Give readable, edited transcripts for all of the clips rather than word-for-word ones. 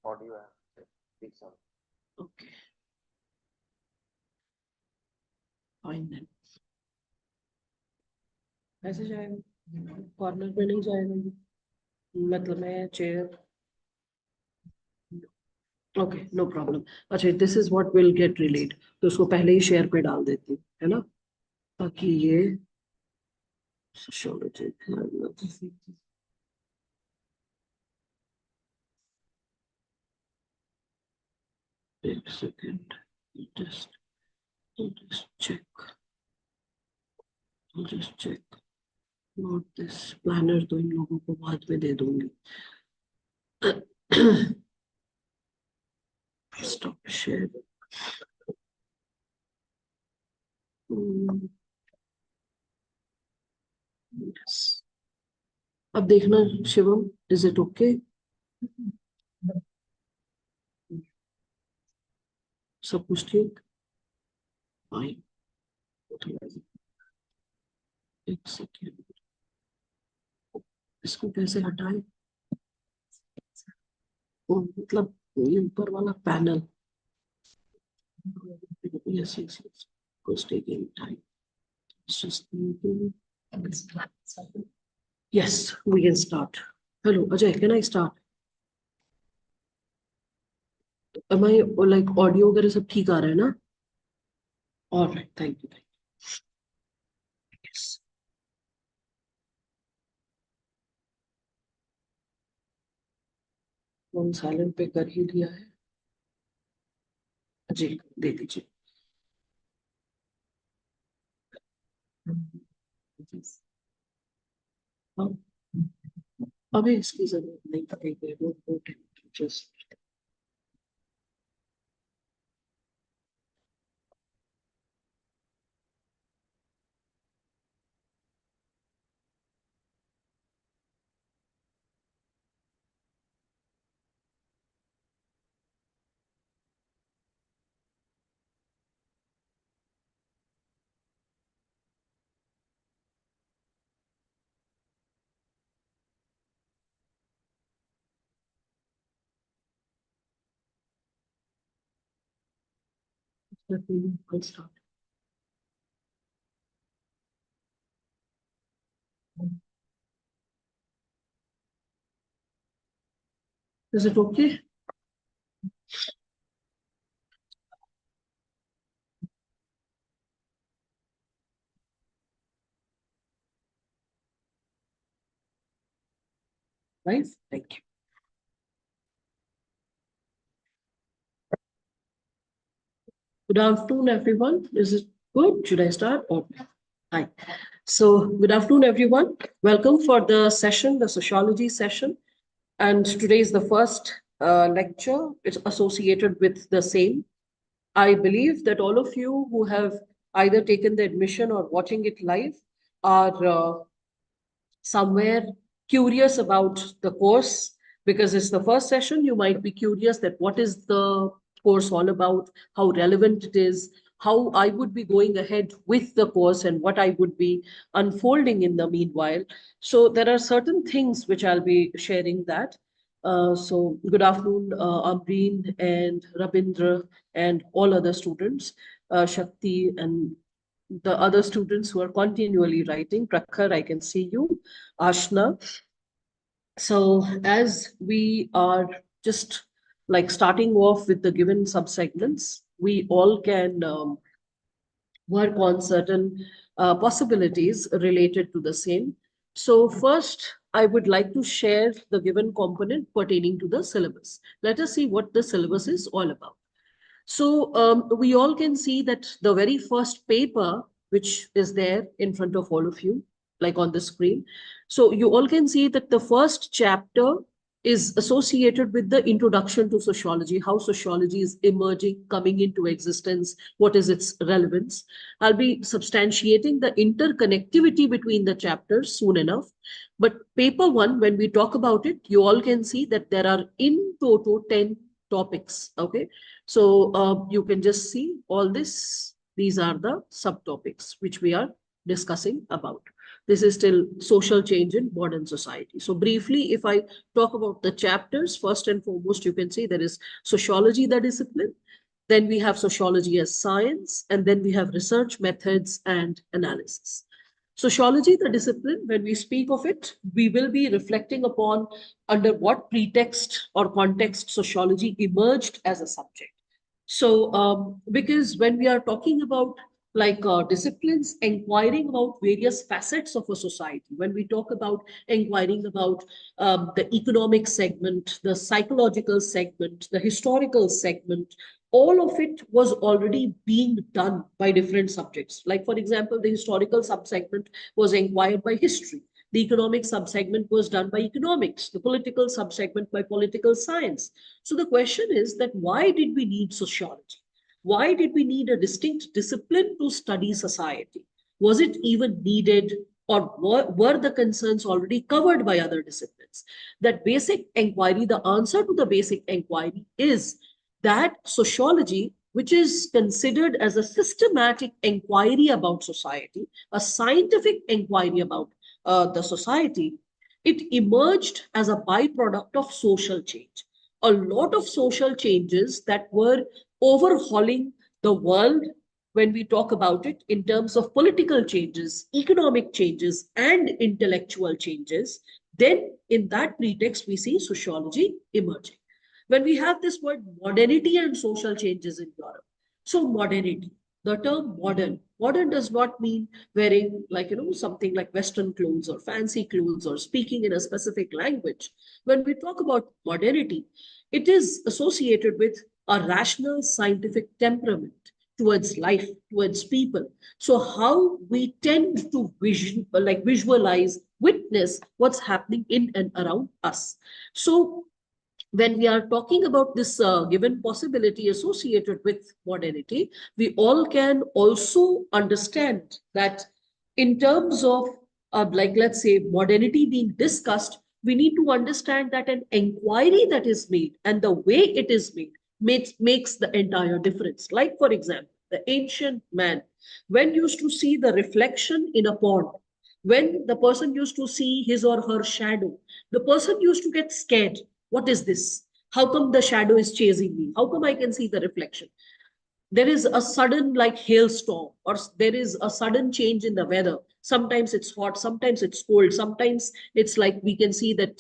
Audio and sound. Okay. Fine then. ऐसे जाएगा corner पे नहीं जाएगा ये मतलब मैं चेयर ओके नो प्रॉब्लम अच्छा this is what will get relate तो उसको पहले ही शेयर पे डाल देती हूँ है ना ताकि ये सोशियोलॉजी एक second just check not this planner तो इन लोगों को बाद में दे दूंगी stop share yes. अब देखना शिवम इज इट ओके सब कुछ ठीक फाइन एक सेकेंड इसको कैसे हटाएं मतलब ये ऊपर वाला panel yes yes yes was taking time it's just yes we can start hello Ajay can I start am I like audio वगैरह सब ठीक आ रहा है ना all right thank you yes phone silent पे कर ही दिया है जी दे दीजिए अभी इसकी जरूरत नहीं पड़ेगी just I'll start. Is it okay? Nice, thank you. Good afternoon, everyone. Is it good? Should I start? Okay. Hi. So, good afternoon, everyone. Welcome for the session, the sociology session. And today is the first lecture. It's associated with the same. I believe that all of you who have either taken the admission or watching it live are somewhere curious about the course because it's the first session. You might be curious that what is the course all about, how relevant it is, how I would be going ahead with the course and what I would be unfolding in the meanwhile. So there are certain things which I'll be sharing that. So good afternoon, Amreen and Rabindra and all other students, Shakti and the other students who are continually writing. Prakhar, I can see you. Ashna. So as we are just like starting off with the given subsegments, we all can work on certain possibilities related to the same. So first, I would like to share the given component pertaining to the syllabus. Let us see what the syllabus is all about. So we all can see that the very first paper, which is there in front of all of you, like on the screen. So you all can see that the first chapter is associated with the introduction to sociology, how sociology is emerging, coming into existence, what is its relevance. I'll be substantiating the interconnectivity between the chapters soon enough. But paper one, when we talk about it, you all can see that there are in total 10 topics, okay? So you can just see all this. These are the subtopics which we are discussing about. This is still social change in modern society. So briefly, if I talk about the chapters, first and foremost, you can see there is sociology, the discipline. Then we have sociology as science, and then we have research methods and analysis. Sociology, the discipline, when we speak of it, we will be reflecting upon under what pretext or context sociology emerged as a subject. So, because when we are talking about disciplines inquiring about various facets of a society, when we talk about inquiring about the economic segment, the psychological segment, the historical segment, all of it was already being done by different subjects. Like, for example, the historical subsegment was inquired by history. The economic subsegment was done by economics, the political subsegment by political science. So the question is that why did we need sociology? Why did we need a distinct discipline to study society? Was it even needed, or were the concerns already covered by other disciplines? That basic inquiry, the answer to the basic inquiry is that sociology, which is considered as a systematic inquiry about society, a scientific inquiry about the society, it emerged as a byproduct of social change. A lot of social changes that were overhauling the world, when we talk about it in terms of political changes, economic changes, and intellectual changes, then in that pretext, we see sociology emerging. When we have this word modernity and social changes in Europe. So modernity, the term modern does not mean wearing something like Western clothes or fancy clothes or speaking in a specific language. When we talk about modernity, it is associated with a rational scientific temperament towards life, towards people. So how we tend to visualize, witness what's happening in and around us. So when we are talking about this given possibility associated with modernity, we all can also understand that in terms of let's say, modernity being discussed, we need to understand that an inquiry that is made and the way it is made makes the entire difference. Like, for example, the ancient man, when used to see the reflection in a pond, when the person used to see his or her shadow, the person used to get scared. What is this? How come the shadow is chasing me? How come I can see the reflection? There is a sudden hailstorm, or there is a sudden change in the weather. Sometimes it's hot, sometimes it's cold, sometimes it's like we can see that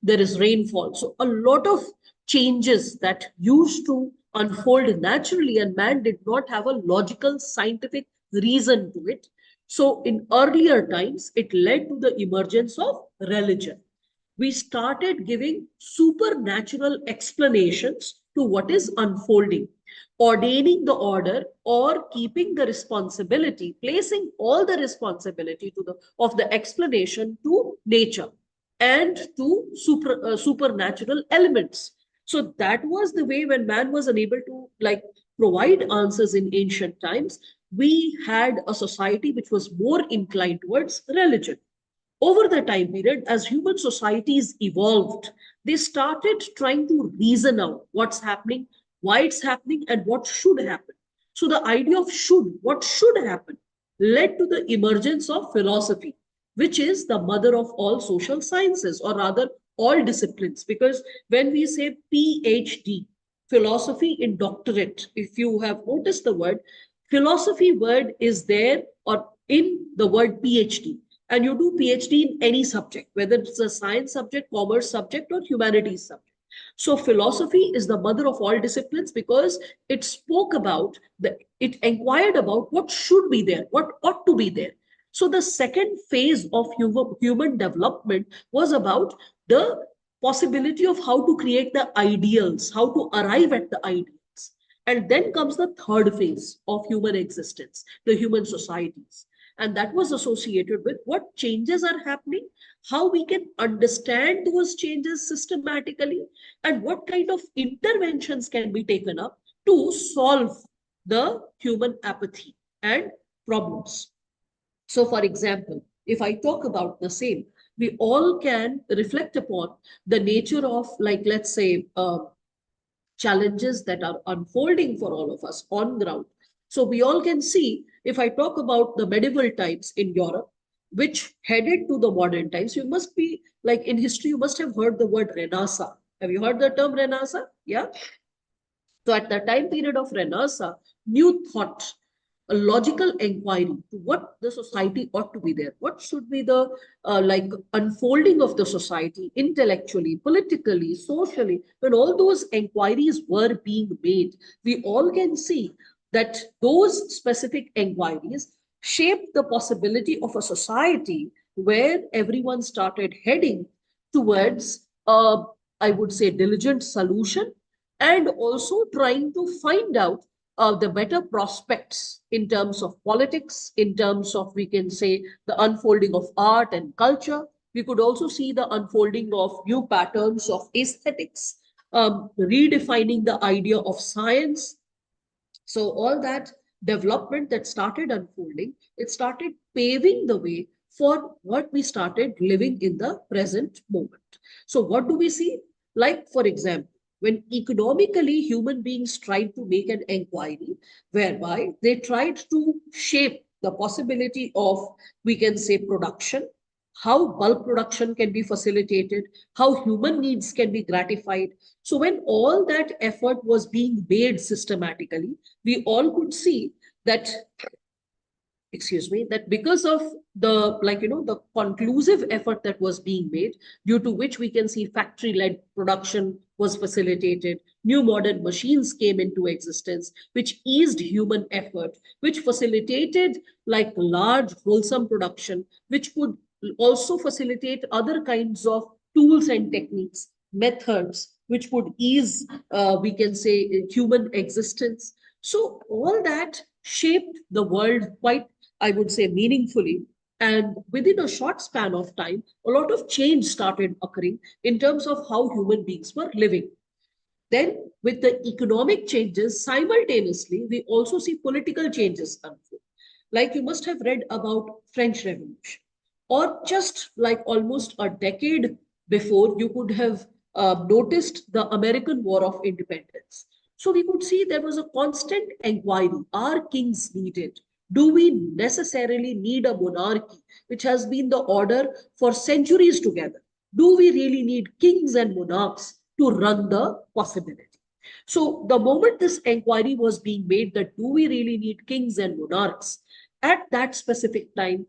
there is rainfall. So a lot of changes that used to unfold naturally, and man did not have a logical scientific reason to it. So in earlier times, it led to the emergence of religion. We started giving supernatural explanations to what is unfolding, ordaining the order or keeping the responsibility, placing all the responsibility of the explanation to nature and to supernatural elements. So that was the way when man was unable to provide answers in ancient times. We had a society which was more inclined towards religion. Over the time period, as human societies evolved, they started trying to reason out what's happening, why it's happening, and what should happen. So the idea of what should happen, led to the emergence of philosophy, which is the mother of all social sciences, or rather all disciplines. Because when we say PhD, philosophy in doctorate, if you have noticed the word, philosophy word is there or in the word PhD. And you do PhD in any subject, whether it's a science subject, commerce subject, or humanities subject. So philosophy is the mother of all disciplines because it spoke about, it inquired about what should be there, what ought to be there. So the second phase of human development was about the possibility of how to create the ideals, how to arrive at the ideals. And then comes the third phase of human existence, the human societies. And that was associated with what changes are happening, how we can understand those changes systematically, and what kind of interventions can be taken up to solve the human apathy and problems. So, for example, if I talk about the same, we all can reflect upon the nature of, let's say, challenges that are unfolding for all of us on ground. So we all can see, if I talk about the medieval times in Europe, which headed to the modern times. You must be like in history, you must have heard the word Renaissance. Have you heard the term Renaissance? Yeah. So at the time period of Renaissance, new thought, a logical inquiry to what the society ought to be there, what should be the like unfolding of the society intellectually, politically, socially. When all those inquiries were being made, we all can see that those specific inquiries shaped the possibility of a society where everyone started heading towards I would say diligent solution, and also trying to find out the better prospects in terms of politics, in terms of, we can say, the unfolding of art and culture. We could also see the unfolding of new patterns of aesthetics, redefining the idea of science. So all that development that started unfolding, it started paving the way for what we started living in the present moment. So what do we see? Like, for example, when economically human beings tried to make an inquiry whereby they tried to shape the possibility of, we can say, production, how bulk production can be facilitated, how human needs can be gratified. So when all that effort was being made systematically, we all could see that, excuse me, that because of the, like, the conclusive effort that was being made, due to which we can see factory led production was facilitated, new modern machines came into existence, which eased human effort, which facilitated like large wholesome production, which could also facilitate other kinds of tools and techniques, methods which would ease, we can say, human existence. So all that shaped the world quite, I would say, meaningfully. And within a short span of time, a lot of change started occurring in terms of how human beings were living. Then, with the economic changes, simultaneously, we also see political changes unfold. Like you must have read about French Revolution, or just like almost a decade before, you could have noticed the American War of Independence. So we could see there was a constant inquiry: are kings needed? Do we necessarily need a monarchy, which has been the order for centuries together? Do we really need kings and monarchs to run the possibility? So the moment this inquiry was being made that do we really need kings and monarchs, at that specific time,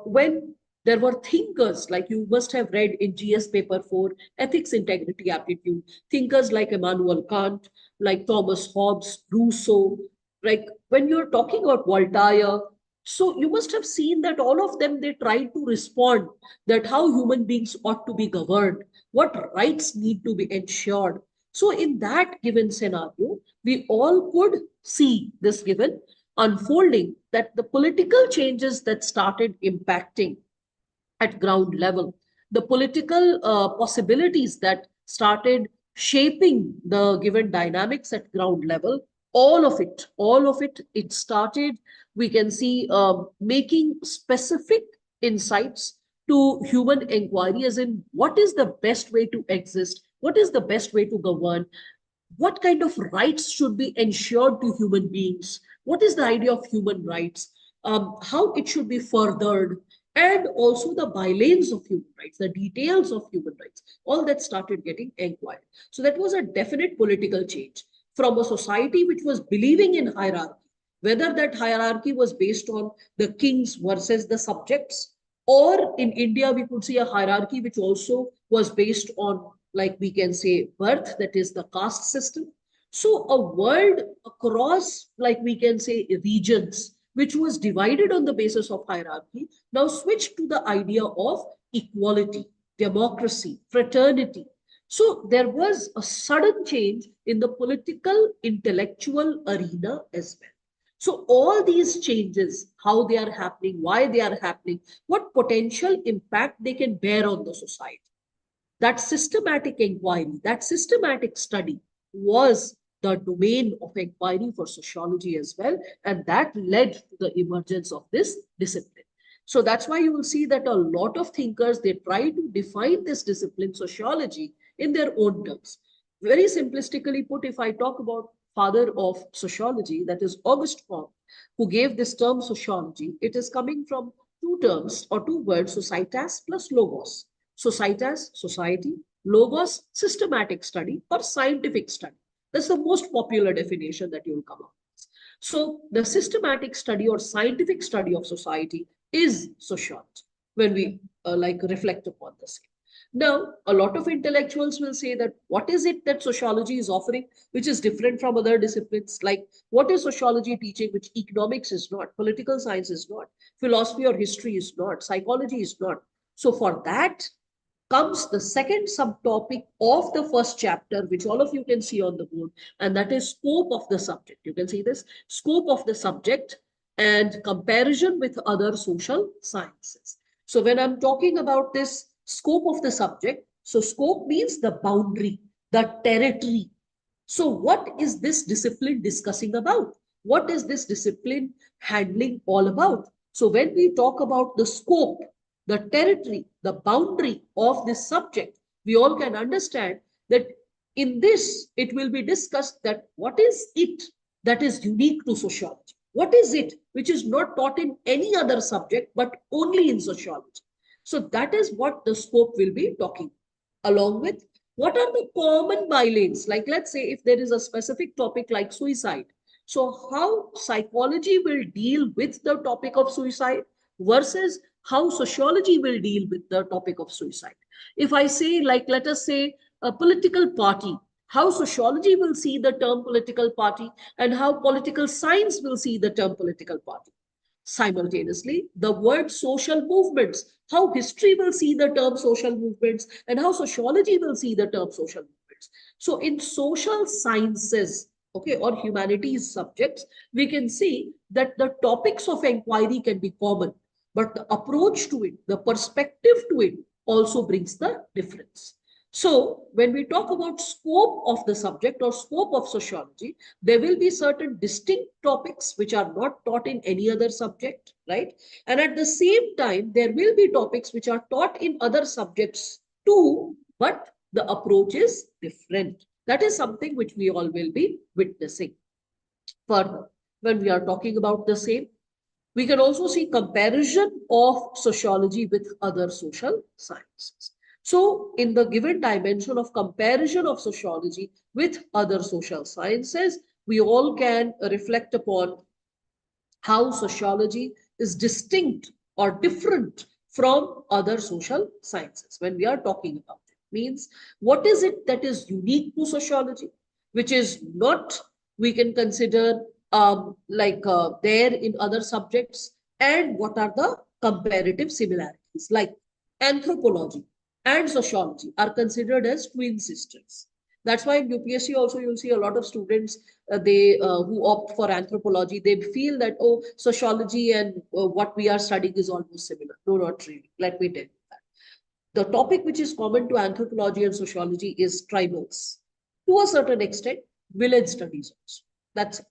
when there were thinkers, like you must have read in GS paper 4, ethics, integrity, aptitude, thinkers like Immanuel Kant, like Thomas Hobbes, Rousseau, like when you're talking about Voltaire, so you must have seen that all of them, they tried to respond that how human beings ought to be governed, what rights need to be ensured. So in that given scenario, we all could see this given unfolding, that the political changes that started impacting at ground level, the political possibilities that started shaping the given dynamics at ground level, it started, we can see, making specific insights to human inquiry, as in what is the best way to exist, what is the best way to govern, what kind of rights should be ensured to human beings, what is the idea of human rights, how it should be furthered, and also the bylanes of human rights, the details of human rights, all that started getting inquired. So that was a definite political change from a society which was believing in hierarchy, whether that hierarchy was based on the kings versus the subjects, or in India, we could see a hierarchy which also was based on, like we can say, birth, that is the caste system. So a world across, like we can say, regions, which was divided on the basis of hierarchy, now switched to the idea of equality, democracy, fraternity. So there was a sudden change in the political, intellectual arena as well. So all these changes, how they are happening, why they are happening, what potential impact they can bear on the society, that systematic inquiry, that systematic study was the domain of inquiry for sociology as well. And that led to the emergence of this discipline. So that's why you will see that a lot of thinkers, they try to define this discipline, sociology, in their own terms. Very simplistically put, if I talk about father of sociology, that is Auguste Comte, who gave this term sociology, it is coming from two terms or two words, societas plus logos. Societas, society, logos, systematic study or scientific study. That's the most popular definition that you will come up with. So the systematic study or scientific study of society is sociology when we like reflect upon the same. Now, a lot of intellectuals will say that what is it that sociology is offering, which is different from other disciplines? Like, what is sociology teaching, which economics is not, political science is not, philosophy or history is not, psychology is not. So for that comes the second subtopic of the first chapter, which all of you can see on the board, and that is scope of the subject. You can see this, scope of the subject and comparison with other social sciences. So when I'm talking about this scope of the subject, so scope means the boundary, the territory. So what is this discipline discussing about? What is this discipline handling all about? So when we talk about the scope, the territory, the boundary of this subject, we all can understand that in this, it will be discussed that what is it that is unique to sociology? What is it which is not taught in any other subject, but only in sociology? So that is what the scope will be talking, along with what are the common bylanes? Like, let's say if there is a specific topic like suicide. So how psychology will deal with the topic of suicide versus how sociology will deal with the topic of suicide. If I say, like, let us say a political party, how sociology will see the term political party and how political science will see the term political party. Simultaneously, the word social movements, how history will see the term social movements and how sociology will see the term social movements. So in social sciences, okay, or humanities subjects, we can see that the topics of inquiry can be common, but the approach to it, the perspective to it also brings the difference. So when we talk about scope of the subject or scope of sociology, there will be certain distinct topics which are not taught in any other subject, right? And at the same time, there will be topics which are taught in other subjects too, but the approach is different. That is something which we all will be witnessing. Further, when we are talking about the same, we can also see comparison of sociology with other social sciences. So in the given dimension of comparison of sociology with other social sciences, we all can reflect upon how sociology is distinct or different from other social sciences when we are talking about it. Means, what is it that is unique to sociology, which is not, we can consider there in other subjects, and what are the comparative similarities? Like anthropology and sociology are considered as twin sisters. That's why in UPSC also you'll see a lot of students they who opt for anthropology. They feel that, oh, sociology and what we are studying is almost similar. No, not really. Let me tell you that the topic which is common to anthropology and sociology is tribals, to a certain extent, village studies also. That's it.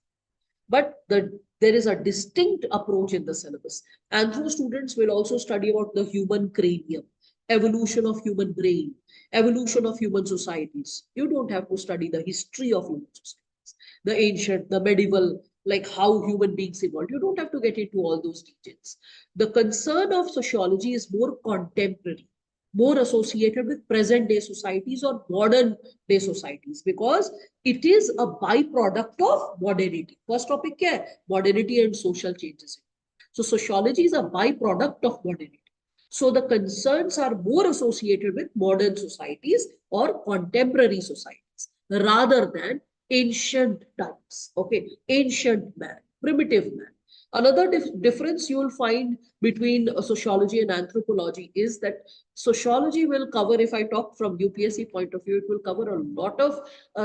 But there is a distinct approach in the syllabus. Anthro students will also study about the human cranium, evolution of human brain, evolution of human societies. You don't have to study the history of human societies, the ancient, the medieval, like how human beings evolved. You don't have to get into all those details. The concern of sociology is more contemporary, more associated with present day societies or modern day societies, because it is a byproduct of modernity. First topic kya hai? Modernity and social changes. So sociology is a byproduct of modernity. So the concerns are more associated with modern societies or contemporary societies rather than ancient times. Okay, ancient man, primitive man. Another difference you will find between sociology and anthropology is that sociology will cover, if I talk from UPSC point of view, it will cover a lot of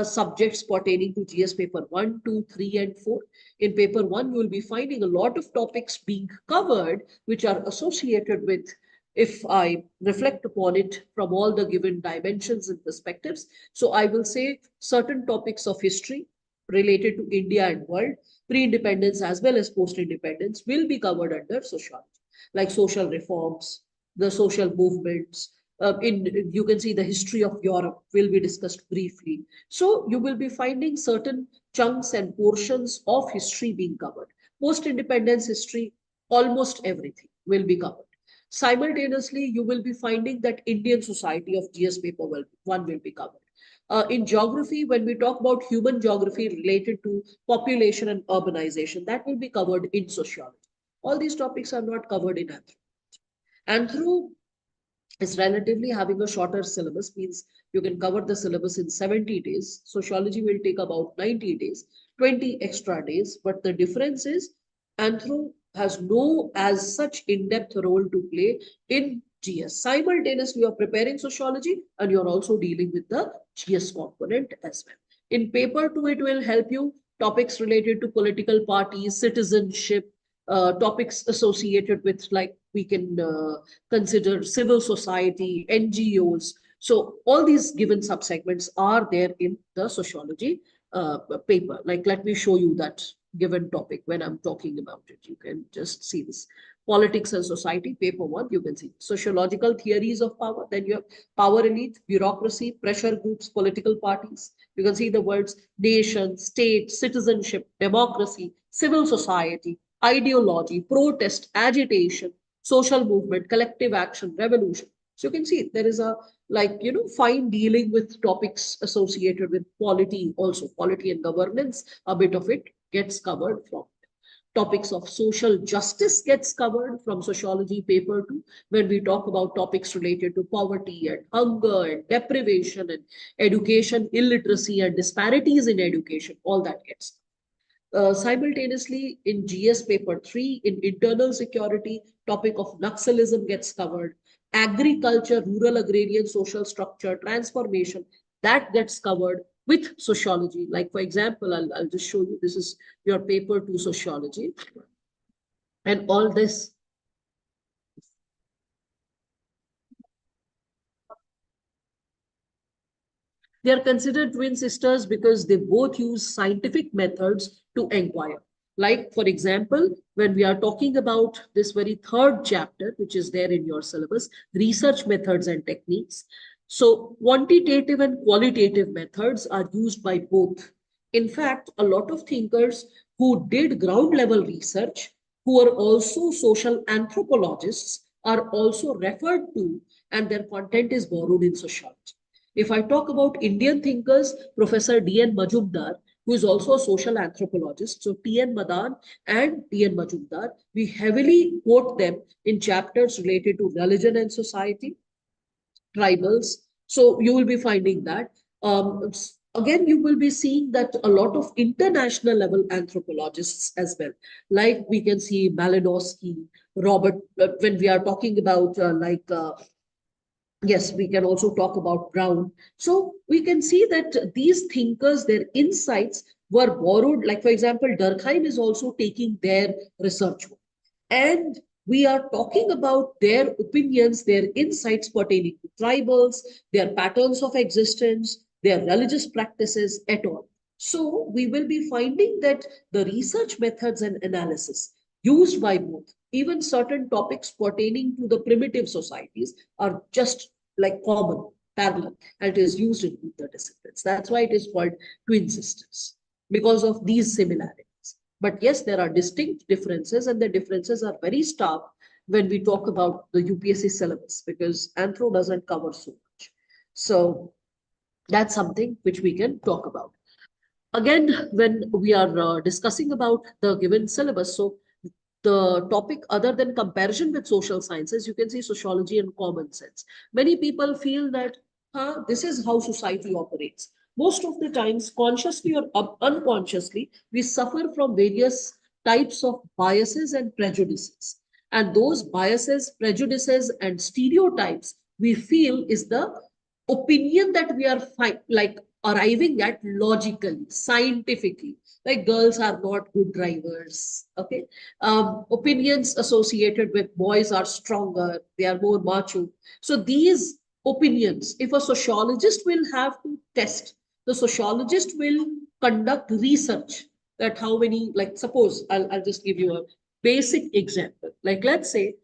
subjects pertaining to GS paper 1, 2, 3, and 4. In paper 1, you will be finding a lot of topics being covered which are associated with, if I reflect upon it from all the given dimensions and perspectives. So I will say certain topics of history related to India and world, pre-independence as well as post-independence, will be covered under sociology, like social reforms, the social movements. You can see the history of Europe will be discussed briefly. So you will be finding certain chunks and portions of history being covered. Post-independence history, almost everything. will be covered. Simultaneously, you will be finding that Indian society of GS paper 1 will be covered. In geography, when we talk about human geography related to population and urbanization, that will be covered in sociology. All these topics are not covered in anthropology. Anthro is relatively having a shorter syllabus, means you can cover the syllabus in 70 days. Sociology will take about 90 days, 20 extra days. But the difference is Anthro has no as such in-depth role to play in GS. Simultaneously, you're preparing sociology and you're also dealing with the GS component as well. In paper 2, it will help you topics related to political parties, citizenship, topics associated with, like, we can consider civil society, NGOs. So all these given subsegments are there in the sociology paper. Like, let me show you that given topic when I'm talking about it. You can just see this. Politics and society, paper 1, you can see sociological theories of power. Then you have power elite, bureaucracy, pressure groups, political parties. You can see the words nation, state, citizenship, democracy, civil society, ideology, protest, agitation, social movement, collective action, revolution. So you can see there is a, like, fine dealing with topics associated with polity also. Polity and governance, a bit of it gets covered from topics of social justice gets covered from sociology paper 2 when we talk about topics related to poverty and hunger and deprivation and education, illiteracy and disparities in education. All that gets simultaneously in GS paper 3, in internal security, topic of Naxalism gets covered. Agriculture, rural agrarian social structure, transformation, that gets covered with sociology. Like, for example, I'll just show you, this is your paper 2 sociology. And all this they are considered twin sisters because they both use scientific methods to inquire. Like, for example, when we are talking about this very third chapter, which is there in your syllabus, research methods and techniques. So quantitative and qualitative methods are used by both. In fact, a lot of thinkers who did ground level research, who are also social anthropologists, are also referred to, and their content is borrowed in sociology. If I talk about Indian thinkers, Professor D.N. Majumdar, who is also a social anthropologist, so T.N. Madan and T.N. Majumdar, we heavily quote them in chapters related to religion and society, tribals. So you will be finding that. Again, you will be seeing that a lot of international level anthropologists as well. Like, we can see Malinowski, Robert, when we are talking about yes, we can also talk about Brown. So we can see that these thinkers, their insights were borrowed. Like, for example, Durkheim is also taking their research work. And we are talking about their opinions, their insights pertaining to tribals, their patterns of existence, their religious practices, et al. So we will be finding that the research methods and analysis used by both, even certain topics pertaining to the primitive societies, are just like common, parallel, and it is used in the disciplines. That's why it is called twin sisters, because of these similarities. But yes, there are distinct differences, and the differences are very stark when we talk about the UPSC syllabus, because Anthro doesn't cover so much. So that's something which we can talk about. Again, when we are discussing about the given syllabus, so the topic other than comparison with social sciences, you can see sociology and common sense. Many people feel that this is how society operates. Most of the times, consciously or unconsciously, we suffer from various types of biases and prejudices. And those biases, prejudices, and stereotypes we feel is the opinion that we are like arriving at logically, scientifically. Like, girls are not good drivers. Okay, opinions associated with boys are stronger, they are more macho. So these opinions, if a sociologist will have to test, the sociologist will conduct research that how many, like, suppose I'll just give you a basic example. Like, let's say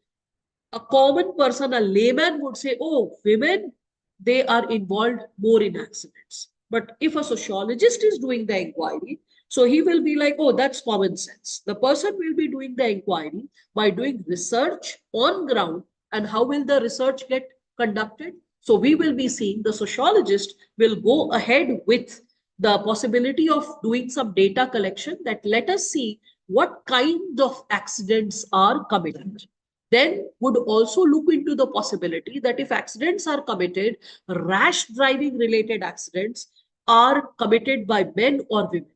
a common person, a layman would say, oh, women, they are involved more in accidents. But if a sociologist is doing the inquiry, So he will be like, oh, that's common sense. The person will be doing the inquiry by doing research on ground. And how will the research get conducted? So we will be seeing the sociologist will go ahead with the possibility of doing some data collection that let us see what kind of accidents are committed. Then would also look into the possibility that if accidents are committed, rash driving related accidents are committed by men or women,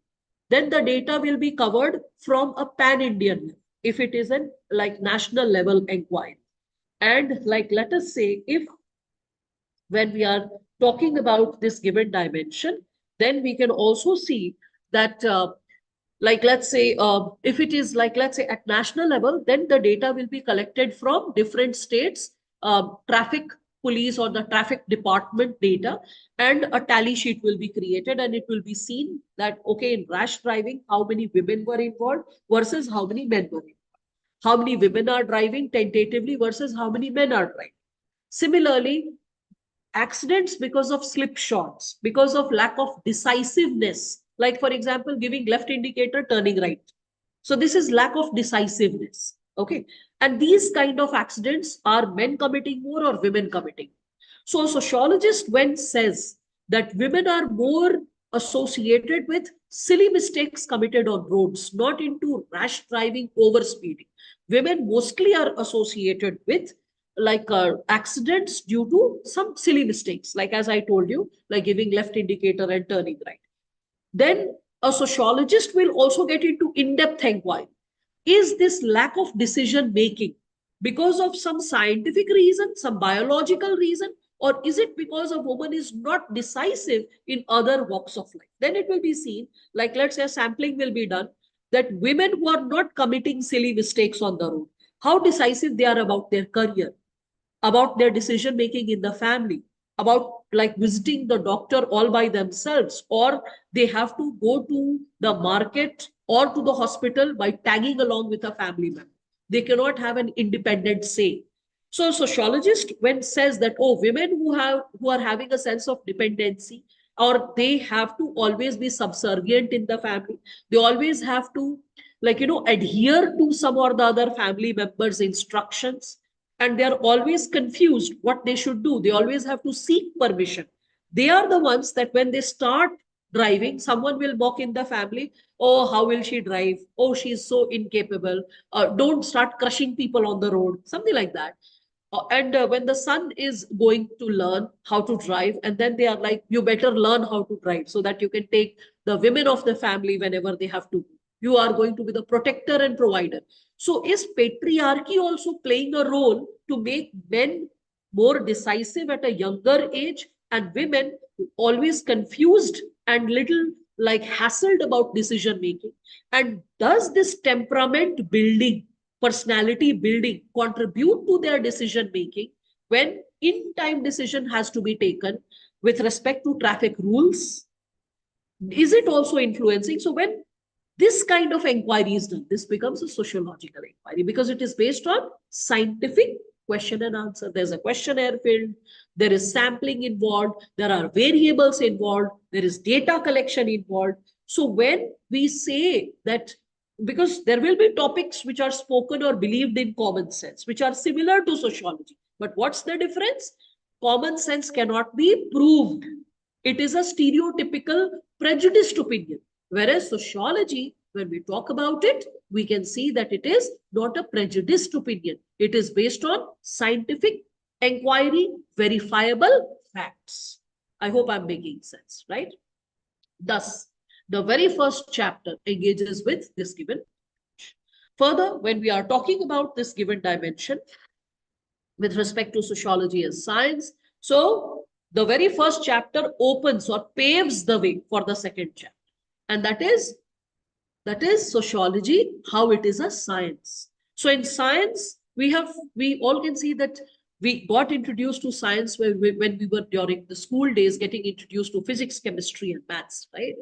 then the data will be covered from a pan-Indian level, if it is an like national level inquiry. And like, let us say, if when we are talking about this given dimension, then we can also see that like let's say if it is like let's say at national level, then the data will be collected from different states, traffic police or the traffic department data, and a tally sheet will be created, and it will be seen that okay, in rash driving how many women were involved versus how many men were involved, how many women are driving tentatively versus how many men are driving. Similarly, accidents because of slip shots, because of lack of decisiveness, like for example, giving left indicator, turning right. So this is lack of decisiveness. Okay. And these kind of accidents are men committing more or women committing. So a sociologist when says that women are more associated with silly mistakes committed on roads, not into rash driving, over speeding. Women mostly are associated with like accidents due to some silly mistakes, like as I told you, like giving left indicator and turning right. Then a sociologist will also get into in-depth inquiry. Is this lack of decision making because of some scientific reason, some biological reason, or is it because a woman is not decisive in other walks of life? Then it will be seen, like let's say a sampling will be done, that women who are not committing silly mistakes on the road, how decisive they are about their career, about their decision making in the family, about like visiting the doctor all by themselves, or they have to go to the market or to the hospital by tagging along with a family member. They cannot have an independent say. So a sociologist when says that, oh, women who are having a sense of dependency, or they have to always be subservient in the family, they always have to like adhere to some or the other family members instructions, and they are always confused what they should do. They always have to seek permission. They are the ones that when they start driving, someone will mock in the family, oh, how will she drive? Oh, she's so incapable. Don't start crushing people on the road, something like that. And when the son is going to learn how to drive, and then they are like, you better learn how to drive so that you can take the women of the family whenever they have to. You are going to be the protector and provider. So is patriarchy also playing a role to make men more decisive at a younger age, and women always confused and little like hassled about decision making? And does this temperament building, personality building contribute to their decision making when in time decision has to be taken with respect to traffic rules? Is it also influencing? So when this kind of inquiry is done, this becomes a sociological inquiry because it is based on scientific question and answer. There's a questionnaire filled, there is sampling involved, there are variables involved, there is data collection involved. So when we say that, because there will be topics which are spoken or believed in common sense, which are similar to sociology, but what's the difference? Common sense cannot be proved. It is a stereotypical prejudiced opinion. Whereas sociology, when we talk about it, we can see that it is not a prejudiced opinion. It is based on scientific inquiry, verifiable facts. I hope I'm making sense, right? Thus, the very first chapter engages with this given. Further, when we are talking about this given dimension with respect to sociology as science, so the very first chapter opens or paves the way for the second chapter. And that is sociology, how it is a science. So in science, we all can see that we got introduced to science when we were during the school days, getting introduced to physics, chemistry, and maths, right?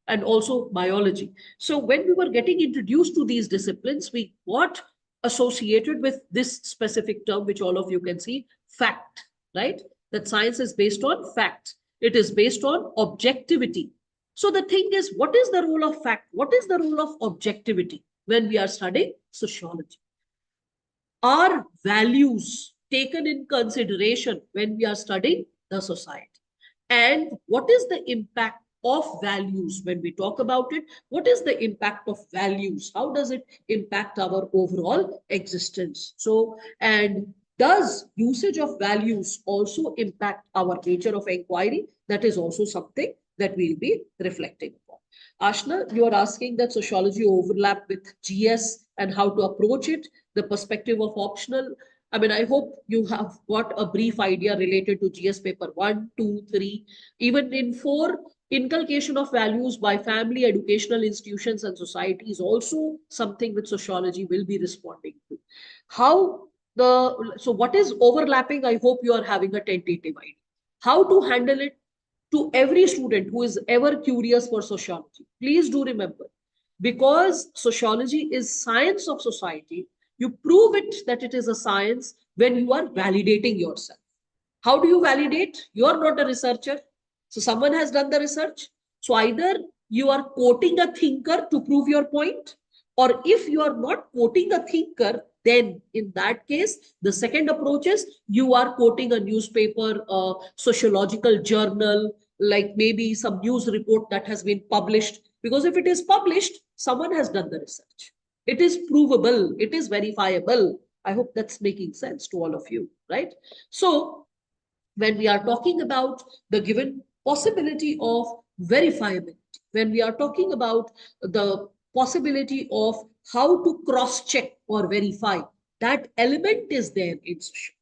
And also biology. So when we were getting introduced to these disciplines, we got associated with this specific term, which all of you can see, fact, right? That science is based on fact. It is based on objectivity. So the thing is, what is the role of fact? What is the role of objectivity when we are studying sociology? Are values taken in consideration when we are studying the society? And what is the impact of values when we talk about it? What is the impact of values? How does it impact our overall existence? So, and does usage of values also impact our nature of inquiry? That is also something that we'll be reflecting upon. Ashna, you are asking that sociology overlap with GS and how to approach it, the perspective of optional. I mean, I hope you have got a brief idea related to GS paper 1, 2, 3, even in 4. Inculcation of values by family, educational institutions, and society is also something which sociology will be responding to. So what is overlapping? I hope you are having a tentative idea. How to handle it to every student who is ever curious for sociology. Please do remember, because sociology is science of society, you prove it that it is a science when you are validating yourself. How do you validate? You are not a researcher. So someone has done the research. So either you are quoting a thinker to prove your point, or if you are not quoting a thinker, then in that case, the second approach is you are quoting a newspaper, a sociological journal, like maybe some news report that has been published. Because if it is published, someone has done the research. It is provable, it is verifiable. I hope that's making sense to all of you, right? So when we are talking about the given possibility of verifiability, when we are talking about the possibility of how to cross-check or verify, that element is there in social.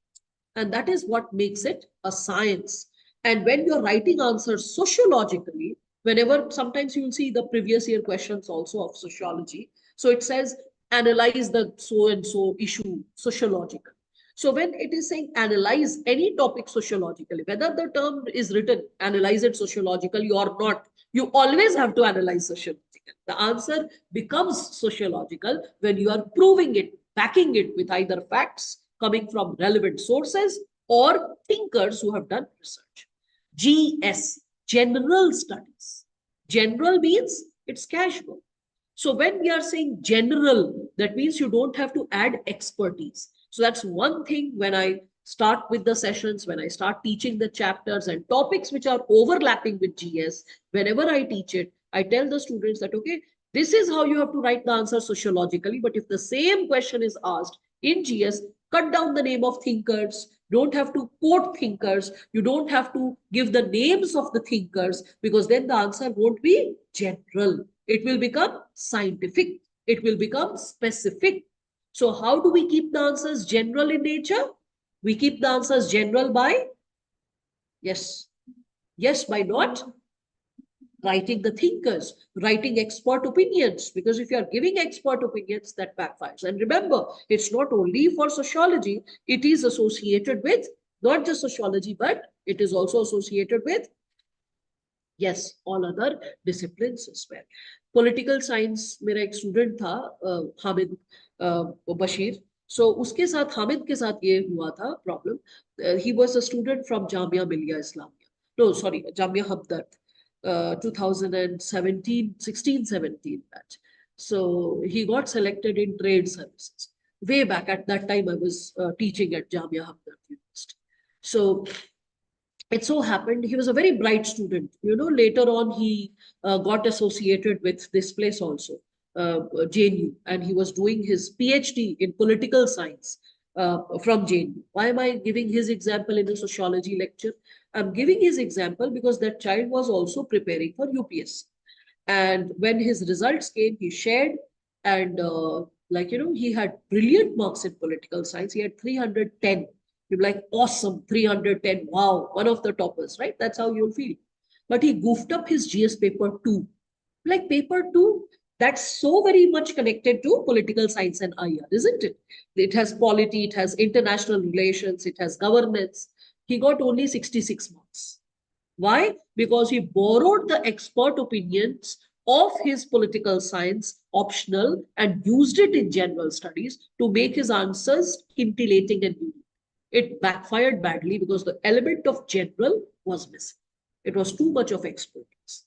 And that is what makes it a science. And when you're writing answers sociologically, whenever sometimes you'll see the previous year questions also of sociology. So it says, analyze the so and so issue sociologically. So when it is saying analyze any topic sociologically, whether the term is written analyze it sociologically or not, you always have to analyze sociologically. The answer becomes sociological when you are proving it, backing it with either facts coming from relevant sources or thinkers who have done research. GS, general studies. General means it's casual. So when we are saying general, that means you don't have to add expertise. So that's one thing when I start with the sessions, when I start teaching the chapters and topics which are overlapping with GS, whenever I teach it, I tell the students that, okay, this is how you have to write the answer sociologically. But if the same question is asked in GS, cut down the name of thinkers. Don't have to quote thinkers. You don't have to give the names of the thinkers, because then the answer won't be general. It will become scientific. It will become specific. So how do we keep the answers general in nature? We keep the answers general by, yes, by not writing the thinkers, writing expert opinions, because if you are giving expert opinions, that backfires. And remember, it's not only for sociology, it is associated with not just sociology, but it is also associated with, yes, all other disciplines as well. Political science, मेरा एक student था, Hamid Bashir. So उसके साथ हामिद के साथ ये हुआ था problem. He was a student from Jamia Millia Islamia. No, sorry, Jamia Hamdard. 2017, 16, 17 batch. So he got selected in trade services. Way back at that time, I was teaching at Jamia Hamdard University. So it so happened he was a very bright student. You know, later on he got associated with this place also, JNU, and he was doing his PhD in political science from JNU. Why am I giving his example in a sociology lecture? I'm giving his example because that child was also preparing for UPSC. And when his results came, he shared, and like, you know, he had brilliant marks in political science. He had 310. You're like, awesome, 310. Wow, one of the toppers, right? That's how you'll feel. But he goofed up his GS paper 2. Like paper 2, that's so very much connected to political science and IR, isn't it? It has polity, it has international relations, it has governance. He got only 66 marks. Why? Because he borrowed the expert opinions of his political science optional and used it in general studies to make his answers scintillating and unique. It backfired badly because the element of general was missing. It was too much of expertise.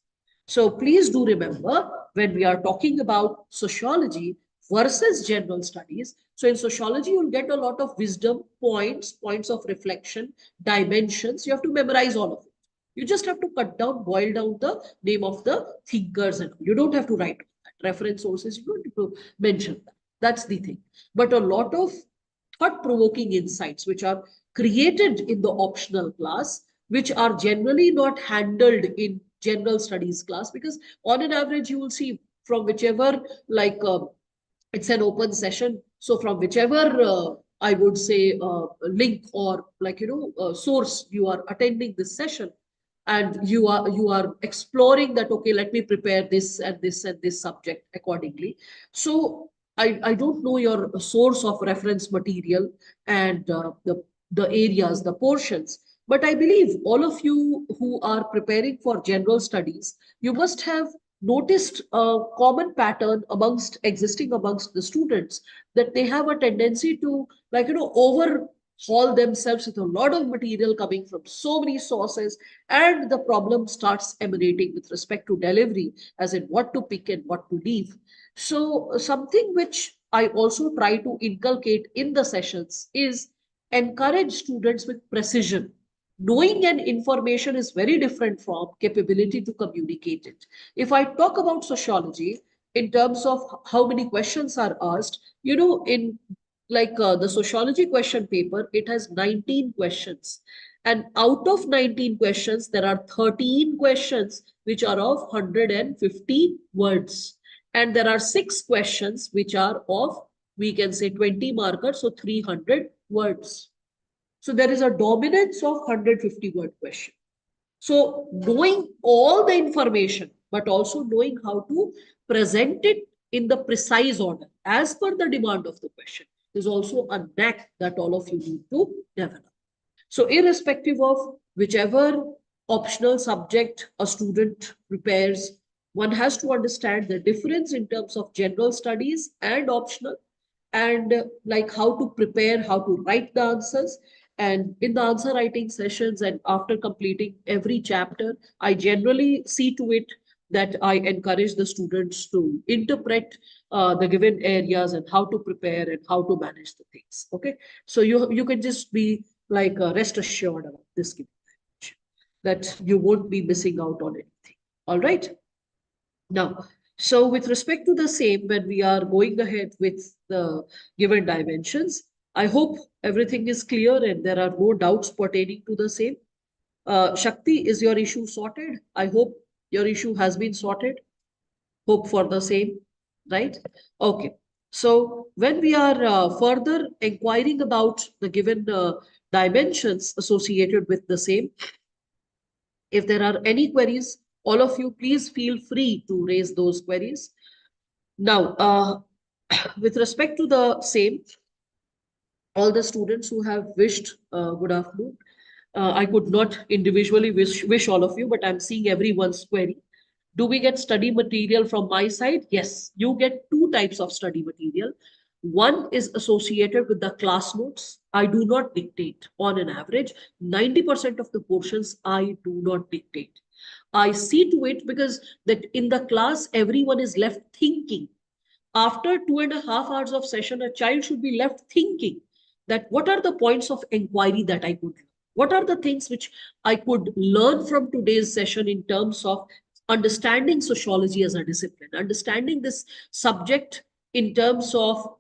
So please do remember, when we are talking about sociology versus general studies, so in sociology, you'll get a lot of wisdom, points of reflection, dimensions. You have to memorize all of it. You just have to cut down, boil down the name of the thinkers, and you don't have to write that. Reference sources, you don't have to mention that. That's the thing. But a lot of thought-provoking insights which are created in the optional class, which are generally not handled in general studies class, because on an average you will see from whichever, like it's an open session, so from whichever I would say link or like source you are attending this session, and you are exploring that, okay, let me prepare this and this and this subject accordingly. So I don't know your source of reference material and the areas, the portions, but I believe all of you who are preparing for general studies, you must have noticed a common pattern existing amongst the students, that they have a tendency to overhaul themselves with a lot of material coming from so many sources, and the problem starts emanating with respect to delivery, as in what to pick and what to leave. So something which I also try to inculcate in the sessions is encourage students with precision. Knowing an information is very different from capability to communicate it. If I talk about sociology in terms of how many questions are asked, in the sociology question paper, it has 19 questions. And out of 19 questions, there are 13 questions which are of 150 words. And there are 6 questions which are of, we can say, 20 markers, so 300 words. So there is a dominance of 150 word question. So knowing all the information, but also knowing how to present it in the precise order as per the demand of the question is also a knack that all of you need to develop. So irrespective of whichever optional subject a student prepares, one has to understand the difference in terms of general studies and optional, and like how to prepare, how to write the answers. And in the answer writing sessions and after completing every chapter, I generally see to it that I encourage the students to interpret the given areas and how to prepare and how to manage the things. Okay, so you can just be rest assured about this given that you won't be missing out on anything. All right. Now, so with respect to the same, when we are going ahead with the given dimensions, I hope everything is clear and there are no doubts pertaining to the same. Shakti, is your issue sorted? I hope your issue has been sorted. Hope for the same, right? Okay. So when we are further inquiring about the given dimensions associated with the same, if there are any queries, all of you, please feel free to raise those queries. Now, with respect to the same, all the students who have wished good afternoon. I could not individually wish all of you, but I'm seeing everyone's query. Do we get study material from my side? Yes, you get 2 types of study material. One is associated with the class notes. I do not dictate. On an average, 90% of the portions I do not dictate. I see to it because that in the class, everyone is left thinking. After 2.5 hours of session, a child should be left thinking that what are the points of inquiry that I could, what are the things which I could learn from today's session in terms of understanding sociology as a discipline, understanding this subject in terms of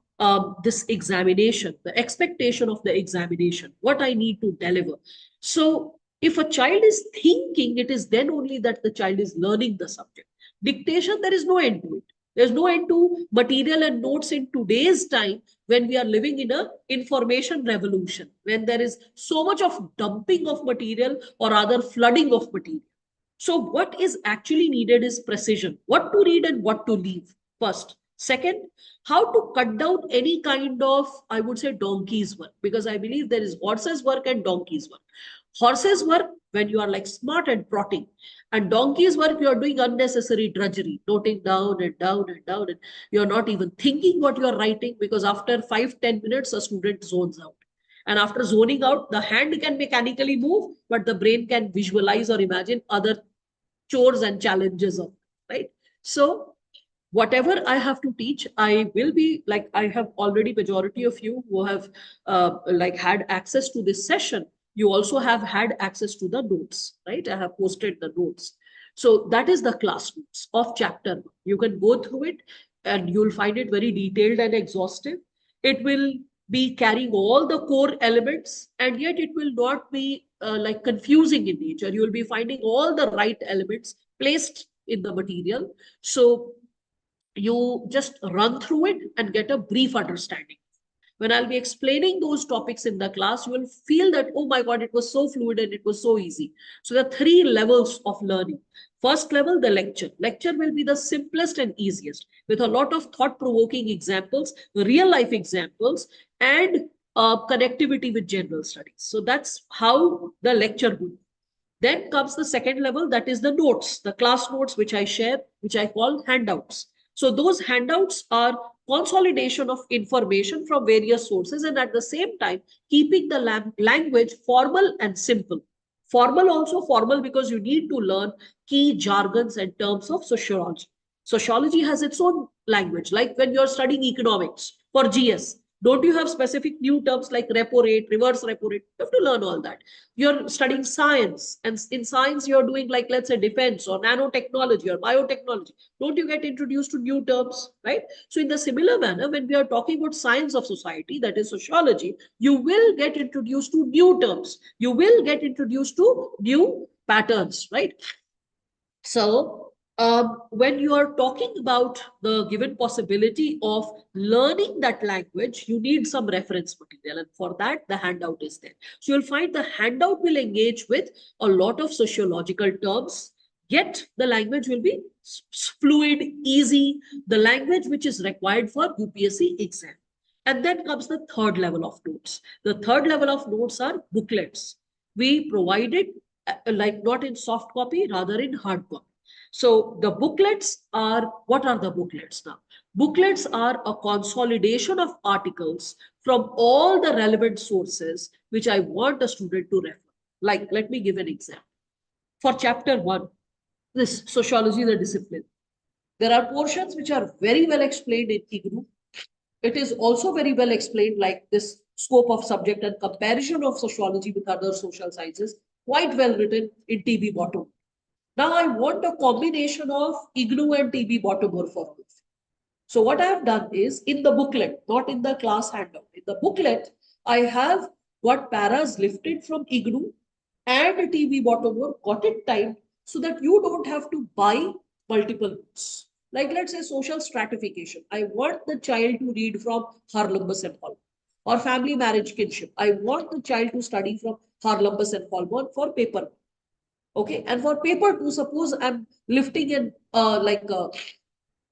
this examination, the expectation of the examination, what I need to deliver. So if a child is thinking, it is then only that the child is learning the subject. Dictation, there is no end to it. There's no end to material and notes in today's time when we are living in a information revolution, when there is so much of dumping of material or rather flooding of material. So what is actually needed is precision, what to read and what to leave first. Second, how to cut down any kind of, I would say, donkey's work, because I believe there is horse's work and donkey's work. Horses work when you are like smart and trotting, and donkeys work you are doing unnecessary drudgery, noting down and down and down, and you're not even thinking what you're writing, because after 5-10 minutes a student zones out, and after zoning out, the hand can mechanically move, but the brain can visualize or imagine other chores and challenges of right? So whatever I have to teach, I will be like, I have already majority of you who have like had access to this session. You also have had access to the notes, right? I have posted the notes. So that is the class notes of chapter 1. You can go through it and you'll find it very detailed and exhaustive. It will be carrying all the core elements, and yet it will not be like confusing in nature. You will be finding all the right elements placed in the material. So you just run through it and get a brief understanding. When I'll be explaining those topics in the class, you will feel that, oh my God, it was so fluid and it was so easy. So there are 3 levels of learning. First level, the lecture. Lecture will be the simplest and easiest, with a lot of thought-provoking examples, real life examples, and connectivity with general studies. So that's how the lecture will be. Then comes the second level, that is the notes, the class notes, which I share, which I call handouts. So those handouts are consolidation of information from various sources, and at the same time, keeping the language formal and simple. Formal, also formal, because you need to learn key jargons and terms of sociology. Sociology has its own language, like when you're studying economics for GS. Don't you have specific new terms like repo rate, reverse repo rate? You have to learn all that. You're studying science, and in science you're doing, like, let's say, defense or nanotechnology or biotechnology. Don't you get introduced to new terms, right? So in the similar manner, when we are talking about science of society, that is sociology, you will get introduced to new terms, you will get introduced to new patterns, right? So when you are talking about the given possibility of learning that language, you need some reference material. And for that, the handout is there. So you'll find the handout will engage with a lot of sociological terms, yet the language will be fluid, easy, the language which is required for UPSC exam. And then comes the third level of notes. The third level of notes are booklets. We provided like not in soft copy, rather in hard copy. So the booklets are, what are the booklets now? Booklets are a consolidation of articles from all the relevant sources which I want a student to refer. Like, let me give an example. For chapter 1, this sociology, the discipline, there are portions which are very well explained in IGNU. It is also very well explained, like this scope of subject and comparison of sociology with other social sciences, quite well written in TB Bottom. Now I want a combination of IGNU and TB Bottom for all. So what I have done is, in the booklet, not in the class handout, in the booklet, I have got paras lifted from IGNU and TB Bottom, got it timed so that you don't have to buy multiple books. Like, let's say, social stratification. I want the child to read from Harlumbus and Holborn. Or family marriage kinship. I want the child to study from Harlumbus and Holborn for paper 1. Okay, and for paper 2, suppose I'm lifting in like a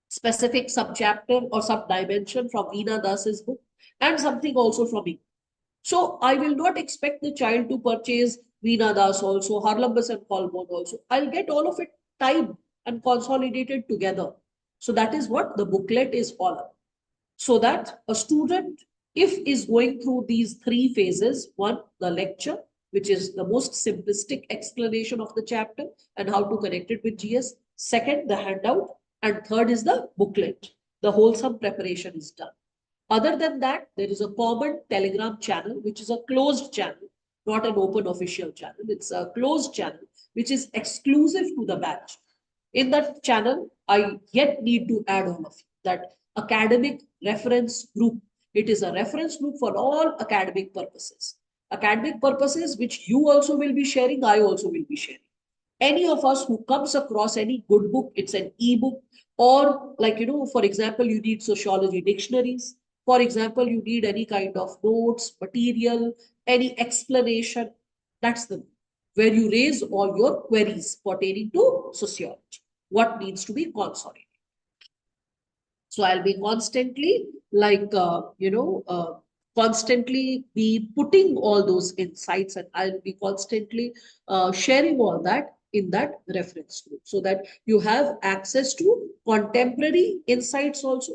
specific subchapter or subdimension from Veena Das's book, and something also from me. So I will not expect the child to purchase Veena Das also, Harlumbus and Holborn also. I'll get all of it timed and consolidated together. So that is what the booklet is all about. So that a student, if is going through these 3 phases, 1, the lecture, which is the most simplistic explanation of the chapter and how to connect it with GS. Second, the handout. And third is the booklet. The wholesome preparation is done. Other than that, there is a common Telegram channel, which is a closed channel, not an open official channel. It's a closed channel, which is exclusive to the batch. In that channel, I yet need to add all of you, that academic reference group. It is a reference group for all academic purposes. Academic purposes, which you also will be sharing, I also will be sharing. Any of us who comes across any good book, it's an ebook, or like, for example, you need sociology dictionaries. For example, you need any kind of notes, material, any explanation. That's the where you raise all your queries pertaining to sociology. What needs to be consolidated? So I'll be constantly constantly be putting all those insights, and I'll be constantly sharing all that in that reference group so that you have access to contemporary insights also.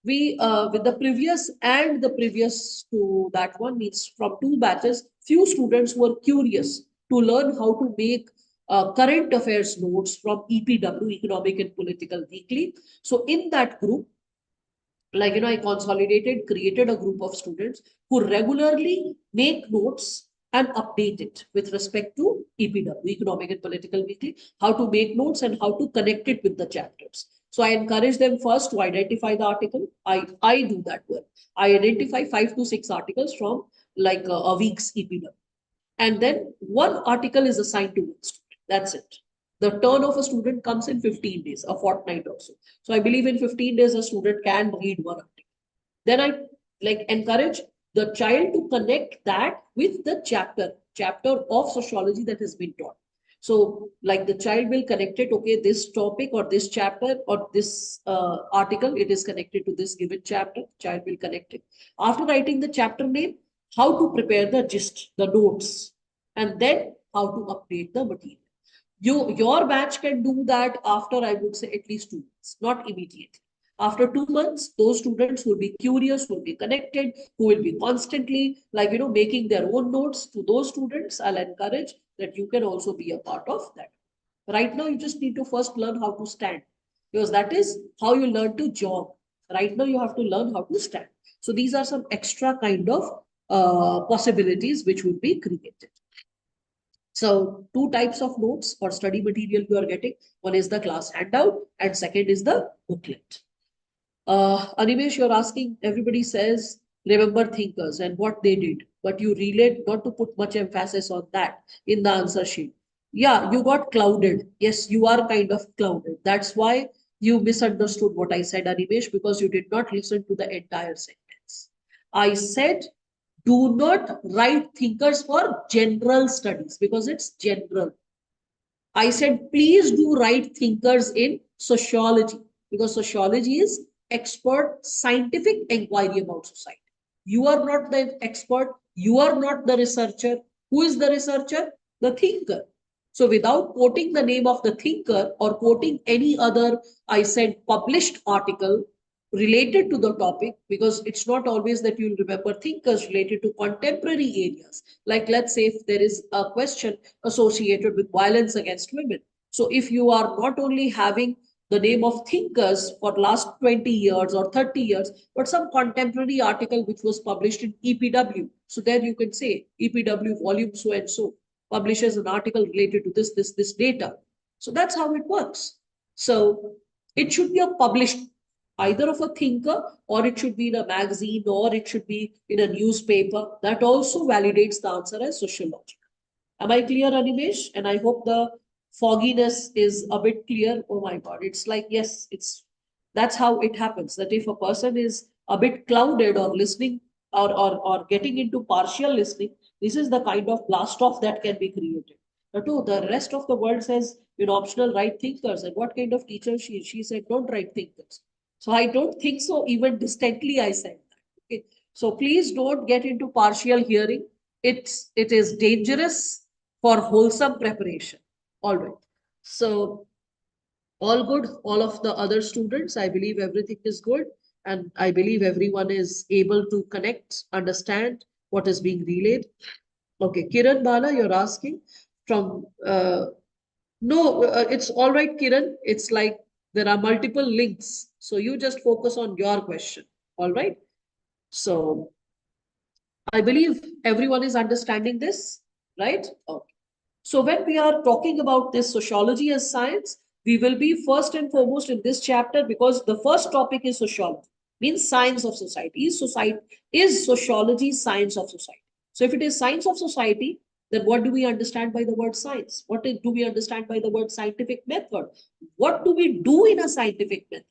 We, with the previous and the previous to that one, means from 2 batches, few students were curious to learn how to make current affairs notes from EPW, Economic and Political Weekly. So in that group, like, I consolidated, created a group of students who regularly make notes and update it with respect to EPW, Economic and Political Weekly, how to make notes and how to connect it with the chapters. So I encourage them first to identify the article. I do that work. I identify 5 to 6 articles from like a week's EPW. And then one article is assigned to one student. That's it. The turn of a student comes in 15 days, a fortnight or so. So I believe in 15 days, a student can read one article. Then I like encourage the child to connect that with the chapter of sociology that has been taught. So like the child will connect it, okay, this topic or this chapter or this article, it is connected to this given chapter, child will connect it. After writing the chapter name, how to prepare the gist, the notes, and then how to update the material. Your batch can do that after, I would say, at least 2 months, not immediately. After 2 months, those students will be curious, will be connected, who will be constantly like, making their own notes. To those students, I'll encourage that you can also be a part of that. Right now, you just need to first learn how to stand, because that is how you learn to jog. Right now, you have to learn how to stand. So these are some extra kind of possibilities which would be created. So 2 types of notes or study material you are getting. One is the class handout and second is the booklet. Animesh, you're asking, everybody says, remember thinkers and what they did, but you relate not to put much emphasis on that in the answer sheet. Yeah, you got clouded. Yes, you are kind of clouded. That's why you misunderstood what I said, Animesh, because you did not listen to the entire sentence. I said, do not write thinkers for general studies because it's general. I said, please do write thinkers in sociology because sociology is expert scientific inquiry about society. You are not the expert. You are not the researcher. Who is the researcher? The thinker. So without quoting the name of the thinker or quoting any other, I said, published article related to the topic, because it's not always that you'll remember thinkers related to contemporary areas. Like, let's say if there is a question associated with violence against women. So if you are not only having the name of thinkers for last 20 years or 30 years, but some contemporary article which was published in EPW. So there you can say EPW volume so and so publishes an article related to this data. So that's how it works. So it should be a published either of a thinker, or it should be in a magazine, or it should be in a newspaper. That also validates the answer as sociological. Am I clear, Animesh? And I hope the fogginess is a bit clear. Oh my God, it's like, yes, that's how it happens. That if a person is a bit clouded or listening or getting into partial listening, this is the kind of blast off that can be created. But oh, the rest of the world says, optional write thinkers. And what kind of teacher she said, don't write thinkers. So I don't think so. Even distantly, I said that. Okay. So please don't get into partial hearing. It is dangerous for wholesome preparation. All right. So all good. All of the other students, I believe everything is good. And I believe everyone is able to connect, understand what is being relayed. Okay. Kiran Bala, you're asking from, no, it's all right, Kiran. It's like there are multiple links. So you just focus on your question. All right. So I believe everyone is understanding this, right? Okay. So when we are talking about this sociology as science, we will be first and foremost in this chapter, because the first topic is sociology, means science of society. Is sociology science of society? So if it is science of society, then what do we understand by the word science? Do we understand by the word scientific method? What do we do in a scientific method?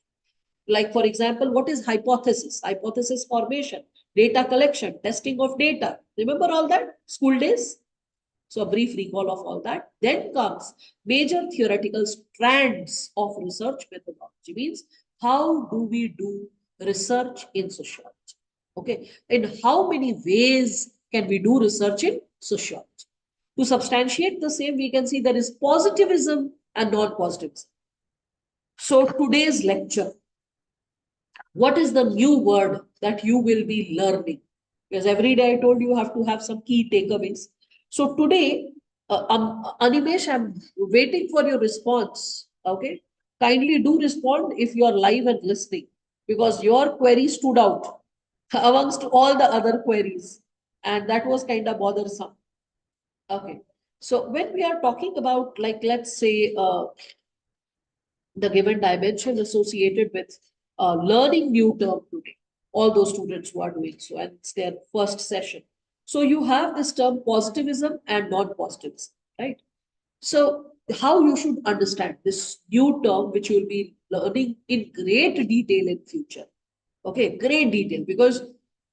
Like, for example, what is hypothesis? Hypothesis formation, data collection, testing of data. Remember all that? School days? So a brief recall of all that. Then comes major theoretical strands of research methodology. Means how do we do research in sociology? Okay. In how many ways can we do research in sociology? To substantiate the same, we can see there is positivism and non-positivism. So today's lecture, what is the new word that you will be learning? Because every day I told you have to have some key takeaways. So today Animesh, I'm waiting for your response. Okay. Kindly do respond if you are live and listening, because your query stood out amongst all the other queries. And that was kind of bothersome. Okay. So when we are talking about, like, let's say, the given dimension associated with learning new term today, all those students who are doing so, and it's their first session. So you have this term positivism and non-positivism, right? So how you should understand this new term, which you will be learning in great detail in future. Okay, great detail, because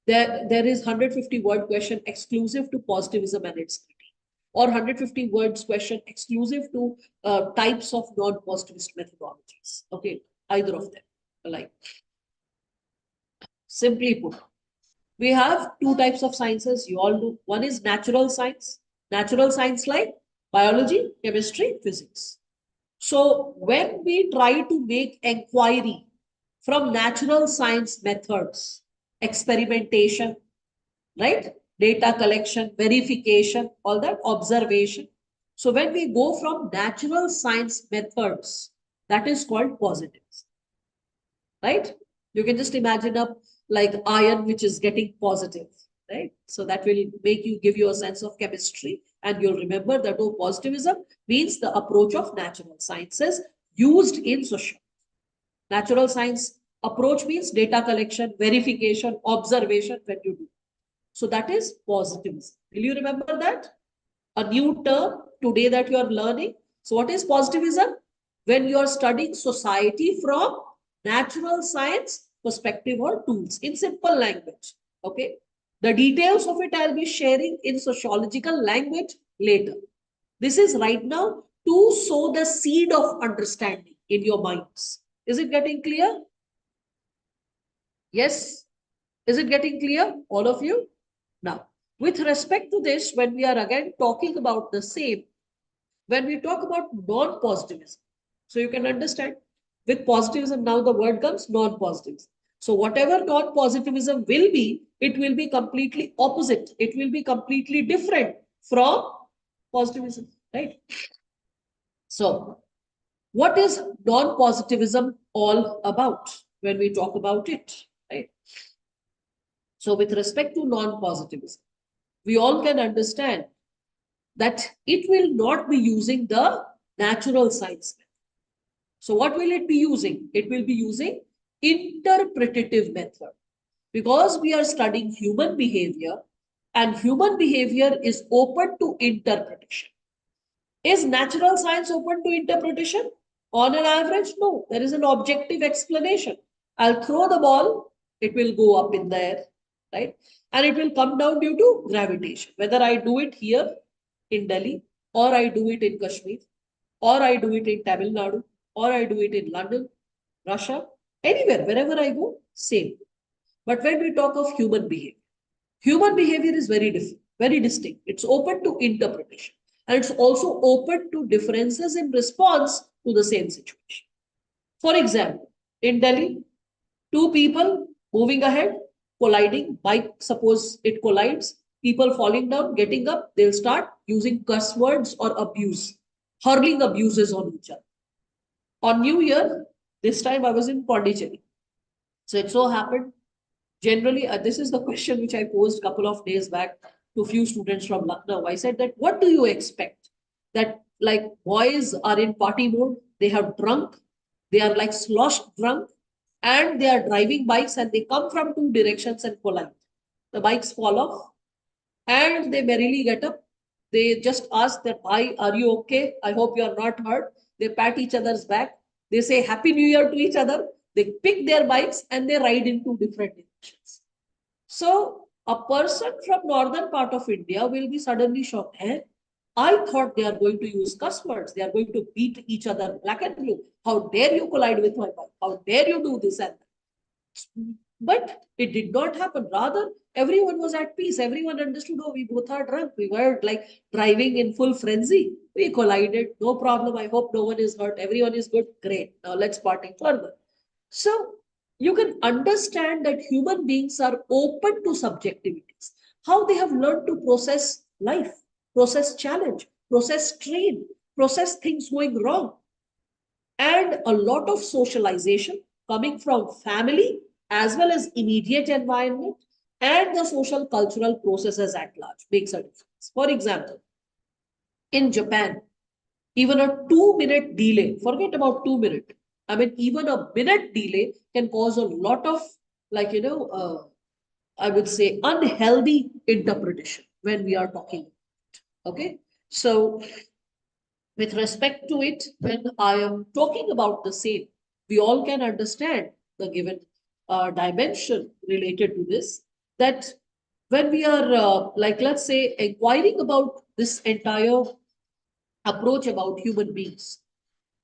there is 150 word question exclusive to positivism and its critique, or 150 words question exclusive to types of non-positivist methodologies. Okay, either of them. Like, simply put, we have two types of sciences. You all know. One is natural science like biology, chemistry, physics. So when we try to make inquiry from natural science methods, experimentation, right? Data collection, verification, all that, observation. So when we go from natural science methods, that is called positives, right? You can just imagine up like iron, which is getting positive, right? So that will make you, give you a sense of chemistry, and you'll remember that oh, positivism means the approach of natural sciences used in social. Natural science approach means data collection, verification, observation when you do. So that is positivism. Will you remember that? A new term today that you are learning. So what is positivism? When you are studying society from natural science perspective or tools in simple language. Okay. The details of it I'll be sharing in sociological language later. This is right now to sow the seed of understanding in your minds. Is it getting clear? Yes. Is it getting clear, all of you? Now, with respect to this, when we are again talking about the same, when we talk about non-positivism, so you can understand with positivism, now the word comes non-positivism. So whatever non-positivism will be, it will be completely opposite. It will be completely different from positivism, right? So what is non-positivism all about when we talk about it, right? So with respect to non-positivism, we all can understand that it will not be using the natural science. So what will it be using? It will be using interpretative method, because we are studying human behavior, and human behavior is open to interpretation. Is natural science open to interpretation? On an average, no. There is an objective explanation. I'll throw the ball, it will go up in the air, right? And it will come down due to gravitation. Whether I do it here in Delhi, or I do it in Kashmir, or I do it in Tamil Nadu, or I do it in London, Russia, anywhere, wherever I go, same. But when we talk of human behavior is very different, very distinct. It's open to interpretation. And it's also open to differences in response to the same situation. For example, in Delhi, two people moving ahead, colliding, bike, suppose it collides, people falling down, getting up, they'll start using curse words or abuse, hurling abuses on each other. On New Year, this time I was in Pondicherry. So it so happened, generally, this is the question which I posed a couple of days back to a few students from Lucknow. I said that, what do you expect? That like boys are in party mode, they have drunk, they are like sloshed drunk, and they are driving bikes, and they come from two directions and collide. The bikes fall off, and they merrily get up. They just ask that, "Bhai, are you okay? I hope you are not hurt." They pat each other's back. They say Happy New Year to each other. They pick their bikes and they ride in two different directions. So a person from northern part of India will be suddenly shocked. Eh? I thought they are going to use cuss words. They are going to beat each other black and blue. How dare you collide with my bike? How dare you do this and that? But it did not happen. Rather, everyone was at peace. Everyone understood, oh, we both are drunk. We were like driving in full frenzy. We collided. No problem. I hope no one is hurt. Everyone is good. Great. Now let's party further. So you can understand that human beings are open to subjectivities. How they have learned to process life, process challenge, process strain, process things going wrong, and a lot of socialization coming from family as well as immediate environment and the social cultural processes at large makes a difference. For example, in Japan, even a 2 minute delay, forget about 2 minutes. I mean, even a minute delay can cause a lot of, like, I would say, unhealthy interpretation when we are talking. Okay. So, with respect to it, when I am talking about the same, we all can understand the given dimension related to this. That when we are, like, let's say, inquiring about this entire approach about human beings,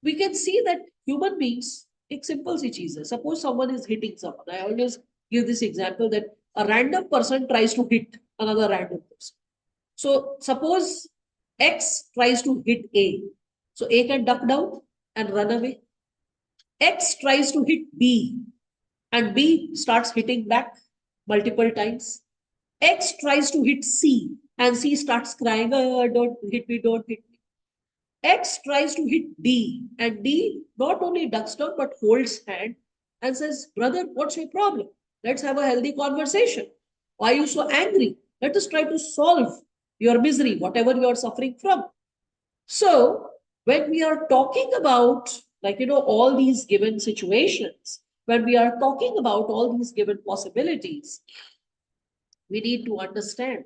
we can see that human beings, एक simple सी चीज है. Suppose someone is hitting someone. I always give this example that a random person tries to hit another random person. So suppose X tries to hit A. So A can duck down and run away. X tries to hit B and B starts hitting back multiple times. X tries to hit C and C starts crying, oh, don't hit me, don't hit me. X tries to hit D and D not only ducks down but holds hand and says, brother, what's your problem? Let's have a healthy conversation. Why are you so angry? Let us try to solve your misery, whatever you are suffering from. So when we are talking about, like, all these given situations, when we are talking about all these given possibilities, we need to understand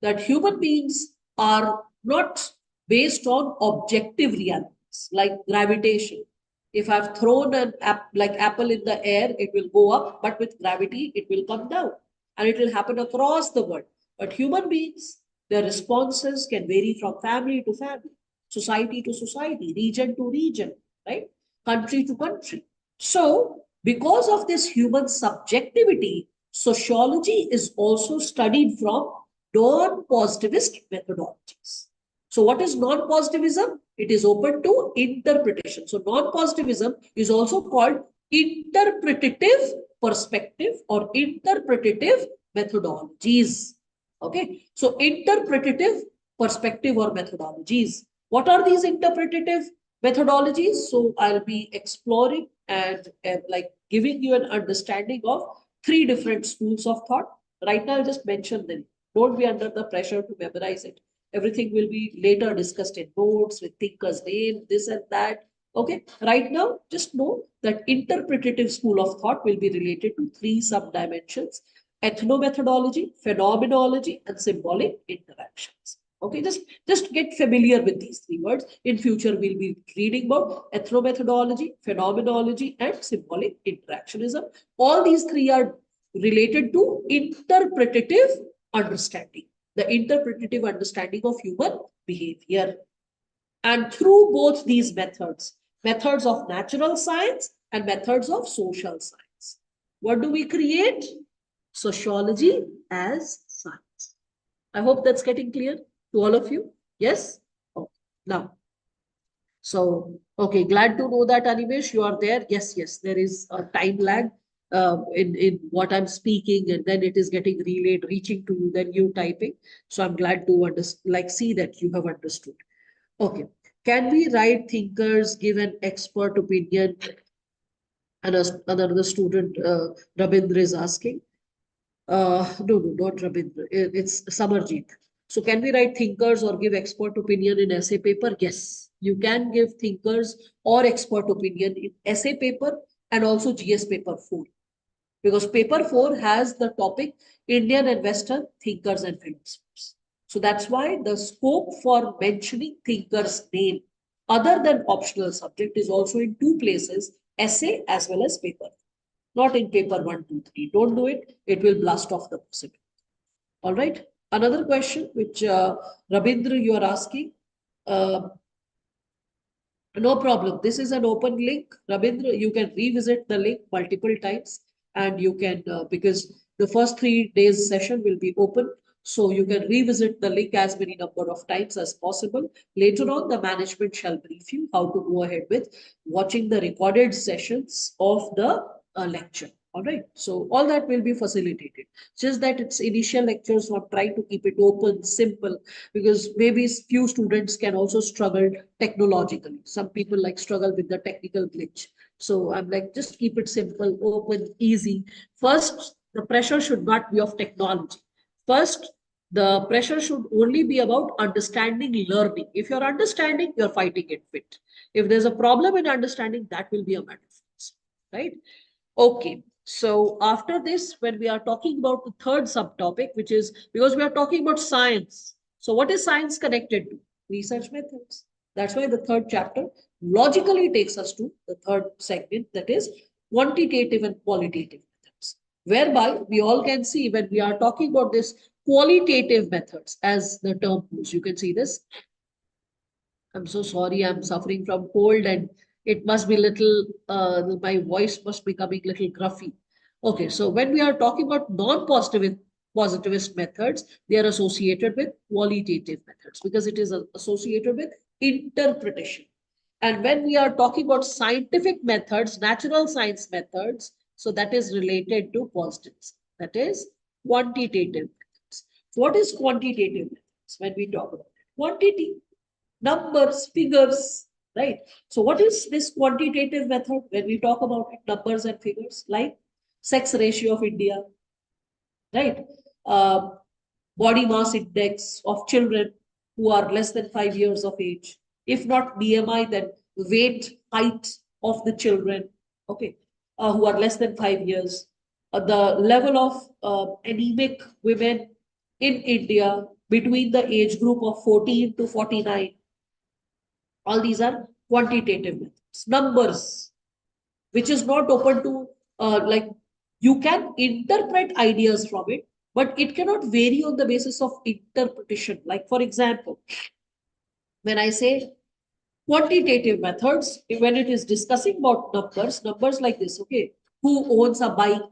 that human beings are not based on objective realities like gravitation. If I've thrown an apple in the air, it will go up, but with gravity, it will come down. And it will happen across the world. But human beings, their responses can vary from family to family, society to society, region to region, right? Country to country. So, because of this human subjectivity, sociology is also studied from non-positivist methodologies. So what is non-positivism? It is open to interpretation. So non-positivism is also called interpretative perspective or interpretative methodologies. Okay. So interpretative perspective or methodologies. What are these interpretative methodologies? So I'll be exploring and like giving you an understanding of 3 different schools of thought. Right now, I'll just mention them. Don't be under the pressure to memorize it. Everything will be later discussed in notes with thinkers' name, this and that. Okay. Right now, just know that interpretative school of thought will be related to 3 sub-dimensions: ethnomethodology, phenomenology, and symbolic interactions. Okay, just get familiar with these 3 words. In future, we'll be reading about ethnomethodology, phenomenology, and symbolic interactionism. All these 3 are related to interpretative understanding, the interpretative understanding of human behavior. And through both these methods, methods of natural science and methods of social science, what do we create? Sociology as science. I hope that's getting clear to all of you. Yes? Okay. Now, so, okay, glad to know that, Animesh, you are there. Yes, yes, there is a time lag in what I'm speaking, and then it is getting relayed, reaching to you, then you typing. So I'm glad to see that you have understood. Okay. Can we write thinkers, give an expert opinion? And another student, Rabindra, is asking. No, not Rabindra. It's Samarjeet. So can we write thinkers or give expert opinion in essay paper? Yes, you can give thinkers or expert opinion in essay paper and also GS paper 4. Because paper 4 has the topic Indian and Western thinkers and philosophers. So that's why the scope for mentioning thinkers' name other than optional subject is also in 2 places, essay as well as paper. Not in paper 1, 2, 3. Don't do it. It will blast off the possibility. All right. Another question which Rabindra, you are asking. No problem. This is an open link. Rabindra, you can revisit the link multiple times and you can, because the first 3 days session will be open. So you can revisit the link as many number of times as possible. Later on, the management shall brief you how to go ahead with watching the recorded sessions of the lecture. All right. So all that will be facilitated. Just that its initial lectures are trying to keep it open, simple, because maybe few students can also struggle technologically. Some people like struggle with the technical glitch. So I'm like, just keep it simple, open, easy. First, the pressure should not be of technology. First, the pressure should only be about understanding learning. If you're understanding, you're fighting it fit. If there's a problem in understanding, that will be a matter, right? Okay. So after this, when we are talking about the third subtopic, which is because we are talking about science. So what is science connected to? Research methods. That's why the third chapter logically takes us to the third segment, that is quantitative and qualitative methods. Whereby we all can see when we are talking about this qualitative methods, as the term goes, you can see this. I'm so sorry, I'm suffering from cold and it must be little, my voice must be coming little gruffy. Okay, so when we are talking about non-positivist methods, they are associated with qualitative methods because it is associated with interpretation. And when we are talking about scientific methods, natural science methods, so that is related to positivism. That is quantitative methods. What is quantitative methods when we talk about it? Quantity, numbers, figures, right? So what is this quantitative method when we talk about it, numbers and figures, like sex ratio of India, right? Uh, Body mass index of children who are less than 5 years of age. If not BMI, then weight, height of the children, okay, who are less than 5 years. The level of anemic women in India between the age group of 14 to 49. All these are quantitative methods. Numbers, which is not open to, like, you can interpret ideas from it, but it cannot vary on the basis of interpretation. Like, for example, when I say quantitative methods, when it is discussing about numbers like this, okay, who owns a bike,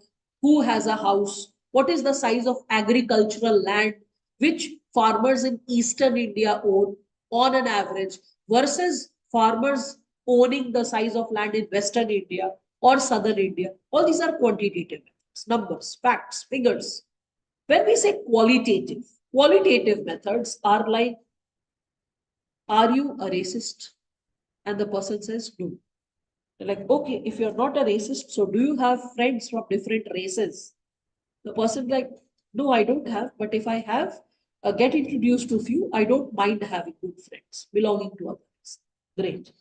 who has a house, what is the size of agricultural land which farmers in eastern India own on an average versus farmers owning the size of land in western India or southern India. All these are quantitative methods, numbers, facts, figures. When we say qualitative methods are like, are you a racist? And the person says, no. They're like, okay, if you're not a racist, so do you have friends from different races? The person like, no, I don't have, but if I have, get introduced to few, I don't mind having good friends belonging to others. Great.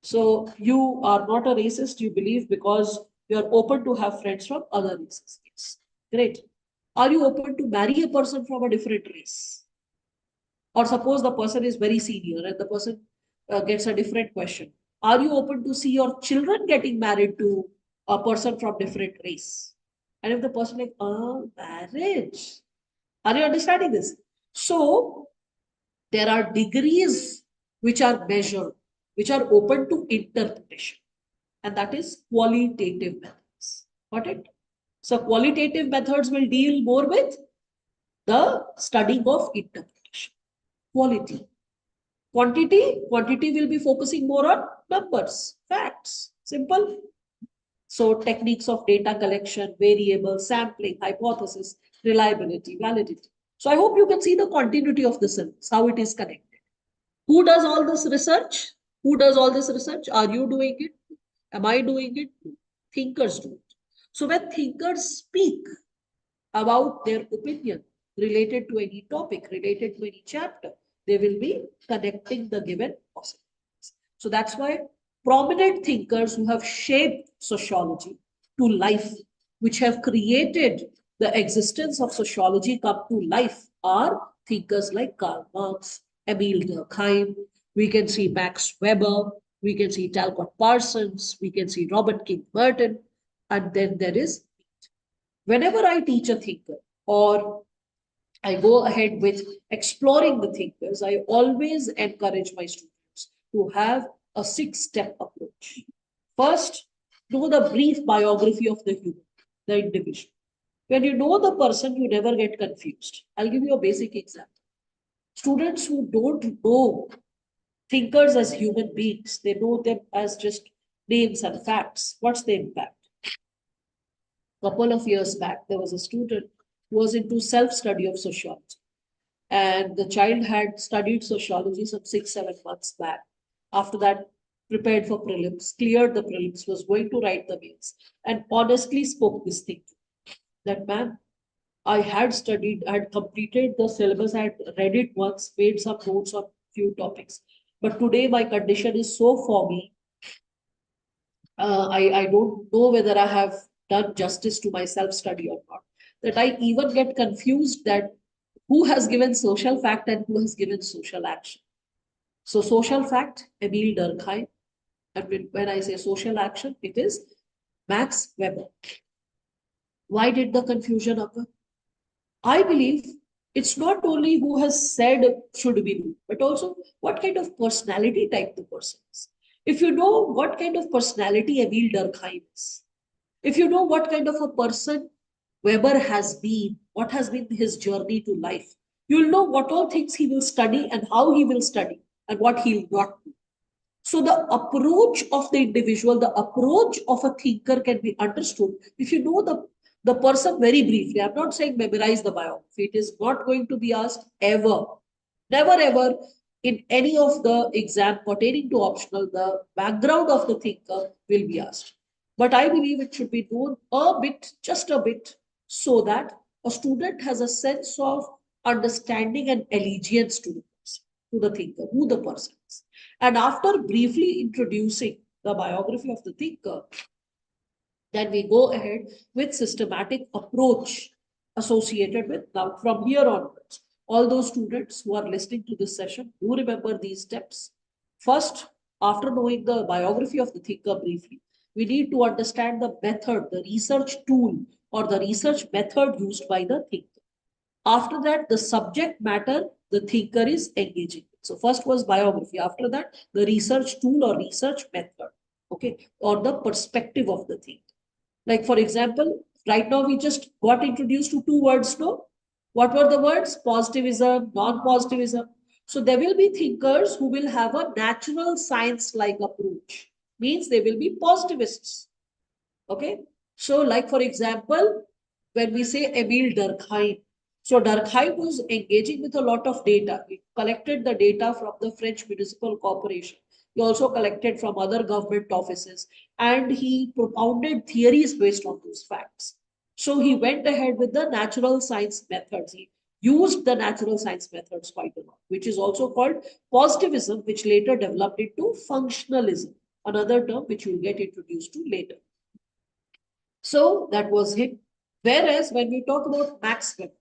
So you are not a racist, you believe, because you are open to have friends from other races. Yes. Great. Are you open to marry a person from a different race? Or suppose the person is very senior and the person gets a different question. Are you open to see your children getting married to a person from different race? And if the person like, marriage. Are you understanding this? So there are degrees which are measured, which are open to interpretation. And that is qualitative methods. Got it? So qualitative methods will deal more with the studying of interpretation. Quality. Quantity will be focusing more on numbers, facts, simple. So techniques of data collection, variable, sampling, hypothesis, reliability, validity. So I hope you can see the continuity of the syllabus, how it is connected. Who does all this research? Who does all this research? Are you doing it? Am I doing it? Thinkers do it. So when thinkers speak about their opinion related to any topic, related to any chapter, they will be connecting the given possibilities. So that's why prominent thinkers who have shaped sociology to life, which have created the existence of sociology come to life, are thinkers like Karl Marx, Emil Durkheim, we can see Max Weber, we can see Talcott Parsons, we can see Robert King Merton, and then there is, whenever I teach a thinker or I go ahead with exploring the thinkers, I always encourage my students to have a 6-step approach. First, know the brief biography of the human, the individual. When you know the person, you never get confused. I'll give you a basic example. Students who don't know thinkers as human beings, they know them as just names and facts. What's the impact? couple of years back, there was a student who was into self-study of sociology. And the child had studied sociology some 6, 7 months back. After that, prepared for prelims, cleared the prelims, was going to write the mains, and honestly spoke this thing that, man, I had studied, I had completed the syllabus, I had read it once, made some notes on few topics. But today my condition is so foggy, I don't know whether I have done justice to my self-study or not. That I even get confused that who has given social fact and who has given social action. So social fact, Emile Durkheim, and when I say social action, it is Max Weber. Why did the confusion occur? I believe it's not only who has said should be do, but also what kind of personality type the person is. If you know what kind of personality Emile Durkheim is, if you know what kind of a person Weber has been, what has been his journey to life, you'll know what all things he will study and how he will study and what he'll not do. So the approach of the individual, the approach of a thinker can be understood if you know the person very briefly. I'm not saying memorize the biography. It is not going to be asked ever. Never ever in any of the exam pertaining to optional, the background of the thinker will be asked. But I believe it should be known a bit, just a bit, so that a student has a sense of understanding and allegiance to the person, to the thinker, who the person is. And after briefly introducing the biography of the thinker, then we go ahead with systematic approach associated with. Now from here onwards, all those students who are listening to this session, do remember these steps. First, after knowing the biography of the thinker briefly, we need to understand the method, the research tool or the research method used by the thinker. After that, the subject matter the thinker is engaging. So first was biography. After that, the research tool or research method, okay, or the perspective of the thinker. Like for example, right now we just got introduced to two words, no? What were the words? Positivism, non-positivism. So there will be thinkers who will have a natural science-like approach. Means they will be positivists. Okay. So like for example, when we say Emile Durkheim, so Durkheim was engaging with a lot of data. He collected the data from the French Municipal Corporation. He also collected from other government offices and he propounded theories based on those facts. So he went ahead with the natural science methods. He used the natural science methods quite a lot, which is also called positivism, which later developed into functionalism, another term which you'll get introduced to later. So that was him. Whereas when we talk about Max Weber,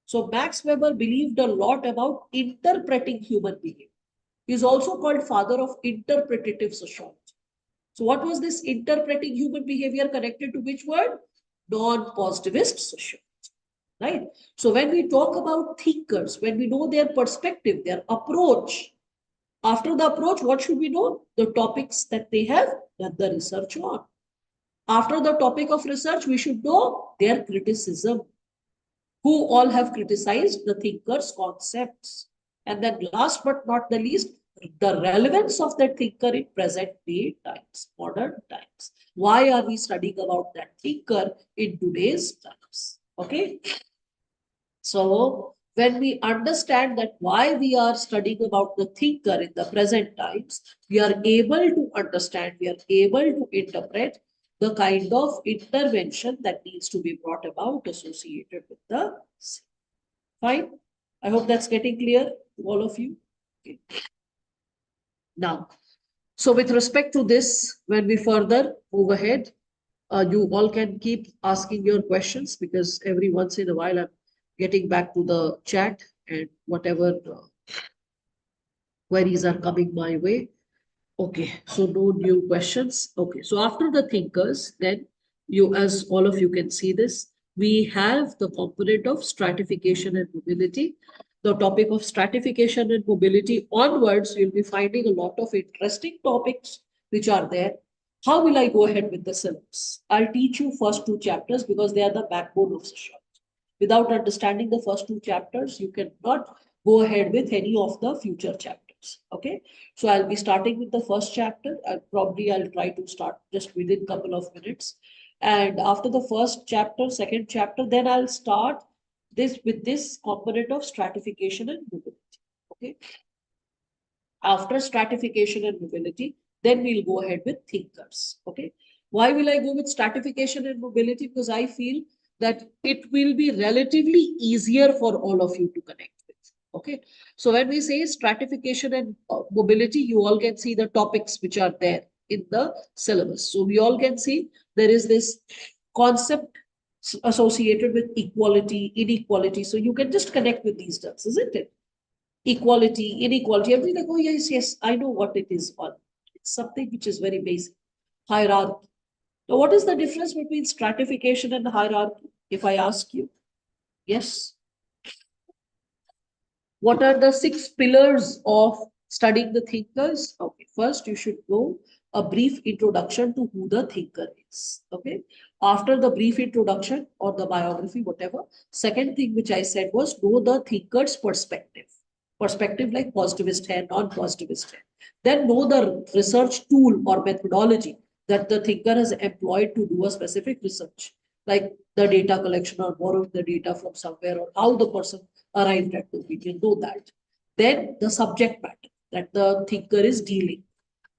so Max Weber believed a lot about interpreting human behavior. He is also called father of interpretative sociology. So what was this interpreting human behavior connected to which word? Non-positivist sociology, right? So when we talk about thinkers, when we know their perspective, their approach, after the approach, what should we know? The topics that they have done the research on. After the topic of research, we should know their criticism, who all have criticized the thinker's concepts. And then last but not the least, the relevance of that thinker in present day times, modern times. Why are we studying about that thinker in today's times? Okay. So when we understand that why we are studying about the thinker in the present times, we are able to understand, we are able to interpret the kind of intervention that needs to be brought about associated with the SINGH. Fine. I hope that's getting clear to all of you. Okay. Now, so with respect to this, when we further move ahead, you all can keep asking your questions because every once in a while I'm getting back to the chat and whatever queries are coming my way. Okay, so no new questions. Okay, so after the thinkers, then you, as all of you can see this, we have the component of stratification and mobility. The topic of stratification and mobility onwards, you'll be finding a lot of interesting topics which are there. How will I go ahead with the syllabus? I'll teach you first two chapters because they are the backbone of sociology. Without understanding the first two chapters, you cannot go ahead with any of the future chapters. Okay, so I'll be starting with the first chapter. I'll try to start just within a couple of minutes. And after the first chapter, second chapter, then I'll start this with this component of stratification and mobility. Okay. After stratification and mobility, then we'll go ahead with thinkers. Okay. Why will I go with stratification and mobility? Because I feel that it will be relatively easier for all of you to connect with. Okay. So when we say stratification and mobility, you all can see the topics which are there in the syllabus. So we all can see there is this concept associated with equality, inequality. So you can just connect with these terms, isn't it? Equality, inequality, everything like, oh, yes, yes, I know what it is all. It's something which is very basic. Hierarchy. Now, what is the difference between stratification and hierarchy? If I ask you, yes. What are the 6 pillars of studying the thinkers? Okay, first you should know a brief introduction to who the thinker is. Okay, after the brief introduction or the biography, whatever, second thing which I said was know the thinker's perspective. Perspective like positivist hai, non-positivist hai. Then know the research tool or methodology that the thinker has employed to do a specific research, like the data collection or borrowing the data from somewhere, or how the person arrived at the opinion, know that. Then the subject matter that the thinker is dealing.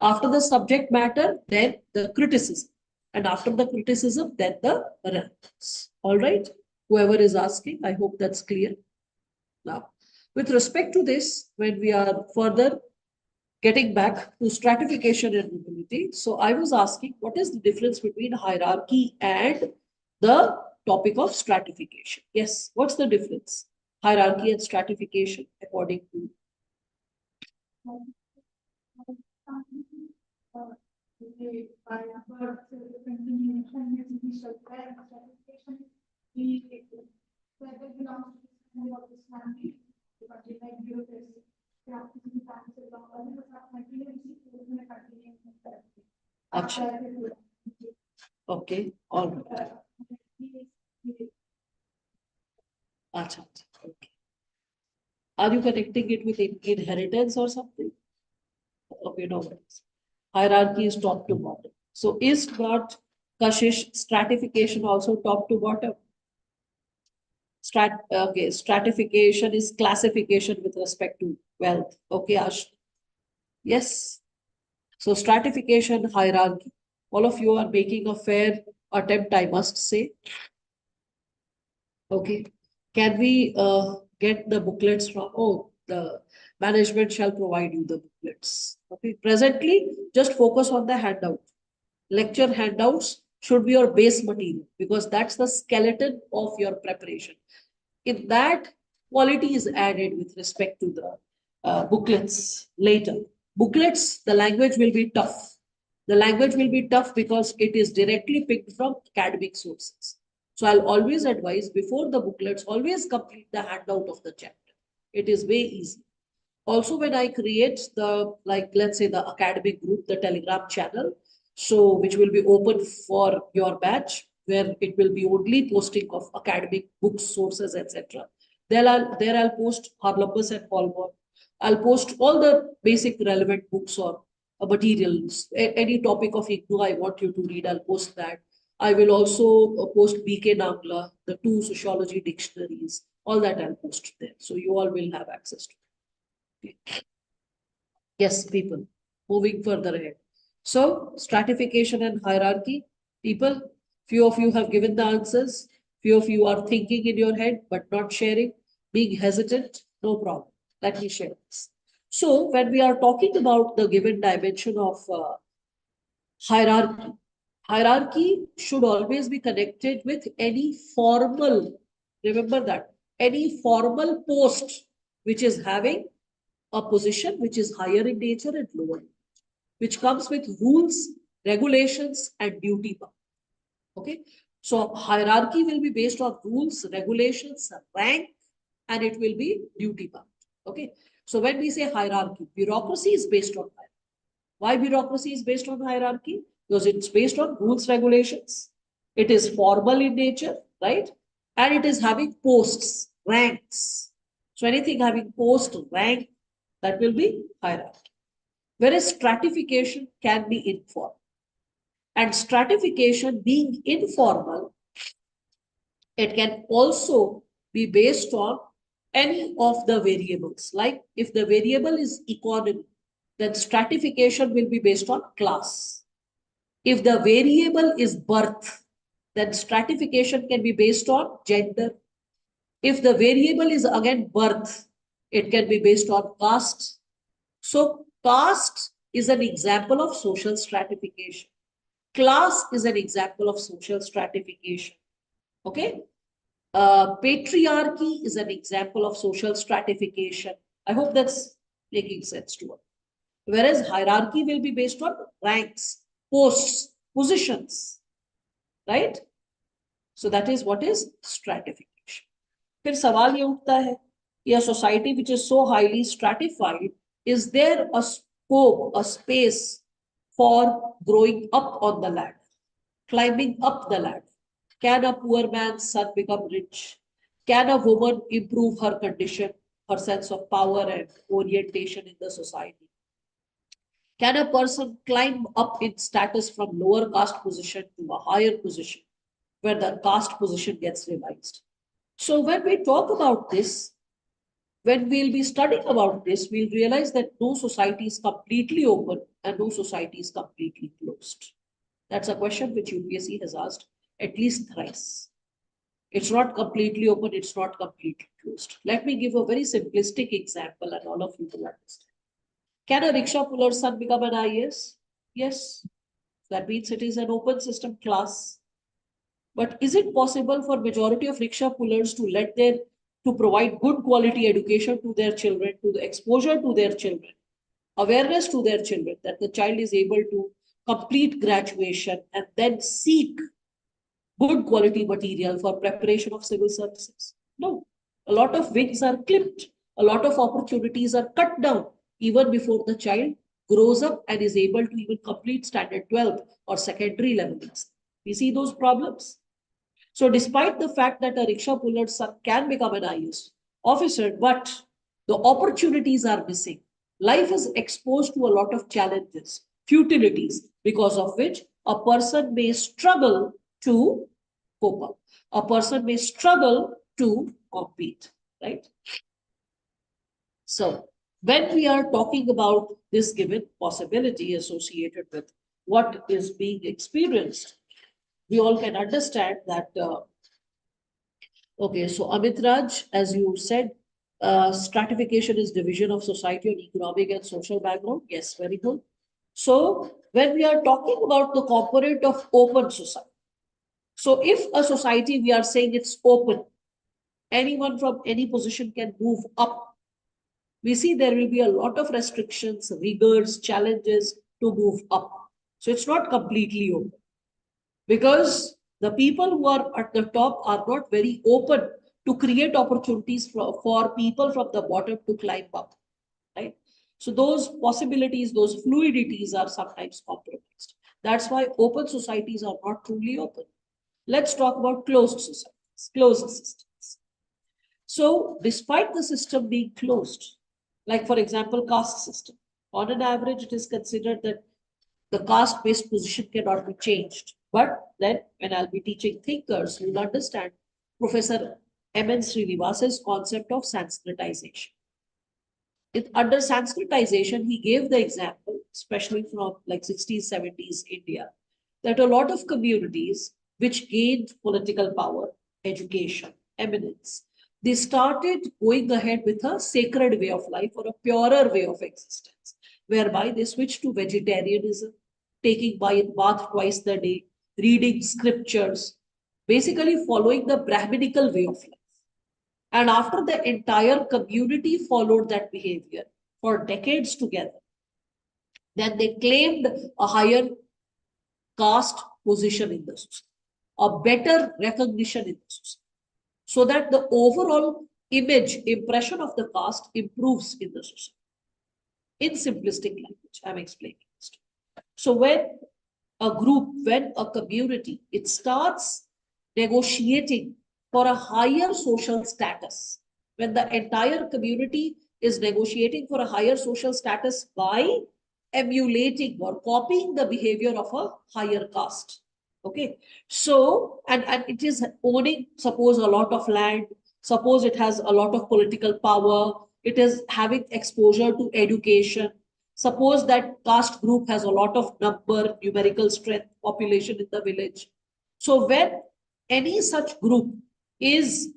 After the subject matter, then the criticism. And after the criticism, then the relevance. All right. Whoever is asking, I hope that's clear. Now, with respect to this, when we are further getting back to stratification and mobility, so I was asking what is the difference between hierarchy and the topic of stratification? Yes, what's the difference? Hierarchy and stratification according to Acha. Okay, all right. Acha. Okay. Are you connecting it with inheritance or something? Okay, no worries. Hierarchy is top to bottom. So is not Kashish stratification also top to bottom? Okay, stratification is classification with respect to wealth. Okay, Ash. Yes. So stratification, hierarchy. All of you are making a fair attempt, I must say. Okay. Can we get the booklets from, oh, the management shall provide you the booklets. Okay. Presently, just focus on the handout. Lecture handouts should be your base material because that's the skeleton of your preparation. In that, quality is added with respect to the booklets later. Booklets, the language will be tough. The language will be tough because it is directly picked from academic sources. So I'll always advise before the booklets, always complete the handout of the chapter. It is way easy. Also, when I create the, like, let's say the academic group, the Telegram channel, so which will be open for your batch, where it will be only posting of academic books, sources, etc. There I'll post Harlopus and Hallmark. I'll post all the basic relevant books or materials. Any topic of IGNU I want you to read, I'll post that. I will also post BK Nangla, the 2 sociology dictionaries, all that I'll post there. So you all will have access to it. Yes, people. Moving further ahead. So, stratification and hierarchy. People, few of you have given the answers. Few of you are thinking in your head, but not sharing, being hesitant. No problem. Let me share this. So, when we are talking about the given dimension of hierarchy, hierarchy should always be connected with any formal, remember that, any formal post which is having a position which is higher in nature and lower, which comes with rules, regulations, and duty bound. Okay. So hierarchy will be based on rules, regulations, rank, and it will be duty bound. Okay. So when we say hierarchy, bureaucracy is based on hierarchy. Why bureaucracy is based on hierarchy? Because it's based on rules, regulations. It is formal in nature, right? And it is having posts, ranks. So anything having post, rank, that will be hierarchy. Whereas stratification can be informal. And stratification being informal, it can also be based on any of the variables. Like if the variable is economy, then stratification will be based on class. If the variable is birth, then stratification can be based on gender. If the variable is again birth, it can be based on caste. So caste is an example of social stratification. Class is an example of social stratification. Okay. Patriarchy is an example of social stratification. I hope that's making sense to us. Whereas hierarchy will be based on ranks, posts, positions, right? So that is what is stratification. फिर सवाल ये उठता है, a society which is so highly stratified, is there a scope, a space for growing up on the ladder, climbing up the ladder? Can a poor man's son become rich? Can a woman improve her condition, her sense of power and orientation in the society? Can a person climb up in status from lower caste position to a higher position where the caste position gets revised? So when we talk about this, when we'll be studying about this, we'll realize that no society is completely open and no society is completely closed. That's a question which UPSC has asked at least thrice. It's not completely open, it's not completely closed. Let me give a very simplistic example and all of you will understand. Can a rickshaw puller's son become an IAS? Yes. That means it is an open system class. But is it possible for majority of rickshaw pullers to provide good quality education to their children, to the exposure to their children, awareness to their children, that the child is able to complete graduation and then seek good quality material for preparation of civil services? No. A lot of wings are clipped. A lot of opportunities are cut down even before the child grows up and is able to even complete standard 12 or secondary levels. We see those problems. So despite the fact that a rickshaw puller's son can become an IAS officer, but the opportunities are missing. Life is exposed to a lot of challenges, futilities, because of which a person may struggle to cope up. A person may struggle to compete, right? So when we are talking about this given possibility associated with what is being experienced, we all can understand that, okay, so Amit Raj, as you said, stratification is division of society on economic and social background. Yes, very good. So when we are talking about the component of open society, so if a society, we are saying it's open, anyone from any position can move up. We see there will be a lot of restrictions, rigors, challenges to move up. So it's not completely open, because the people who are at the top are not very open to create opportunities for people from the bottom to climb up, right? So those possibilities, those fluidities are sometimes compromised. That's why open societies are not truly open. Let's talk about closed societies, closed systems. So despite the system being closed, like for example, caste system, on an average, it is considered that the caste-based position cannot be changed. But then when I'll be teaching thinkers, you'll understand Professor M.N. Srinivasa's concept of Sanskritization. Under Sanskritization, he gave the example, especially from like 60s, 70s India, that a lot of communities which gained political power, education, eminence, they started going ahead with a sacred way of life or a purer way of existence, whereby they switched to vegetarianism, taking bath twice a day, reading scriptures, basically following the Brahminical way of life. And after the entire community followed that behavior for decades together, then they claimed a higher caste position in the society, a better recognition in the society, so that the overall impression of the caste improves in the society. In simplistic language, I'm explaining this. So when a group, when a community, it starts negotiating for a higher social status, when the entire community is negotiating for a higher social status by emulating or copying the behavior of a higher caste. Okay, so and it is owning, suppose, a lot of land, suppose it has a lot of political power, it is having exposure to education, suppose that caste group has a lot of number, numerical strength, population in the village. So when any such group is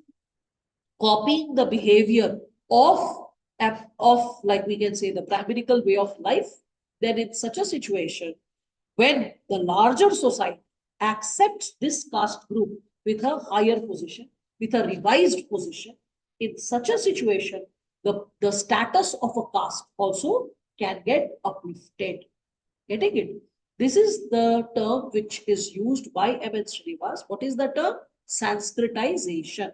copying the behavior of like we can say the Brahminical way of life, then in such a situation, when the larger society accepts this caste group with a higher position, with a revised position, in such a situation, the status of a caste also can get uplifted. Getting it? This is the term which is used by M.N. Srinivas. What is the term? Sanskritization.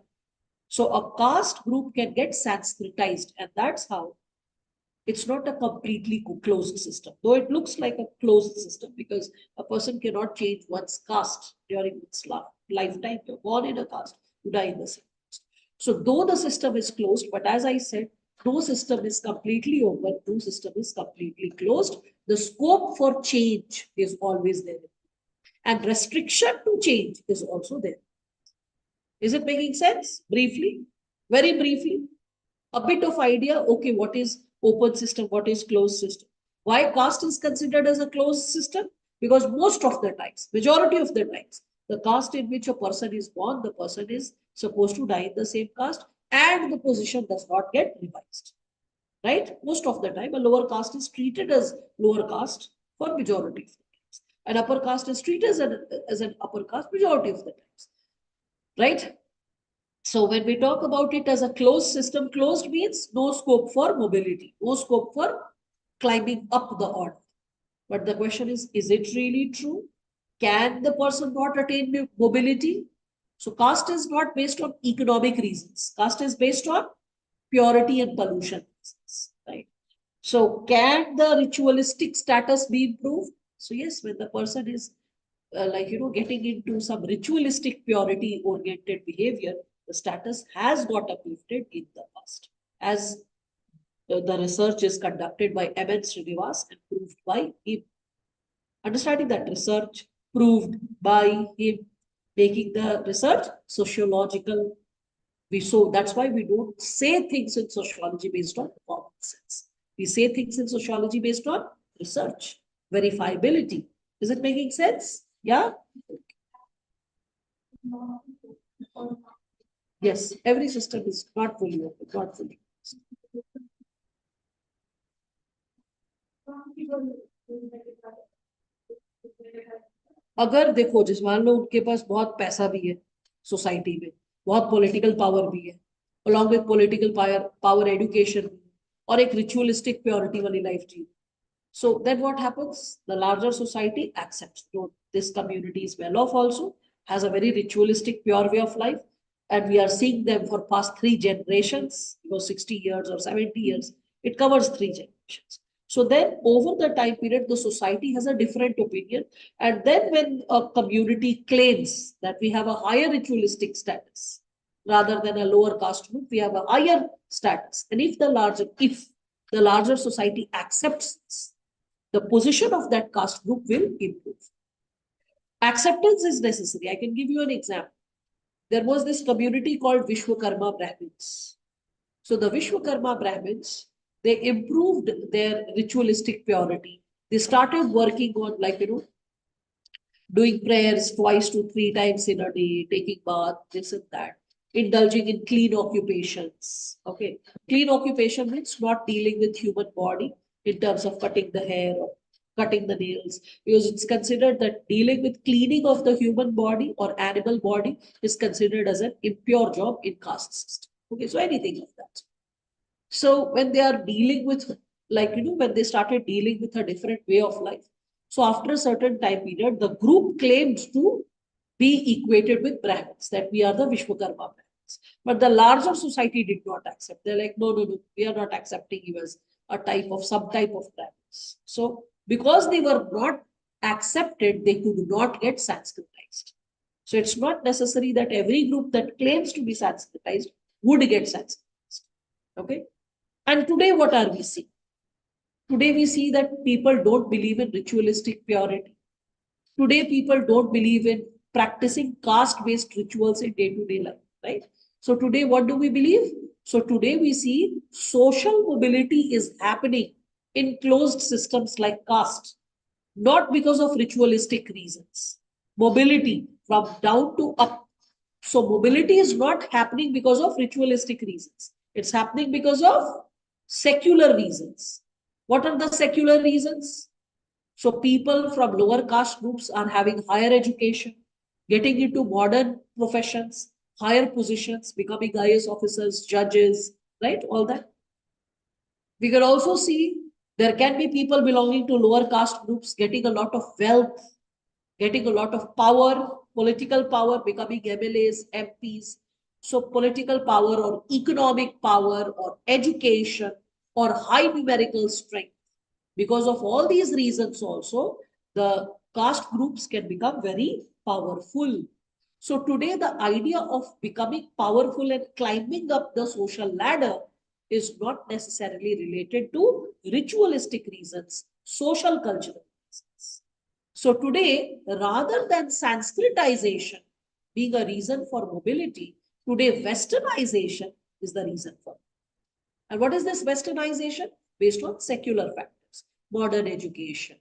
So a caste group can get Sanskritized, and that's how it's not a completely closed system, though it looks like a closed system because a person cannot change one's caste during its lifetime. You're born in a caste, you die in the same caste. So though the system is closed, but as I said, no system is completely open, no system is completely closed. The scope for change is always there. And restriction to change is also there. Is it making sense? Briefly, very briefly, a bit of idea. Okay, what is open system? What is closed system? Why caste is considered as a closed system? Because most of the times, majority of the times, the caste in which a person is born, the person is supposed to die in the same caste, and the position does not get revised. Right? Most of the time, a lower caste is treated as lower caste for majority of the times. An upper caste is treated as an upper caste majority of the times. Right? So when we talk about it as a closed system, closed means no scope for mobility, no scope for climbing up the order. But the question is it really true? Can the person not attain mobility? So caste is not based on economic reasons. Caste is based on purity and pollution reasons, right? So can the ritualistic status be improved? So yes, when the person is getting into some ritualistic purity oriented behavior, the status has got uplifted in the past, as the research is conducted by M.N. Srinivas and proved by him. Understanding that research proved by him, making the research sociological. So that's why we don't say things in sociology based on common sense. We say things in sociology based on research, verifiability. Is it making sense? Yeah? Yes, every system is not fully open, not fully. अगर देखो जिस मान लो उनके पास बहुत पैसा भी है society में, बहुत पॉलिटिकल पावर भी है, along with political power education और एक ritualistic purity वाली लाइफ जी. So then what happens? The larger society accepts this community is well off also, has a very ritualistic pure way of life, and we are seeing them for past 3 generations, 60 years or 70 years. It covers 3 generations. So then over the time period, the society has a different opinion. And then when a community claims that we have a higher ritualistic status rather than a lower caste group, we have a higher status. And if the larger society accepts this, the position of that caste group will improve. Acceptance is necessary. I can give you an example. There was this community called Vishwakarma Brahmins. So the Vishwakarma Brahmins, they improved their ritualistic purity. They started working on doing prayers 2 to 3 times in a day, taking bath, this and that, indulging in clean occupations. Okay. Clean occupation means not dealing with human body in terms of cutting the hair or cutting the nails, because it's considered that dealing with cleaning of the human body or animal body is considered as an impure job in caste system. Okay, so anything of that. So when they are dealing with, when they started dealing with a different way of life, so after a certain time period, the group claimed to be equated with Brahmins, that we are the Vishwakarma Brahmins. But the larger society did not accept. They're like, no, we are not accepting you as some type of Brahmins. So because they were not accepted, they could not get Sanskritized. So it's not necessary that every group that claims to be Sanskritized would get Sanskritized. Okay. And today, what are we seeing? Today we see that people don't believe in ritualistic purity. Today people don't believe in practicing caste-based rituals in day-to-day life, right? So today what do we believe? So today we see social mobility is happening in closed systems like caste, not because of ritualistic reasons. Mobility from down to up. So mobility is not happening because of ritualistic reasons. It's happening because of secular reasons. What are the secular reasons? So people from lower caste groups are having higher education, getting into modern professions, higher positions, becoming IAS officers, judges, right? All that. We can also see there can be people belonging to lower caste groups getting a lot of wealth, getting a lot of power, political power, becoming MLAs, MPs. So political power or economic power or education or high numerical strength. Because of all these reasons also, the caste groups can become very powerful. So today the idea of becoming powerful and climbing up the social ladder is not necessarily related to ritualistic reasons, social cultural reasons. So today, rather than Sanskritization being a reason for mobility, today Westernization is the reason for it. And what is this Westernization? Based on secular factors, modern education,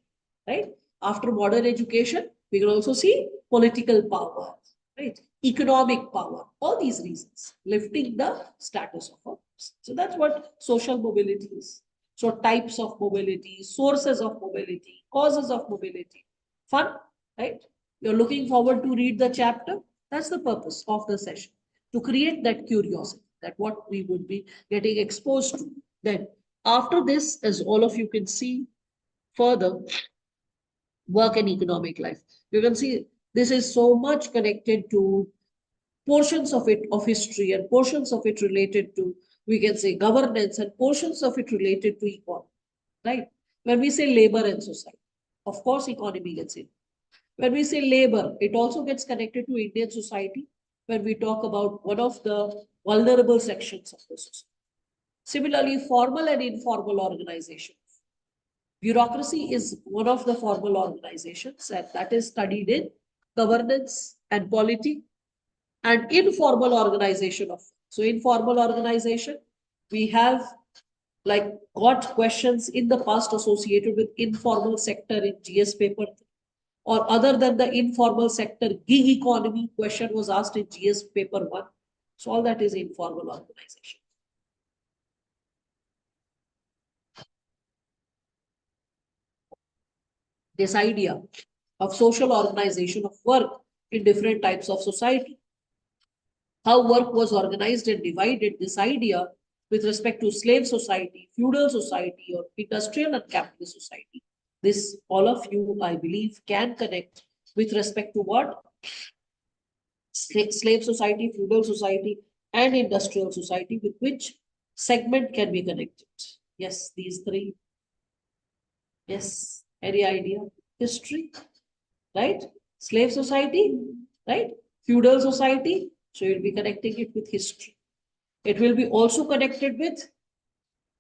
right? After modern education, we can also see political power, right? Economic power, all these reasons, lifting the status of a person. So that's what social mobility is. So types of mobility, sources of mobility, causes of mobility. Fun, right? You're looking forward to read the chapter. That's the purpose of the session, to create that curiosity, that what we would be getting exposed to. Then after this, as all of you can see further, work and economic life. You can see this is so much connected to portions of it of history and portions of it related to, we can say, governance and portions of it related to economy, right? When we say labor and society, of course, economy gets in. When we say labor, it also gets connected to Indian society when we talk about one of the vulnerable sections of the society. Similarly, formal and informal organization. Bureaucracy is one of the formal organizations, and that is studied in governance and polity. And informal organization of, so informal organization, we have like got questions in the past associated with informal sector in GS paper, or other than the informal sector, gig economy question was asked in GS paper 1. So all that is informal organization. This idea of social organization of work in different types of society, how work was organized and divided, this idea with respect to slave society, feudal society, or industrial and capitalist society. This, all of you, I believe, can connect with respect to what? Slave society, feudal society, and industrial society, with which segment can be connected? Yes, these three. Yes, any idea? History, right? Slave society, right? Feudal society. So you'll be connecting it with history. It will be also connected with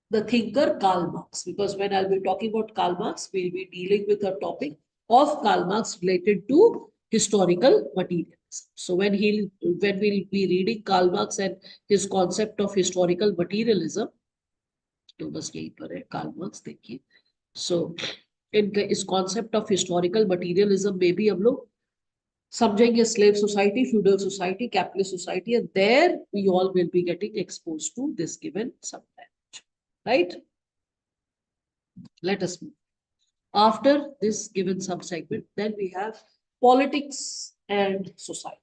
the thinker Karl Marx, because when I'll be talking about Karl Marx, we'll be dealing with a topic of Karl Marx related to historical materialism. So when we'll be reading Karl Marx and his concept of historical materialism, तो बस यहीं पर है Karl Marx देखिए. So in इस concept of historical materialism में भी हम लोग समझेंगे slave society, feudal society, capitalist society, and there we all will be getting exposed to this given subdimension, right? Let us move. After this given subsegment, then we have politics and society.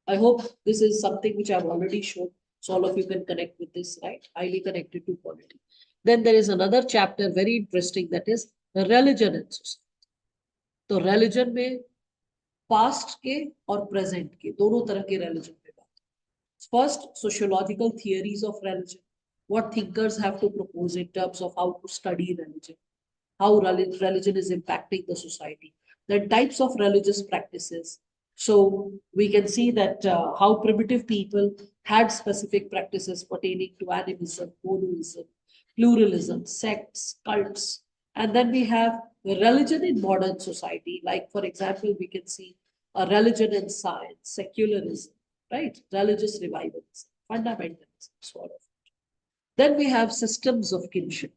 I hope this is something which I've already shown, so all of you can connect with this, right? Highly connected to politics. Then there is another chapter, very interesting, that is religion and society. तो religion में past के और present के दोनों तरह के religion पे बात. First, sociological theories of religion. What thinkers have to propose in terms of how to study religion, how religion is impacting the society, then types of religious practices. So we can see that how primitive people had specific practices pertaining to animism, monoism, pluralism, sects, cults. And then we have religion in modern society. Like, for example, we can see a religion in science, secularism, right? Religious revivalism, fundamentalism, sort of. Then we have systems of kinship.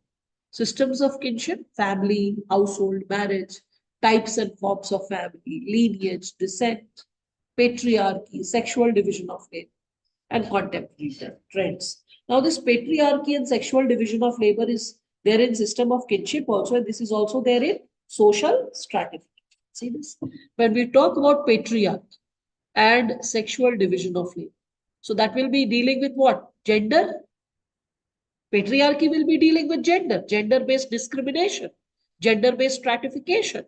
Systems of kinship, family, household, marriage, types and forms of family, lineage, descent, patriarchy, sexual division of labor, and contemporary trends. Now, this patriarchy and sexual division of labor is there in system of kinship also, and this is also there in social stratification. See this? When we talk about patriarchy and sexual division of labor, so that will be dealing with what? Gender. Patriarchy will be dealing with gender, gender-based discrimination, gender-based stratification.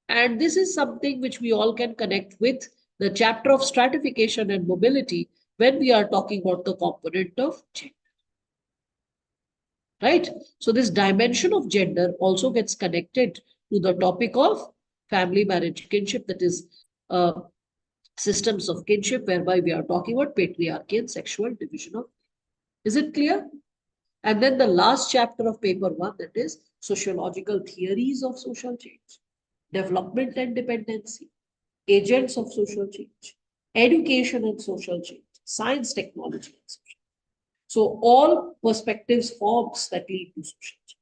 And this is something which we all can connect with the chapter of stratification and mobility when we are talking about the component of gender. Right? So this dimension of gender also gets connected to the topic of family, marriage, kinship, that is systems of kinship, whereby we are talking about patriarchy and sexual division of. Is it clear? And then the last chapter of paper one, that is sociological theories of social change, development and dependency, agents of social change, education and social change, science, technology, and social. So all perspectives, forms that lead to social change.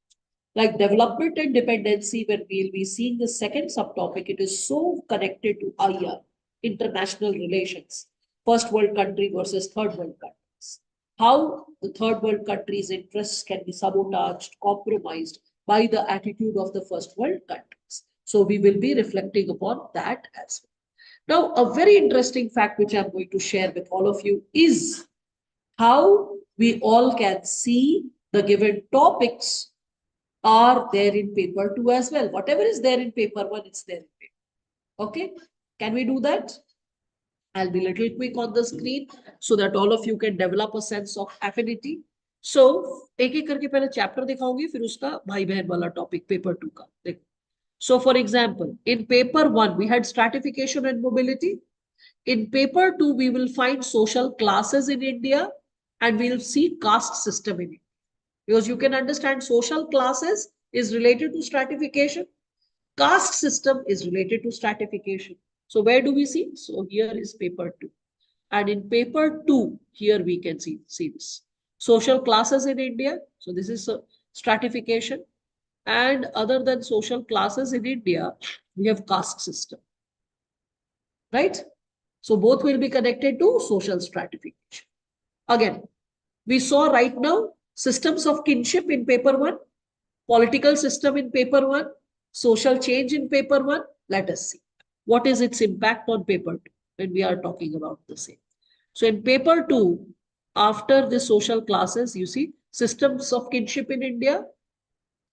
Like development and dependency, when we'll be seeing the second subtopic, it is so connected to IR, international relations, first world country versus third world countries. How the third world countries' interests can be sabotaged, compromised by the attitude of the first world countries. So we will be reflecting upon that as well. Now, a very interesting fact which I'm going to share with all of you is how we all can see the given topics are there in paper 2 as well. Whatever is there in paper 1, it's there in paper. Okay, can we do that? I'll be a little quick on the screen so that all of you can develop a sense of affinity. So एक एक करके पहले chapter दिखाऊंगी, फिर उसका भाई बहन वाला टॉपिक पेपर 2 का देखो. So for example, in paper 1 we had stratification and mobility. In paper 2 we will find social classes in India and we'll see caste system in India. Because you can understand social classes is related to stratification. Caste system is related to stratification. So where do we see? So here is paper 2. And in paper 2, here we can see this. Social classes in India. So this is stratification. And other than social classes in India, we have caste system. Right? So both will be connected to social stratification. Again, we saw right now systems of kinship in paper 1, political system in paper 1, social change in paper 1. Let us see what is its impact on paper 2 when we are talking about the same. So in paper 2, after the social classes, you see systems of kinship in India.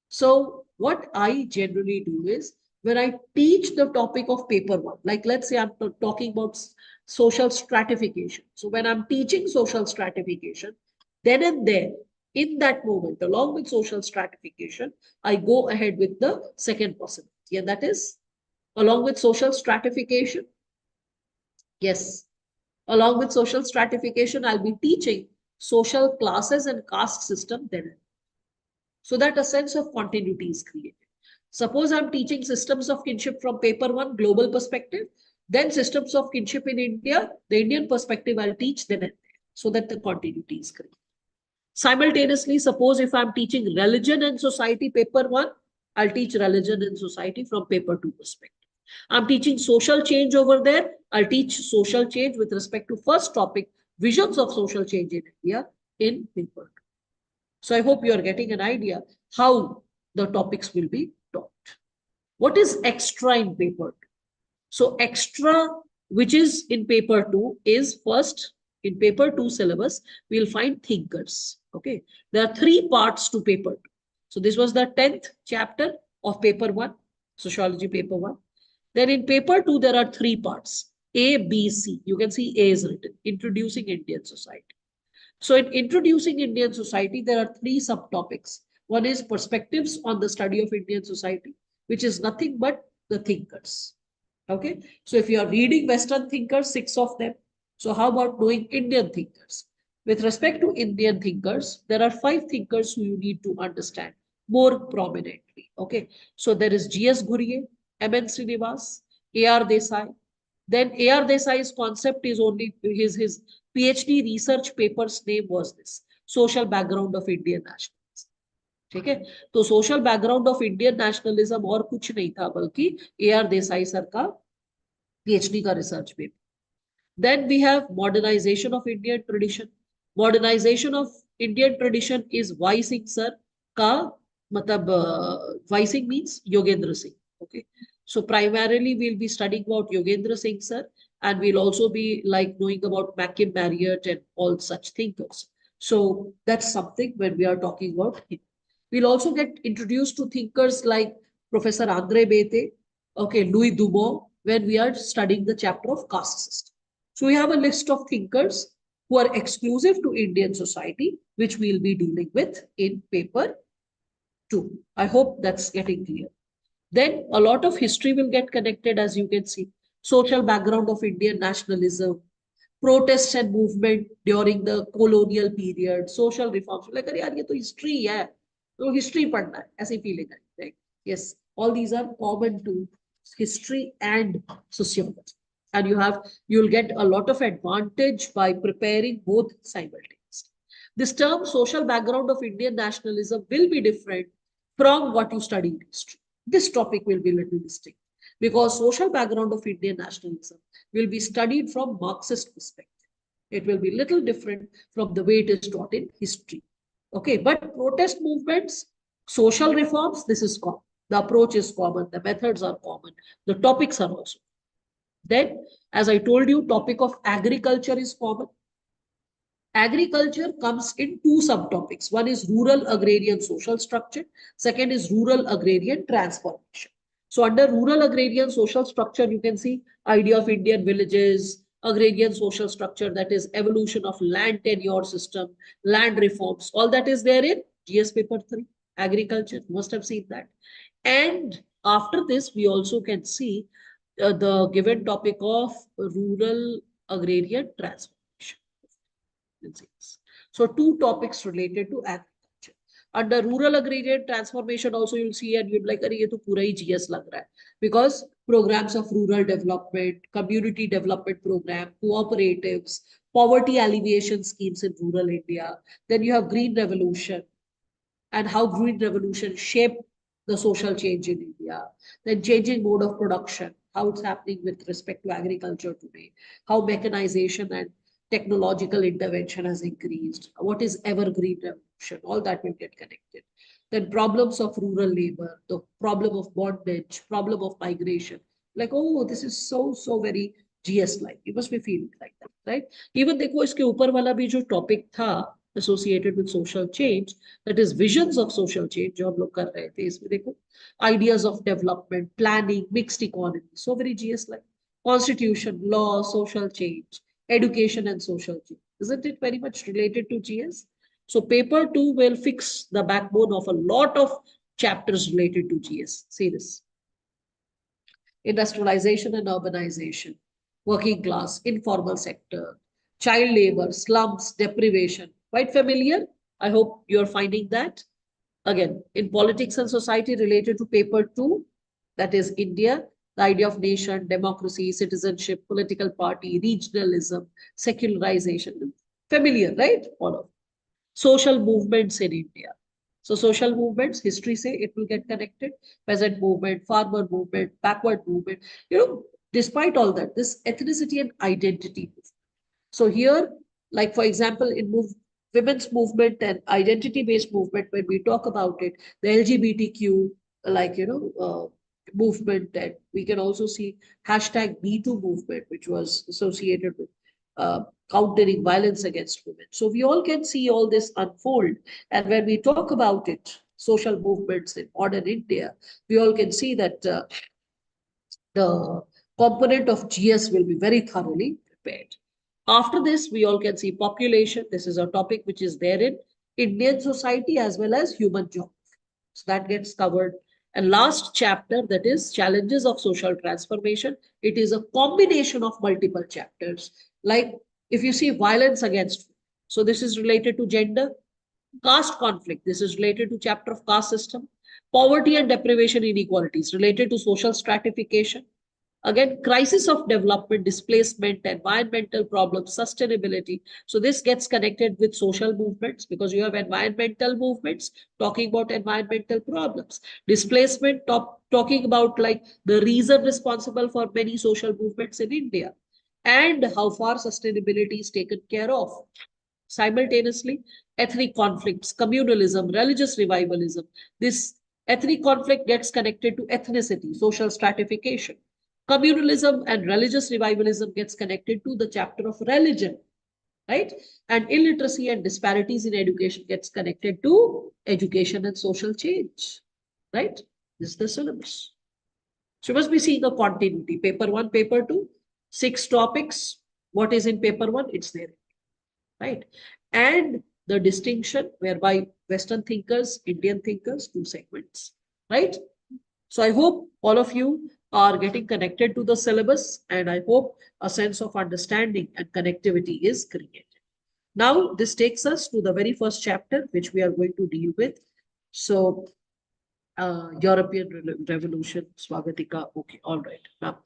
So what I generally do is when I teach the topic of paper 1, like let's say I'm talking about social stratification. So when I'm teaching social stratification, then and there, in that moment, along with social stratification, I go ahead with the second possibility, and that is along with social stratification. Yes, along with social stratification, I'll be teaching social classes and caste system then. So that a sense of continuity is created. Suppose I'm teaching systems of kinship from paper 1, global perspective, then systems of kinship in India, the Indian perspective I'll teach then and there, so that the continuity is created. Simultaneously, suppose if I'm teaching religion and society paper 1, I'll teach religion and society from paper 2 perspective. I'm teaching social change over there, I'll teach social change with respect to first topic, visions of social change in India in paper 2. So I hope you are getting an idea how the topics will be taught. What is extra in paper 2? So extra, which is in paper 2, is first in paper 2 syllabus, we'll find thinkers. Okay, there are 3 parts to paper 2. So this was the 10th chapter of paper 1, sociology paper 1. Then in paper 2, there are 3 parts, A, B, C. You can see A is written, introducing Indian society. So in introducing Indian society, there are 3 subtopics. One is perspectives on the study of Indian society, which is nothing but the thinkers. Okay, so if you are reading Western thinkers, 6 of them. So how about knowing Indian thinkers? With respect to Indian thinkers, there are 5 thinkers who you need to understand more prominently. Okay, so there is G.S. Ghurye, M.N. Srinivas, A.R. Desai. Then A.R. Desai's concept is only his PhD research paper's name was this: social background of Indian nationalism. ठीक है, तो social background of Indian nationalism और कुछ नहीं था बल्कि A.R. Desai sir का PhD का research paper. Then we have modernization of Indian tradition. Modernization of Indian tradition is Y Singh sir ka Y Singh means Yogendra Singh. Okay. So primarily we'll be studying about Yogendra Singh sir, and we'll also be like knowing about Mackim Marriott and all such thinkers. So that's something when we are talking about him. We'll also get introduced to thinkers like Professor Andre Bete, okay, Louis Dumont, when we are studying the chapter of caste system. So we have a list of thinkers who are exclusive to Indian society, which we'll be dealing with in paper 2. I hope that's getting clear. Then a lot of history will get connected, as you can see. Social background of Indian nationalism, protests and movement during the colonial period, social reforms. Like, अरे यार ये तो history है, तो history पढ़ना है, ऐसी feeling है. Right? Yes, all these are common to history and sociology. And you'll get a lot of advantage by preparing both simultaneously. This term social background of Indian nationalism will be different from what you study in history. This topic will be a little distinct because social background of Indian nationalism will be studied from Marxist perspective. It will be little different from the way it is taught in history. Okay, but protest movements, social reforms, this is common. The approach is common, the methods are common, the topics are also. Then, as I told you, topic of agriculture is common. Agriculture comes in 2 subtopics. One is rural agrarian social structure. Second is rural agrarian transformation. So under rural agrarian social structure, you can see idea of Indian villages, agrarian social structure, that is evolution of land tenure system, land reforms, all that is there in GS paper 3, agriculture, you must have seen that. And after this, we also can see the given topic of rural agrarian transformation. So 2 topics related to agriculture. Under rural agrarian transformation also you'll see, and you'll like, ये तो पूरा ही GS लग रहा है, because programs of rural development, community development program, cooperatives, poverty alleviation schemes in rural India. Then you have green revolution and how green revolution shaped the social change in India. Then changing mode of production, how it's happening with respect to agriculture today, how mechanization and technological intervention has increased, what is evergreen revolution, all that will get connected. Then problems of rural labor, the problem of bondage, problem of migration. Like, oh, this is so very GS-like. You must be feeling like that, right? Even देखो इसके ऊपर वाला भी जो topic था associated with social change, that is visions of social change, जो हम लोग कर रहे थे, इसमें देखो ideas of development, planning, mixed economy, so very GS-like. Constitution, law, social change, education and social change. Isn't it very much related to GS? So paper 2 will fix the backbone of a lot of chapters related to GS. See this. Industrialization and urbanization, working class, informal sector, child labor, slums, deprivation. Quite familiar? I hope you're finding that. Again, in politics and society related to paper 2, that is India, the idea of nation, democracy, citizenship, political party, regionalism, secularization. Familiar, right? All of social movements in India. So social movements, history say it will get connected. Peasant movement, farmer movement, backward movement. Despite all that, this ethnicity and identity. So here, like for example, in women's movement and identity-based movement, when we talk about it, the LGBTQ, movement, and we can also see hashtag #MeToo movement, which was associated with countering violence against women. So we all can see all this unfold. And when we talk about it, social movements in modern India, we all can see that the component of GS will be very thoroughly prepared. After this, we all can see population. This is a topic which is there in Indian society as well as human geography. So that gets covered. And last chapter, that is challenges of social transformation. It is a combination of multiple chapters. Like if you see violence against women. So this is related to gender. Caste conflict, this is related to chapter of caste system. Poverty and deprivation inequalities related to social stratification. Again, crisis of development, displacement, environmental problems, sustainability. So this gets connected with social movements because you have environmental movements talking about environmental problems. Displacement, talking about like the reason responsible for many social movements in India and how far sustainability is taken care of. Simultaneously, ethnic conflicts, communalism, religious revivalism. This ethnic conflict gets connected to ethnicity, social stratification. Communalism and religious revivalism gets connected to the chapter of religion, right? And illiteracy and disparities in education gets connected to education and social change, right? This is the syllabus. So you must be seeing a continuity. Paper 1, paper 2, 6 topics. What is in paper 1? It's there, right? And the distinction whereby Western thinkers, Indian thinkers, 2 segments, right? So I hope all of you are getting connected to the syllabus, and I hope a sense of understanding and connectivity is created. Now, this takes us to the very first chapter, which we are going to deal with. So, European Revolution, Swagatika. Okay, all right. Now,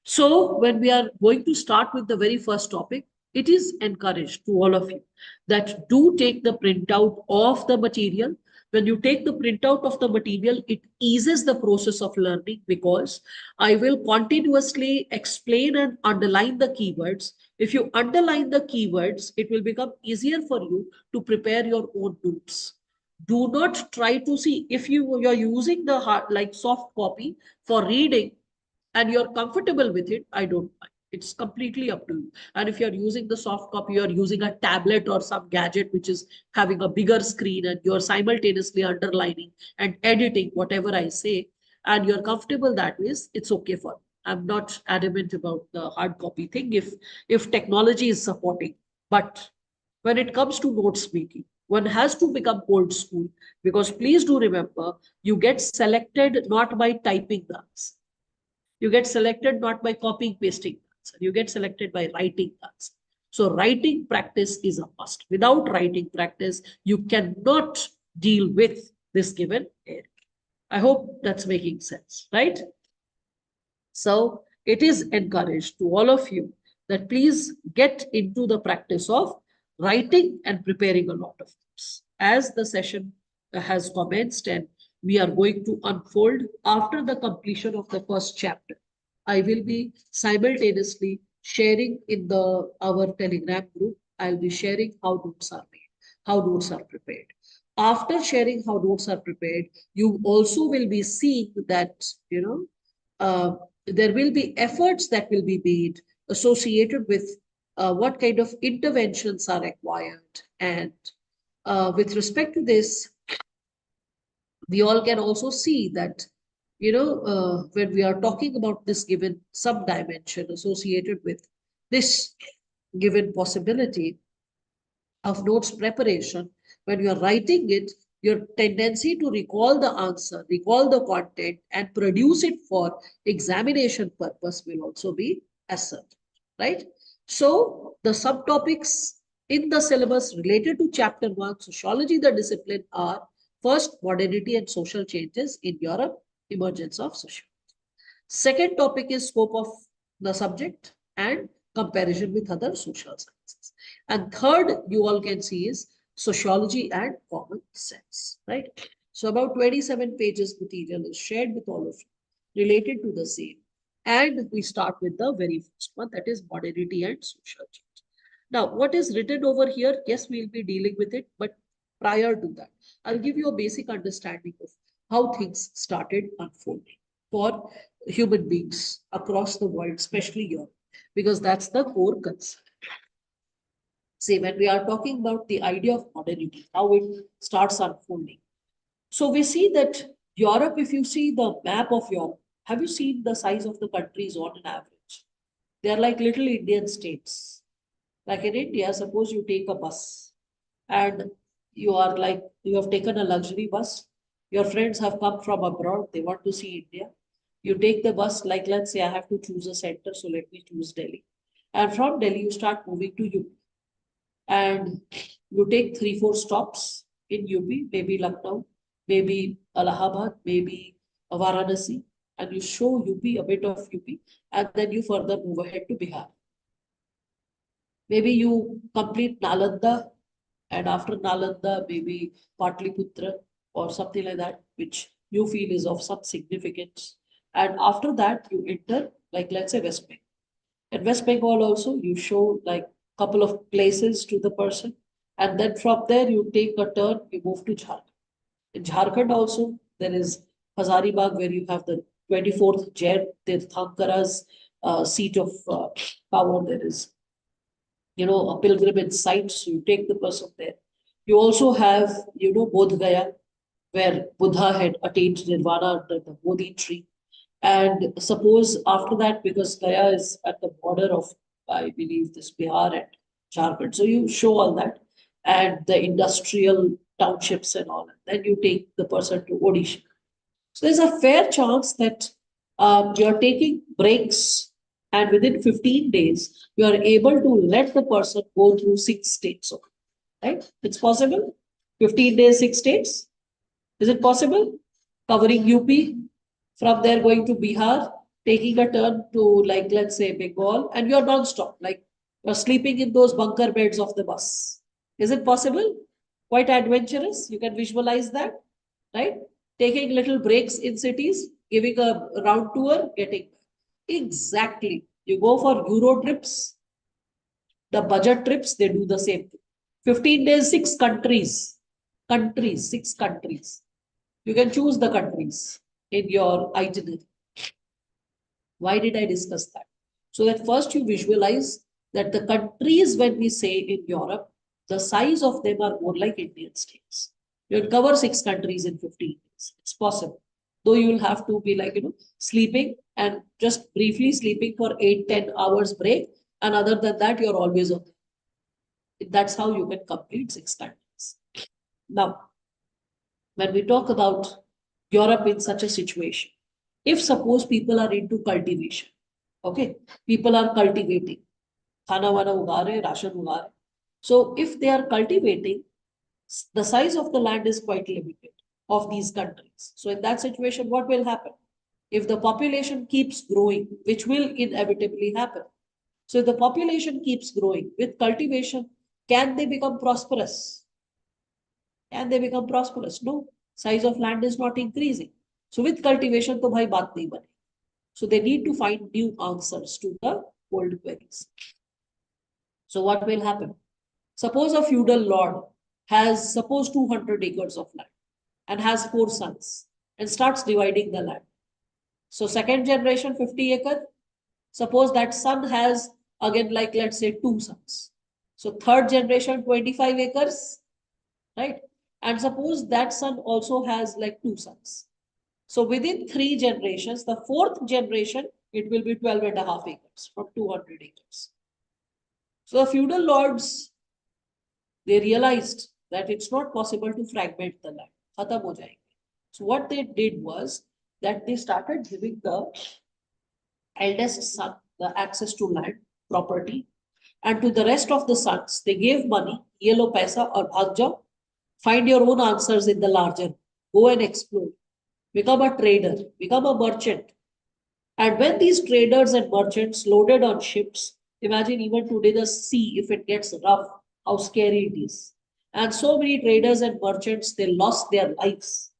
so when we are going to start with the very first topic, it is encouraged to all of you that do take the printout of the material. When you take the printout of the material, it eases the process of learning because I will continuously explain and underline the keywords. If you underline the keywords, it will become easier for you to prepare your own notes. Do not try to see if you're using the hard, like soft copy for reading and you're comfortable with it, I don't mind. It's completely up to you. And if you're using the soft copy, you're using a tablet or some gadget which is having a bigger screen and you're simultaneously underlining and editing whatever I say, and you're comfortable that way, it's okay for me. I'm not adamant about the hard copy thing if technology is supporting. But when it comes to notes making, one has to become old school because please do remember, you get selected not by typing the answer. You get selected not by copying, pasting the answer. You get selected by writing the answer. So writing practice is a must. Without writing practice, you cannot deal with this given area. I hope that's making sense, right? So it is encouraged to all of you that please get into the practice of writing and preparing a lot of things. As the session has commenced and we are going to unfold after the completion of the first chapter, I will be simultaneously sharing in our Telegram group. I'll be sharing how notes are made, how notes are prepared. After sharing how notes are prepared, you also will be seeing that, there will be efforts that will be made associated with what kind of interventions are required. And with respect to this, we all can also see that, when we are talking about this given sub-dimension associated with this given possibility of notes preparation, when you are writing it, your tendency to recall the answer, recall the content, and produce it for examination purpose will also be asserted, right? So the subtopics in the syllabus related to chapter 1, sociology, the discipline, are first, modernity and social changes in Europe, emergence of sociology. Second topic is scope of the subject and comparison with other social sciences. And third, you all can see is sociology and common sense, right? So about 27 pages material is shared with all of you related to the same. And we start with the very first one, that is modernity and social change. Now, what is written over here? Yes, we'll be dealing with it, but prior to that, I'll give you a basic understanding of how things started unfolding for human beings across the world, especially Europe, because that's the core concern. See, when we are talking about the idea of modernity, how it starts unfolding. So we see that Europe, if you see the map of Europe, have you seen the size of the countries on an average? They are like little Indian states. Like in India, suppose you take a bus and you have taken a luxury bus. Your friends have come from abroad. They want to see India. You take the bus, like let's say I have to choose a center. So let me choose Delhi. And from Delhi, you start moving to UP. and you take 3-4 stops in UP, maybe Lucknow, maybe Allahabad, maybe Varanasi, and you show UP, a bit of UP, and then you further move ahead to Bihar. Maybe you complete Nalanda, and after Nalanda, maybe Patliputra or something like that, which you feel is of some significance. And after that, you enter, like let's say West Bengal. At West Bengal also, you show like couple of places to the person, and then from there you take a turn, you move to Jharkhand. In Jharkhand also, there is Hazaribagh, where you have the 24th Jain Tirthankara's seat of power. There is, a pilgrimage site, so you take the person there. You also have, Bodh Gaya, where Buddha had attained nirvana under the Bodhi tree. And suppose after that, because Gaya is at the border of, I believe, this Bihar and Jharkhand, so you show all that and the industrial townships and all, and then you take the person to Odisha. So there's a fair chance that you're taking breaks, and within 15 days, you are able to let the person go through 6 states. Right? It's possible. 15 days, 6 states. Is it possible? Covering UP, from there going to Bihar, taking a turn to, like, let's say Bengal, and you're non-stop, like you're sleeping in those bunker beds of the bus. Is it possible? Quite adventurous. You can visualize that, right? Taking little breaks in cities, giving a round tour, getting back. Exactly. You go for Euro trips, the budget trips, they do the same thing. 15 days, 6 countries. 6 countries. You can choose the countries in your itinerary. Why did I discuss that? So that first you visualize that the countries, when we say in Europe, the size of them are more like Indian states. You'll cover 6 countries in 15 days. It's possible. Though you will have to be like, sleeping and just briefly sleeping for 8-10 hours break. And other than that, you're always on. That's how you can complete 6 countries. Now, when we talk about Europe in such a situation, if suppose people are into cultivation, okay, people are cultivating, khana wana uga rahe, ration uga rahe. So if they are cultivating, the size of the land is quite limited of these countries. So in that situation, what will happen? If the population keeps growing, which will inevitably happen. So if the population keeps growing with cultivation, can they become prosperous? Can they become prosperous? No. Size of land is not increasing. So with cultivation, to bhai baat nahi bane. So they need to find new answers to the old queries. So what will happen? Suppose a feudal lord has, suppose 200 acres of land and has 4 sons and starts dividing the land. So second generation 50 acre. Suppose that son has, again, like let's say 2 sons. So third generation 25 acres, right? And suppose that son also has like 2 sons. So within 3 generations, the 4th generation, it will be 12.5 acres from 200 acres. So the feudal lords, they realized that it's not possible to fragment the land. Khatam ho jayenge. So what they did was that they started giving the eldest son the access to land, property, and to the rest of the sons, they gave money, ye lo paisa aur bhag jao, find your own answers in the larger, go and explore, become a trader, become a merchant. And when these traders and merchants loaded on ships, imagine even today the sea, if it gets rough, how scary it is. And so many traders and merchants, they lost their lives.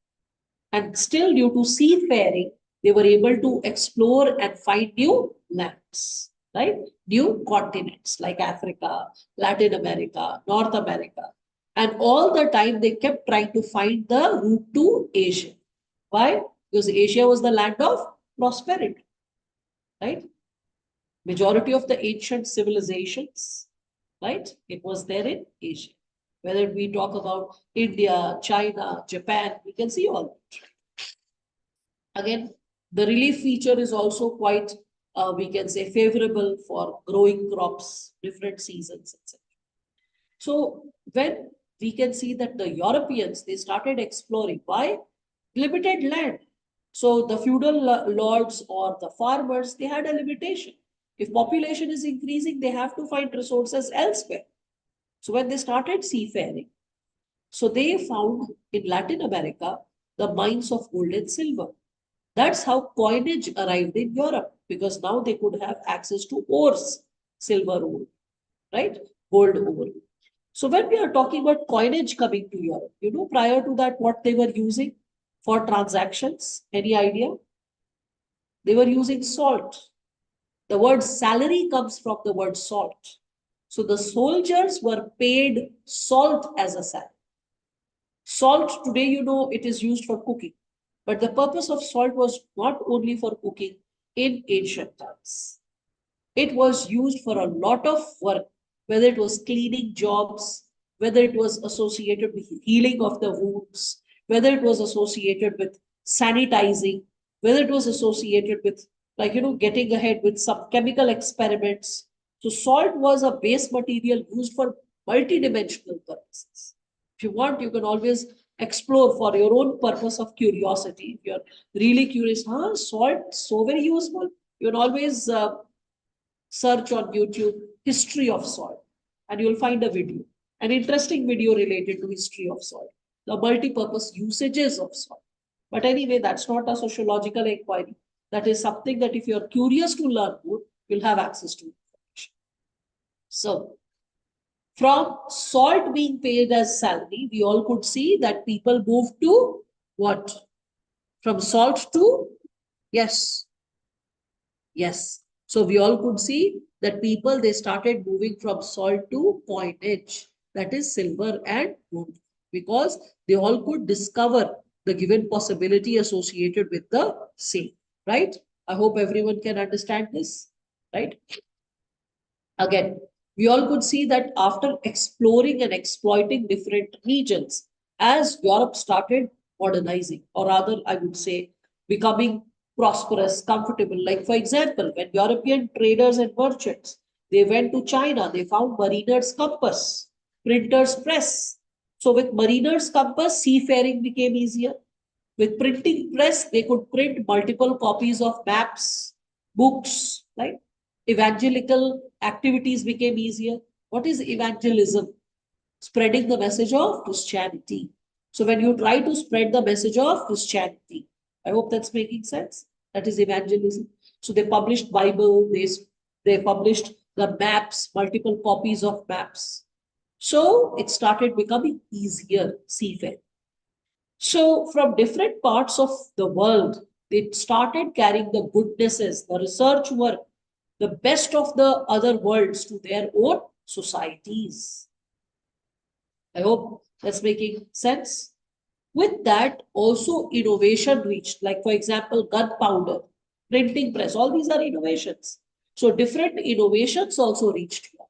And still, due to seafaring, they were able to explore and find new lands, right? New continents like Africa, Latin America, North America. And all the time, they kept trying to find the route to Asia. Why? Because Asia was the land of prosperity, right? Majority of the ancient civilizations, right? It was there in Asia. Whether we talk about India, China, Japan, we can see all that. Again, the relief feature is also quite, we can say, favorable for growing crops, different seasons, etc. So when we can see that the Europeans, they started exploring. Why? Limited land. So the feudal lords or the farmers, they had a limitation. If population is increasing, they have to find resources elsewhere. So when they started seafaring, so they found in Latin America the mines of gold and silver. That's how coinage arrived in Europe, because now they could have access to ores, silver ore, right? Gold ore. So when we are talking about coinage coming to Europe, prior to that, what they were using for transactions? Any idea? They were using salt. The word salary comes from the word salt. So the soldiers were paid salt as a salary. Salt today, it is used for cooking. But the purpose of salt was not only for cooking in ancient times. It was used for a lot of work, whether it was cleaning jobs, whether it was associated with healing of the wounds, whether it was associated with sanitizing, whether it was associated with, getting ahead with some chemical experiments. So salt was a base material used for multidimensional purposes. If you want, you can always explore for your own purpose of curiosity. If you're really curious, salt, so very useful. You can always search on YouTube history of salt, and you'll find a video, an interesting video related to history of salt, the multi-purpose usages of salt. But anyway, that's not a sociological inquiry. That is something that if you're curious to learn more, you'll have access to information. So from salt being paid as salary, we all could see that people moved to what? From salt to, yes, yes. So we all could see that people, they started moving from salt to coinage, that is silver and gold, because they all could discover the given possibility associated with the same, right? I hope everyone can understand this, right? Again, we all could see that after exploring and exploiting different regions, as Europe started modernizing, or rather, I would say, becoming prosperous, comfortable. Like, for example, when European traders and merchants, they went to China, they found mariner's compass, printer's press. So with mariner's compass, seafaring became easier. With printing press, they could print multiple copies of maps, books, right? Evangelical activities became easier. What is evangelism? Spreading the message of Christianity. So when you try to spread the message of Christianity, I hope that's making sense. That is evangelism. So they published Bible, they published the maps, multiple copies of maps. So it started becoming easier, seafaring. So from different parts of the world, they started carrying the goodnesses, the research work, the best of the other worlds to their own societies. I hope that's making sense. With that, also innovation reached, like for example, gunpowder, printing press, all these are innovations. So different innovations also reached here.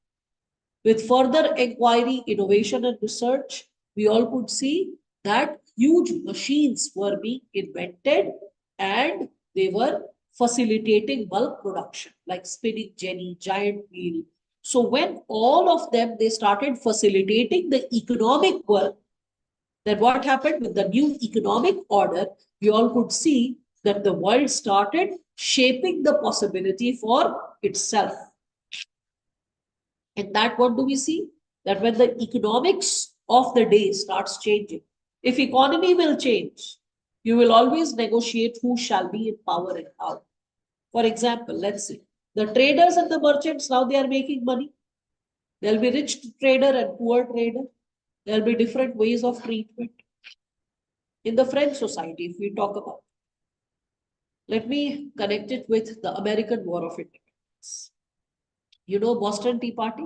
With further inquiry, innovation and research, we all could see that huge machines were being invented and they were facilitating bulk production, like spinning jenny, giant wheel. So when all of them, they started facilitating the economic work, then what happened with the new economic order, we all could see that the world started shaping the possibility for itself. And that, what do we see? That when the economics of the day starts changing, if economy will change, you will always negotiate who shall be in power and how. For example, let's say the traders and the merchants, now they are making money. There'll be rich trader and poor trader. There'll be different ways of treatment. In the French society, if we talk about, let me connect it with the American War of Independence. You know Boston Tea Party,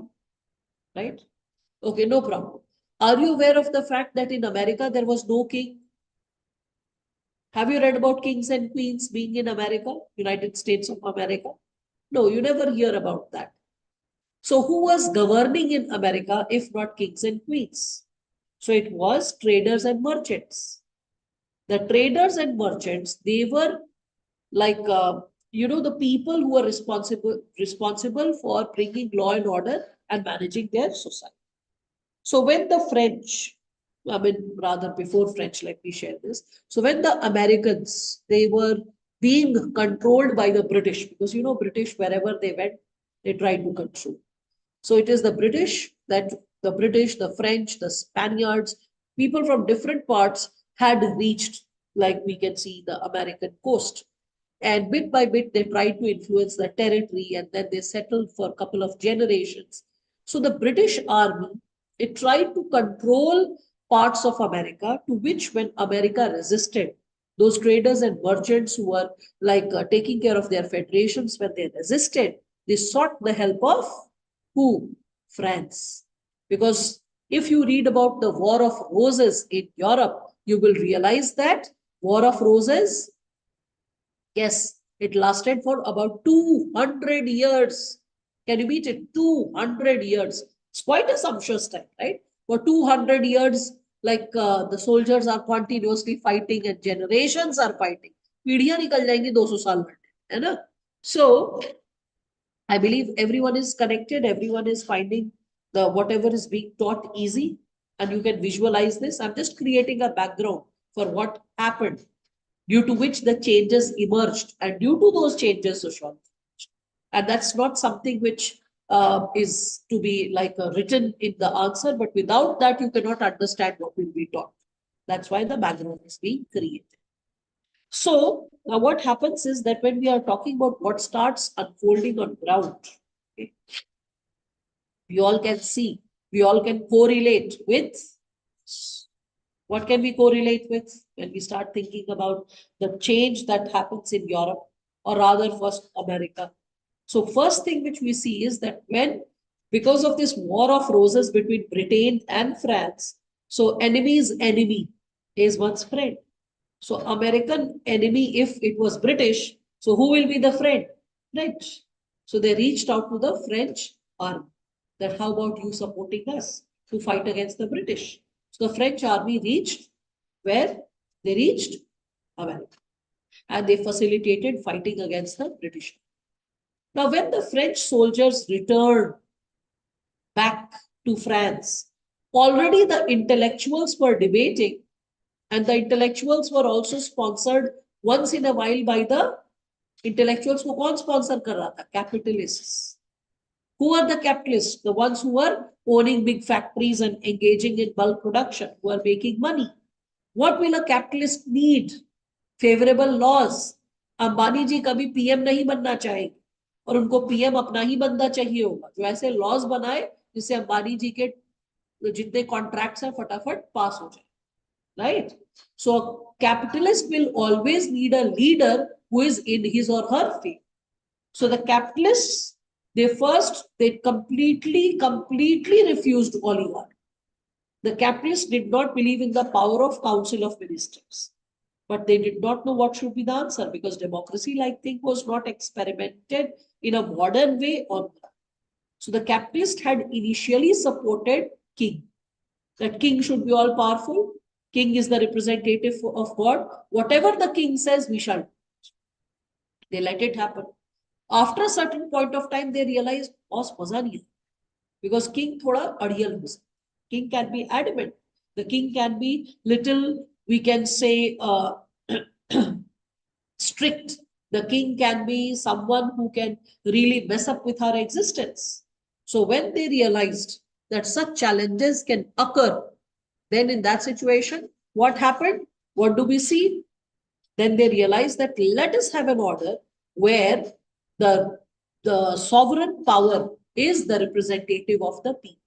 right? Okay, no problem. Are you aware of the fact that in America there was no king? Have you read about kings and queens being in America, United States of America? No, you never hear about that. So who was governing in America if not kings and queens? So it was traders and merchants. The traders and merchants, they were like, the people who were responsible for bringing law and order and managing their society. So when the French, I mean, rather before French, let me share this. So when the Americans, they were being controlled by the British, because British, wherever they went, they tried to control. So it is the British that the British, the French, the Spaniards, people from different parts had reached, like we can see, the American coast. And bit by bit, they tried to influence the territory, and then they settled for a couple of generations. So the British Army, it tried to control parts of America, to which when America resisted, those traders and merchants who were like taking care of their federations, when they resisted, they sought the help of who? France. Because if you read about the War of Roses in Europe, you will realize that War of Roses, yes, it lasted for about 200 years. Can you beat it? 200 years. It's quite a sumptuous time, right? For 200 years, like the soldiers are continuously fighting and generations are fighting. पीढ़ियां निकल जाएंगी 200 साल में, है ना? So I believe everyone is connected, everyone is finding the whatever is being taught easy, and you can visualize this. I'm just creating a background for what happened, due to which the changes emerged, and due to those changes, sociology. And that's not something which is to be like written in the answer, but without that, you cannot understand what will be taught. That's why the background is being created. So now what happens is that when we are talking about what starts unfolding on ground, okay, we all can see, we all can correlate with, what can we correlate with when we start thinking about the change that happens in Europe, or rather first America. So first thing which we see is that when, because of this War of Roses between Britain and France, so enemy's enemy is one's friend. So American enemy, if it was British, so who will be the friend? French. So they reached out to the French army, that how about you supporting us to fight against the British? So the French army reached where? They reached America, and they facilitated fighting against the British. Now, when the French soldiers returned back to France, already the intellectuals were debating, and the intellectuals were also sponsored once in a while by the intellectuals. Who कौन sponsor कर रहा था? Capitalists. Who are the capitalists? The ones who are owning big factories and engaging in bulk production, who are making money. What will a capitalist need? Favorable laws. Ambani जी कभी PM नहीं बनना चाहेंगे, और उनको पीएम अपना ही बंदा चाहिए होगा जो ऐसे लॉज बनाए जिससे अंबानी जी के जितने कॉन्ट्रैक्ट्स हैं फटाफट पास हो जाए. Right? So a capitalist will always need a leader who is in his or her field. So the capitalists, they completely refused oligarchy. The capitalists did not believe in the power of council of ministers, but they did not know what should be the answer, because democracy like thing was not experimented in a modern way on ground. So the capitalist had initially supported king, that king should be all powerful. King is the representative of God. Whatever the king says, we shall do. They let it happen. After a certain point of time, they realized, boss, maza nahi hai. Because king thoda adiyal ho sakta. King can be adamant. The king can be little, we can say, strict. The king can be someone who can really mess up with our existence. So when they realized that such challenges can occur, then in that situation, what happened? What do we see? Then they realized that let us have an order where the sovereign power is the representative of the people.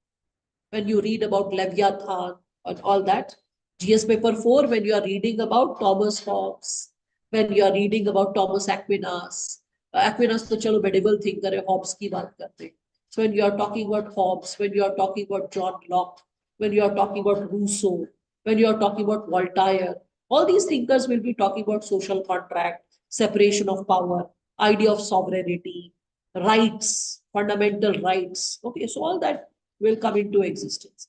When you read about Leviathan and all that, GS paper 4, when you are reading about Thomas Hobbes, when you are reading about Thomas Aquinas, Aquinas to chalo medieval thinker hai, Hobbes ki baat karte. So when you are talking about Hobbes, when you are talking about John Locke, when you are talking about Rousseau, when you are talking about Voltaire, all these thinkers will be talking about social contract, separation of power, idea of sovereignty, rights, fundamental rights. Okay, so all that will come into existence.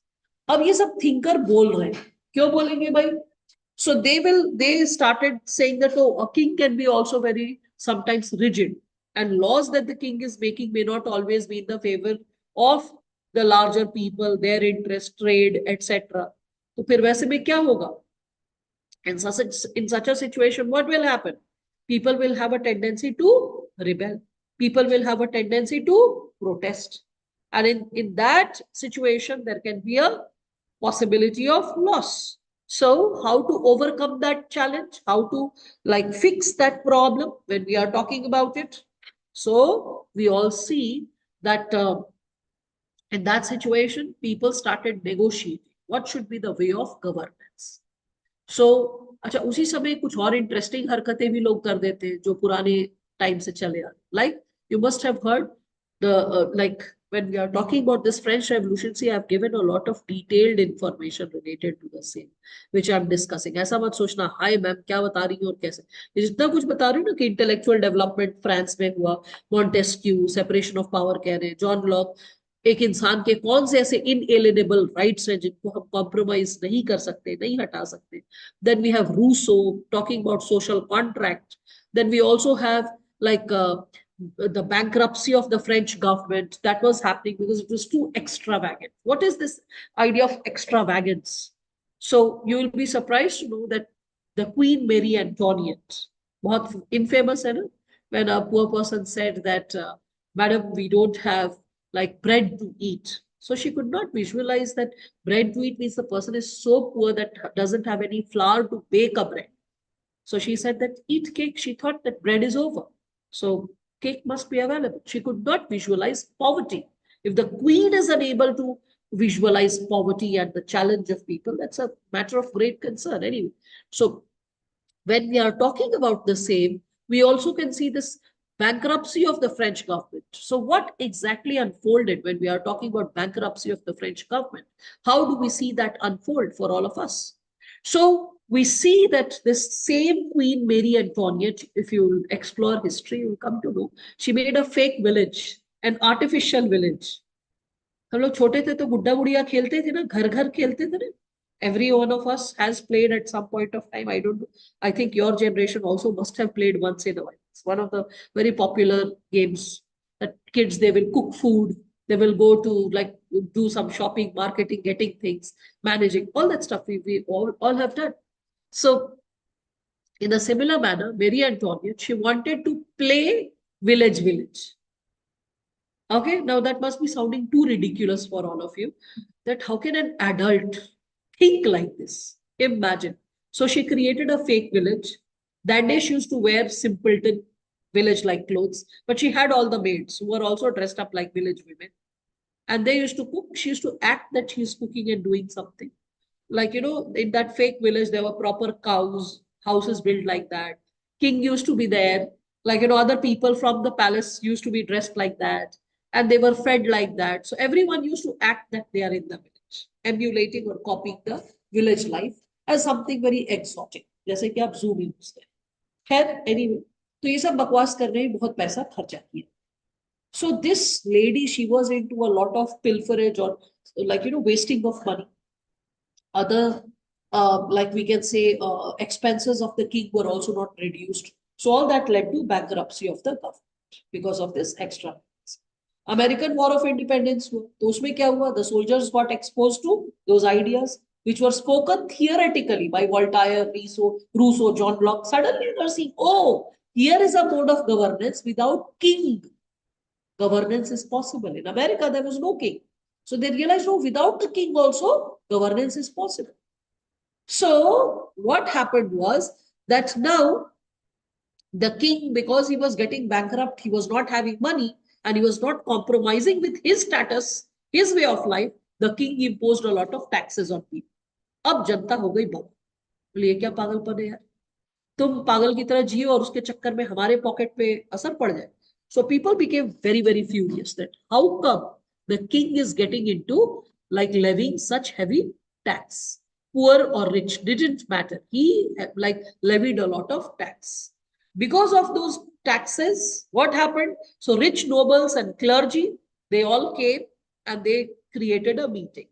अब ये सब thinker बोल रहे हैं, क्यों बोलेंगे भाई? So they started saying that, oh, a king can be also very sometimes rigid, and laws that the king is making may not always be in the favor of the larger people, their interest, trade, etc. तो फिर वैसे में क्या होगा? In such a situation, what will happen? People will have a tendency to rebel. People will have a tendency to protest. And in that situation, there can be a possibility of loss. So how to overcome that challenge, how to like fix that problem when we are talking about it. So we all see that in that situation, people started negotiating what should be the way of governance. So अच्छा उसी समय कुछ और interesting हरकतें भी लोग कर देते हैं जो पुराने टाइम से चले आ like you must have heard the like when we are talking about this French Revolution, see, I've given a lot of detailed information related to the same, which I'm discussing. ऐसा मत सोचना hi ma'am क्या बता रही हूँ और कैसे, ये जितना कुछ बता रही हूँ ना कि इंटेलेक्चुअल डेवलपमेंट फ्रांस में हुआ, मॉन्टेस्क्यू सेपरेशन ऑफ पावर कह रहे हैं, जॉन लॉक, एक इंसान के कौन से ऐसे इनएलिनेबल राइट्स हैं जिनको हम कॉम्प्रोमाइज नहीं कर सकते, नहीं हटा सकते. Then we have Rousseau talking about social contract. Then we also have like the bankruptcy of the French government that was happening because it was too extravagant. What is this idea of extravagance? So you will be surprised to know that the Queen Mary Antoinette, बहुत infamous है ना, when a poor person said that, Madam, we don't have like bread to eat. So she could not visualize that bread to eat means the person is so poor that doesn't have any flour to bake a bread. So she said that eat cake. She thought that bread is over. So cake must be available. She could not visualize poverty. If the queen is unable to visualize poverty and the challenge of people, that's a matter of great concern anyway. So when we are talking about the same, we also can see this bankruptcy of the French government. So what exactly unfolded when we are talking about bankruptcy of the French government? How do we see that unfold for all of us? So we see that this same Queen Mary Antoinette, if you explore history, you will come to know, she made a fake village, an artificial village. हम लोग छोटे थे तो गुड्डा गुड़िया खेलते थे ना, घर घर खेलते थे ना. Every one of us has played at some point of time. I don't know. I think your generation also must have played once in a while. It's one of the very popular games that kids, they will cook food. They will go to like do some shopping, marketing, getting things, managing, all that stuff we all have done. So in a similar manner, Mary Antoinette, she wanted to play village. Okay, now that must be sounding too ridiculous for all of you. That how can an adult think like this? Imagine. So she created a fake village. That day she used to wear simpleton village-like clothes, but she had all the maids who were also dressed up like village women. And they used to cook. She used to act that she's cooking and doing something. Like, you know, in that fake village, there were proper cows, houses built like that. King used to be there. Like, you know, other people from the palace used to be dressed like that. And they were fed like that. So everyone used to act that they are in the village, emulating or copying the village life as something very exotic. जैसे कि आप zoom in उसके. खैर, anyway, तो ये सब बकवास करने में बहुत पैसा खर्चा किया. So this lady, she was into a lot of pilferage or like, you know, wasting of money. Other, like we can say, expenses of the king were also not reduced. So all that led to bankruptcy of the government because of this extra. American War of Independence, तो उसमें क्या हुआ? The soldiers got exposed to those ideas which were spoken theoretically by Voltaire, Rousseau, John Locke. Suddenly they're seeing, oh, here is a mode of governance without king. Governance is possible. In America, there was no king. So they realized, no, without the king also, governance is possible. So what happened was that now the king, because he was getting bankrupt, he was not having money, and he was not compromising with his status, his way of life, the king imposed a lot of taxes on people. अब जनता हो गई बंद. बोले ये क्या पागलपन है यार, तुम पागल की तरह जियो और उसके चक्कर में हमारे पॉकेट पे असर पड़ जाए. So people became very, very furious that how come the king is getting into like levying such heavy tax? Poor or rich, didn't matter. He like levied a lot of tax. Because of those taxes, what happened? So rich nobles and clergy, they all came and they created a meeting.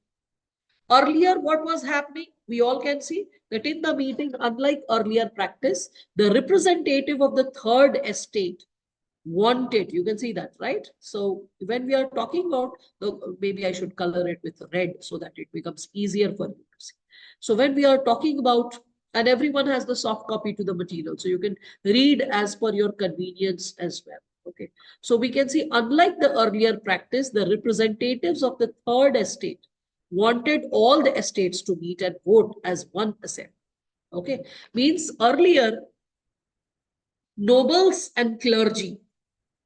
Earlier, what was happening? We all can see that in the meeting, unlike earlier practice, the representative of the third estate wanted, you can see that, right? So when we are talking about, maybe I should color it with red so that it becomes easier for you to see. So when we are talking about, and everyone has the soft copy to the material, so you can read as per your convenience as well. Okay. So we can see, unlike the earlier practice, the representatives of the third estate wanted all the estates to meet and vote as one assembly. Okay, means earlier nobles and clergy,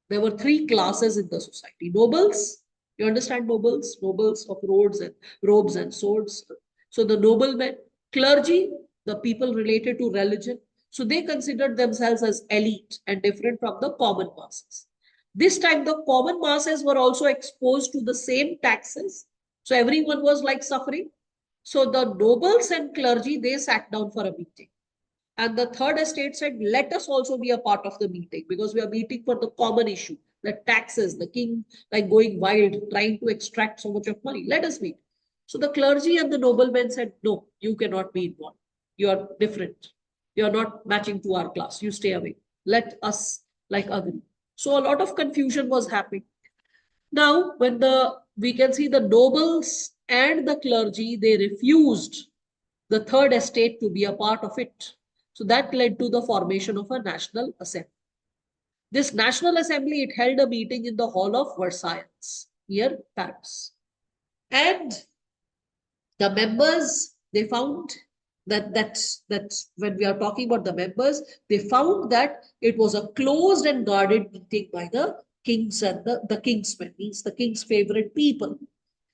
there were three classes in the society. Nobles, you understand nobles? Nobles of robes and swords. So the noblemen, clergy, the people related to religion. So they considered themselves as elite and different from the common masses. This time the common masses were also exposed to the same taxes. So everyone was like suffering. So the nobles and clergy, they sat down for a meeting. And the third estate said, let us also be a part of the meeting because we are meeting for the common issue, the taxes, the king like going wild, trying to extract so much of money. Let us meet. So the clergy and the noblemen said, no, you cannot be involved. You are different. You are not matching to our class. You stay away. Let us like agree. So a lot of confusion was happening. Now, when we can see the nobles and the clergy, they refused the third estate to be a part of it. So that led to the formation of a National Assembly. This National Assembly, it held a meeting in the Hall of Versailles near Paris. And the members, they found that when we are talking about the members, they found that it was a closed and guarded meeting by the kings and the kingsmen, means the king's favorite people.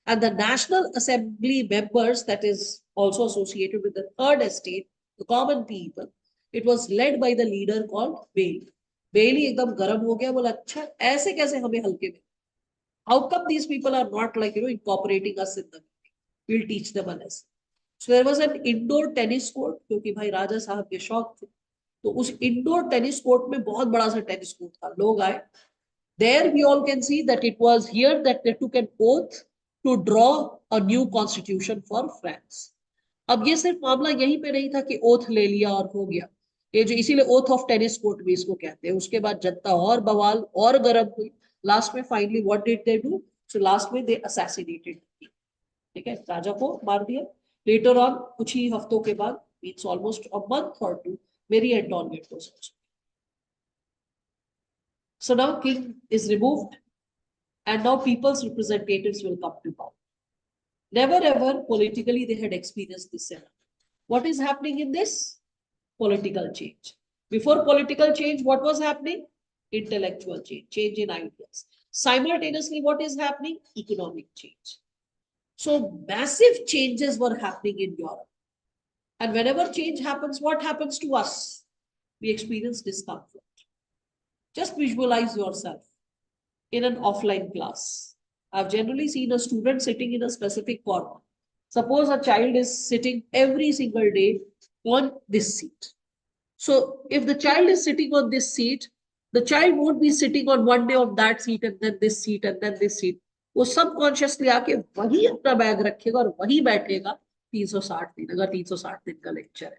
And the National Assembly members, that is also associated with the third estate, the common people, it was led by the leader called Bailey. Bailey एकदम गर्म हो गया, बोला अच्छा ऐसे कैसे हमें हल्के में? How come these people are not like incorporating us in the meeting? We'll teach them a lesson. So there was an indoor tennis court क्योंकि भाई राजा साहब के शौक थे, तो उस इंडोर टेनिस कोर्ट में बहुत बड़ा सा टेनिस कोर्ट था. लोग आए. There we all can see that it was here that they took an oath to draw a new constitution for France. अब ये सिर्फ मामला यहीं पे नहीं था कि ओथ ले लिया और हो गया. ये जो इसीलिए ओथ ऑफ टेनिस कोर्ट भी इसको कहते हैं. उसके बाद जनता और बवाल और गर्म हुई. लास्ट में finally what did they do? So last में दे असैसिनेटेड. ठीक है, राजा को मार दिया. लेटर ऑन कुछ ही हफ्तों के बाद, मींस ऑलमोस्ट अ मंथ और too, Marie Antoinette was also. So now king is removed and now people's representatives will come to power. Never ever politically they had experienced this scenario. What is happening in this? Political change. Before political change, what was happening? Intellectual change, change in ideas. Simultaneously, what is happening? Economic change. So massive changes were happening in Europe. And whenever change happens, what happens to us? We experience discomfort. Just visualize yourself in an offline class. I've generally seen a student sitting in a specific corner. Suppose a child is sitting every single day on this seat. So if the child is sitting on this seat, the child won't be sitting on one day on that seat and then this seat and then this seat. वो subconsciously आके वही अपना bag रखेगा और वही बैठेगा 360 दिन, अगर 360 दिन का लेक्चर है.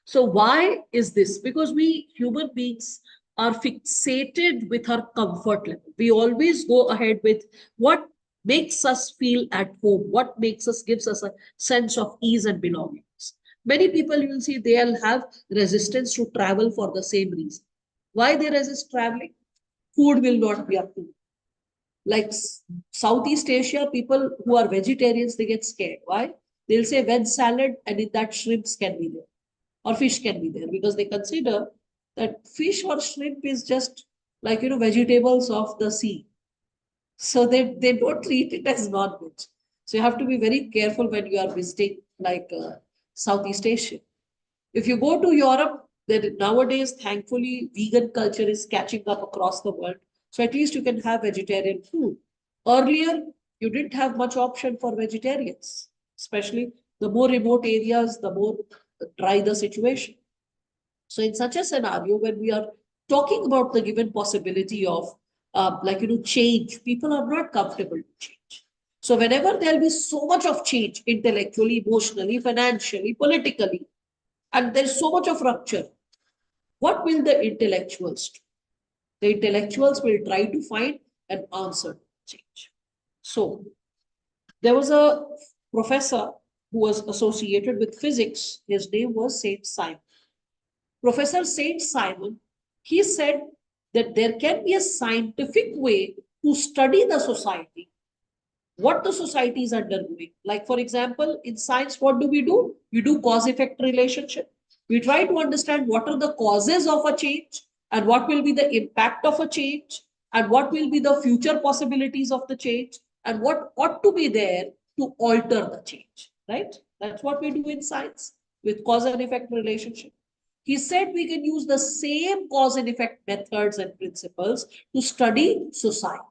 So why is this? Because we human beings are fixated with our comfort level. We always go ahead with what makes us feel at home, what gives us a sense of ease and belongings. Many people, you will see, they'll have resistance to travel for the same reason. Why they resist traveling? Food will not be up to them. Like Southeast Asia, people who are vegetarians, they get scared. Why? They'll say veg salad and in that shrimps can be there. Or fish can be there because they consider that fish or shrimp is just like, vegetables of the sea. So they don't treat it as non-veg. So you have to be very careful when you are visiting like Southeast Asia. If you go to Europe, then nowadays, thankfully, vegan culture is catching up across the world. So at least you can have vegetarian food. Earlier, you didn't have much option for vegetarians, especially the more remote areas, the more dry the situation. So in such a scenario, when we are talking about the given possibility of change, people are not comfortable to change. So whenever there'll be so much of change intellectually, emotionally, financially, politically, and there's so much of rupture, what will the intellectuals do? The intellectuals will try to find an answer to change. So there was a professor who was associated with physics. His name was Saint Simon. Professor Saint Simon, he said that there can be a scientific way to study the society, what the society is undergoing. Like, for example, in science, what do? We do cause-effect relationship. We try to understand what are the causes of a change and what will be the impact of a change and what will be the future possibilities of the change and what ought to be there to alter the change, right? That's what we do in science with cause and effect relationship. He said we can use the same cause and effect methods and principles to study society.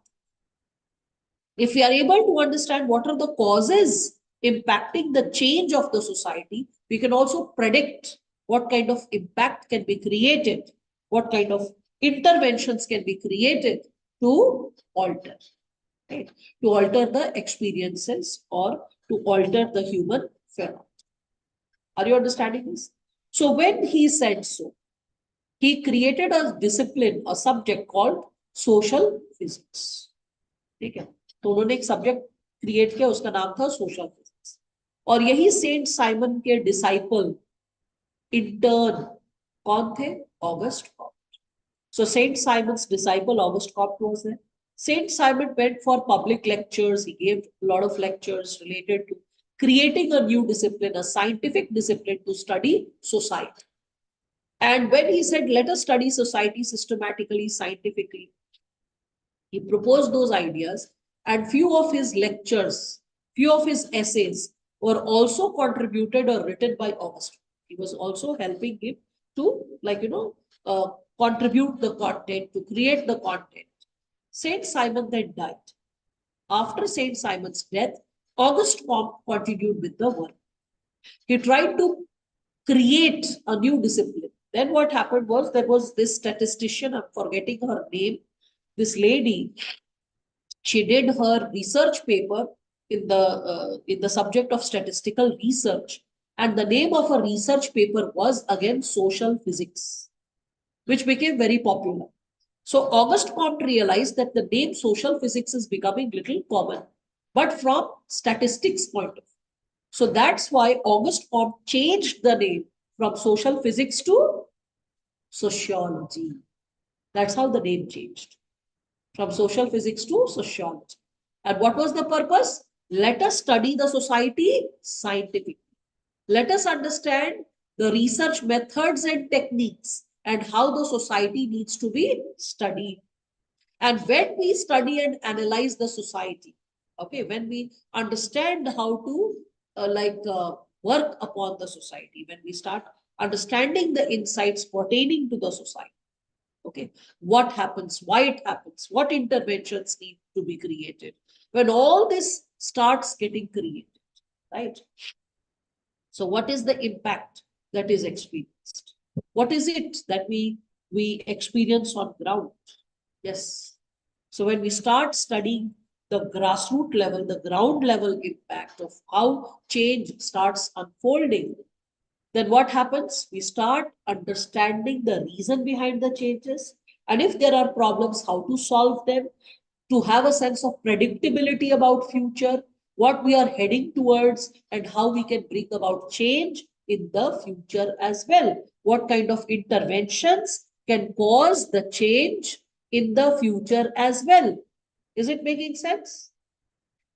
If we are able to understand what are the causes impacting the change of the society, we can also predict what kind of impact can be created, what kind of interventions can be created to alter, right? To alter the experiences or to alter the human phenomenon. Are you understanding this? So when he said so, he created a discipline, a subject called social physics. ठीक है, तो उन्होंने एक subject create किया, उसका नाम था social physics. और यही सेंट साइमन के डिसाइपल इंटर्न कौन थे? August Comte. So Saint Simon's disciple August Comte was there. Saint Simon went for public lectures. He gave a lot of lectures related to creating a new discipline, a scientific discipline to study society. And when he said, let us study society systematically, scientifically, he proposed those ideas, and few of his lectures, few of his essays were also contributed or written by August. He was also helping him to, contribute the content, to create the content. Saint Simon then died. After Saint Simon's death, August Comte continued with the work. He tried to create a new discipline. Then what happened was, there was this statistician, I'm forgetting her name, this lady, she did her research paper in the subject of statistical research, and the name of her research paper was again social physics, which became very popular. So Auguste Comte realized that the name social physics is becoming little common, but from statistics point of view. So that's why Auguste Comte changed the name from social physics to sociology. That's how the name changed, from social physics to sociology. And what was the purpose? Let us study the society scientifically. Let us understand the research methods and techniques and how the society needs to be studied. And when we study and analyze the society, okay, when we understand how to work upon the society, when we start understanding the insights pertaining to the society, okay, what happens, why it happens, what interventions need to be created, when all this starts getting created, right? So what is the impact that is experienced? What is it that we experience on ground? Yes. So when we start studying the grassroots level, the ground level impact of how change starts unfolding, then what happens? We start understanding the reason behind the changes. And if there are problems, how to solve them, to have a sense of predictability about future, what we are heading towards, and how we can bring about change in the future as well. What kind of interventions can cause the change in the future as well? Is it making sense?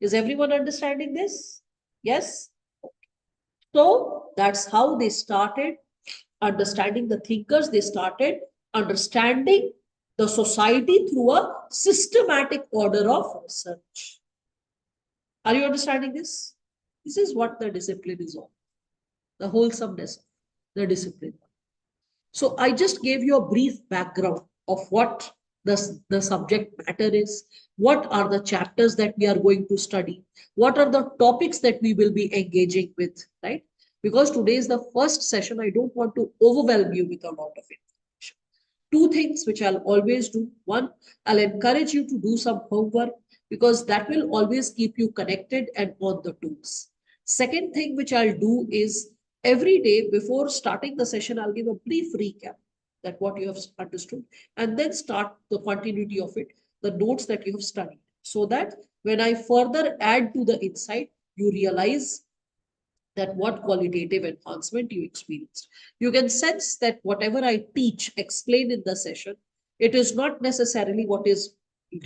Is everyone understanding this? Yes? So that's how they started understanding the thinkers. They started understanding the society through a systematic order of research. Are you understanding this? This is what the discipline is on, the wholesomeness of the discipline. So I just gave you a brief background of what the subject matter is, what are the chapters that we are going to study, what are the topics that we will be engaging with, right? Because today is the first session, I don't want to overwhelm you with a lot of information. Two things which I'll always do. One, I'll encourage you to do some homework, because that will always keep you connected and on the tools. Second thing which I'll do is, every day before starting the session, I'll give a brief recap that what you have understood, and then start the continuity of it, the notes that you have studied, so that when I further add to the insight, you realize that what qualitative enhancement you experienced. You can sense that whatever I teach, explain in the session, It is not necessarily what is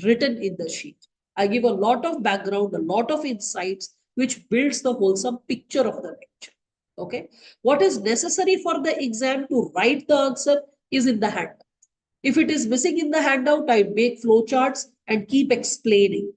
written in the sheet. I give a lot of background, a lot of insights, which builds the wholesome picture of the lecture. Okay. What is necessary for the exam to write the answer is in the handout. If it is missing in the handout, I make flowcharts and keep explaining.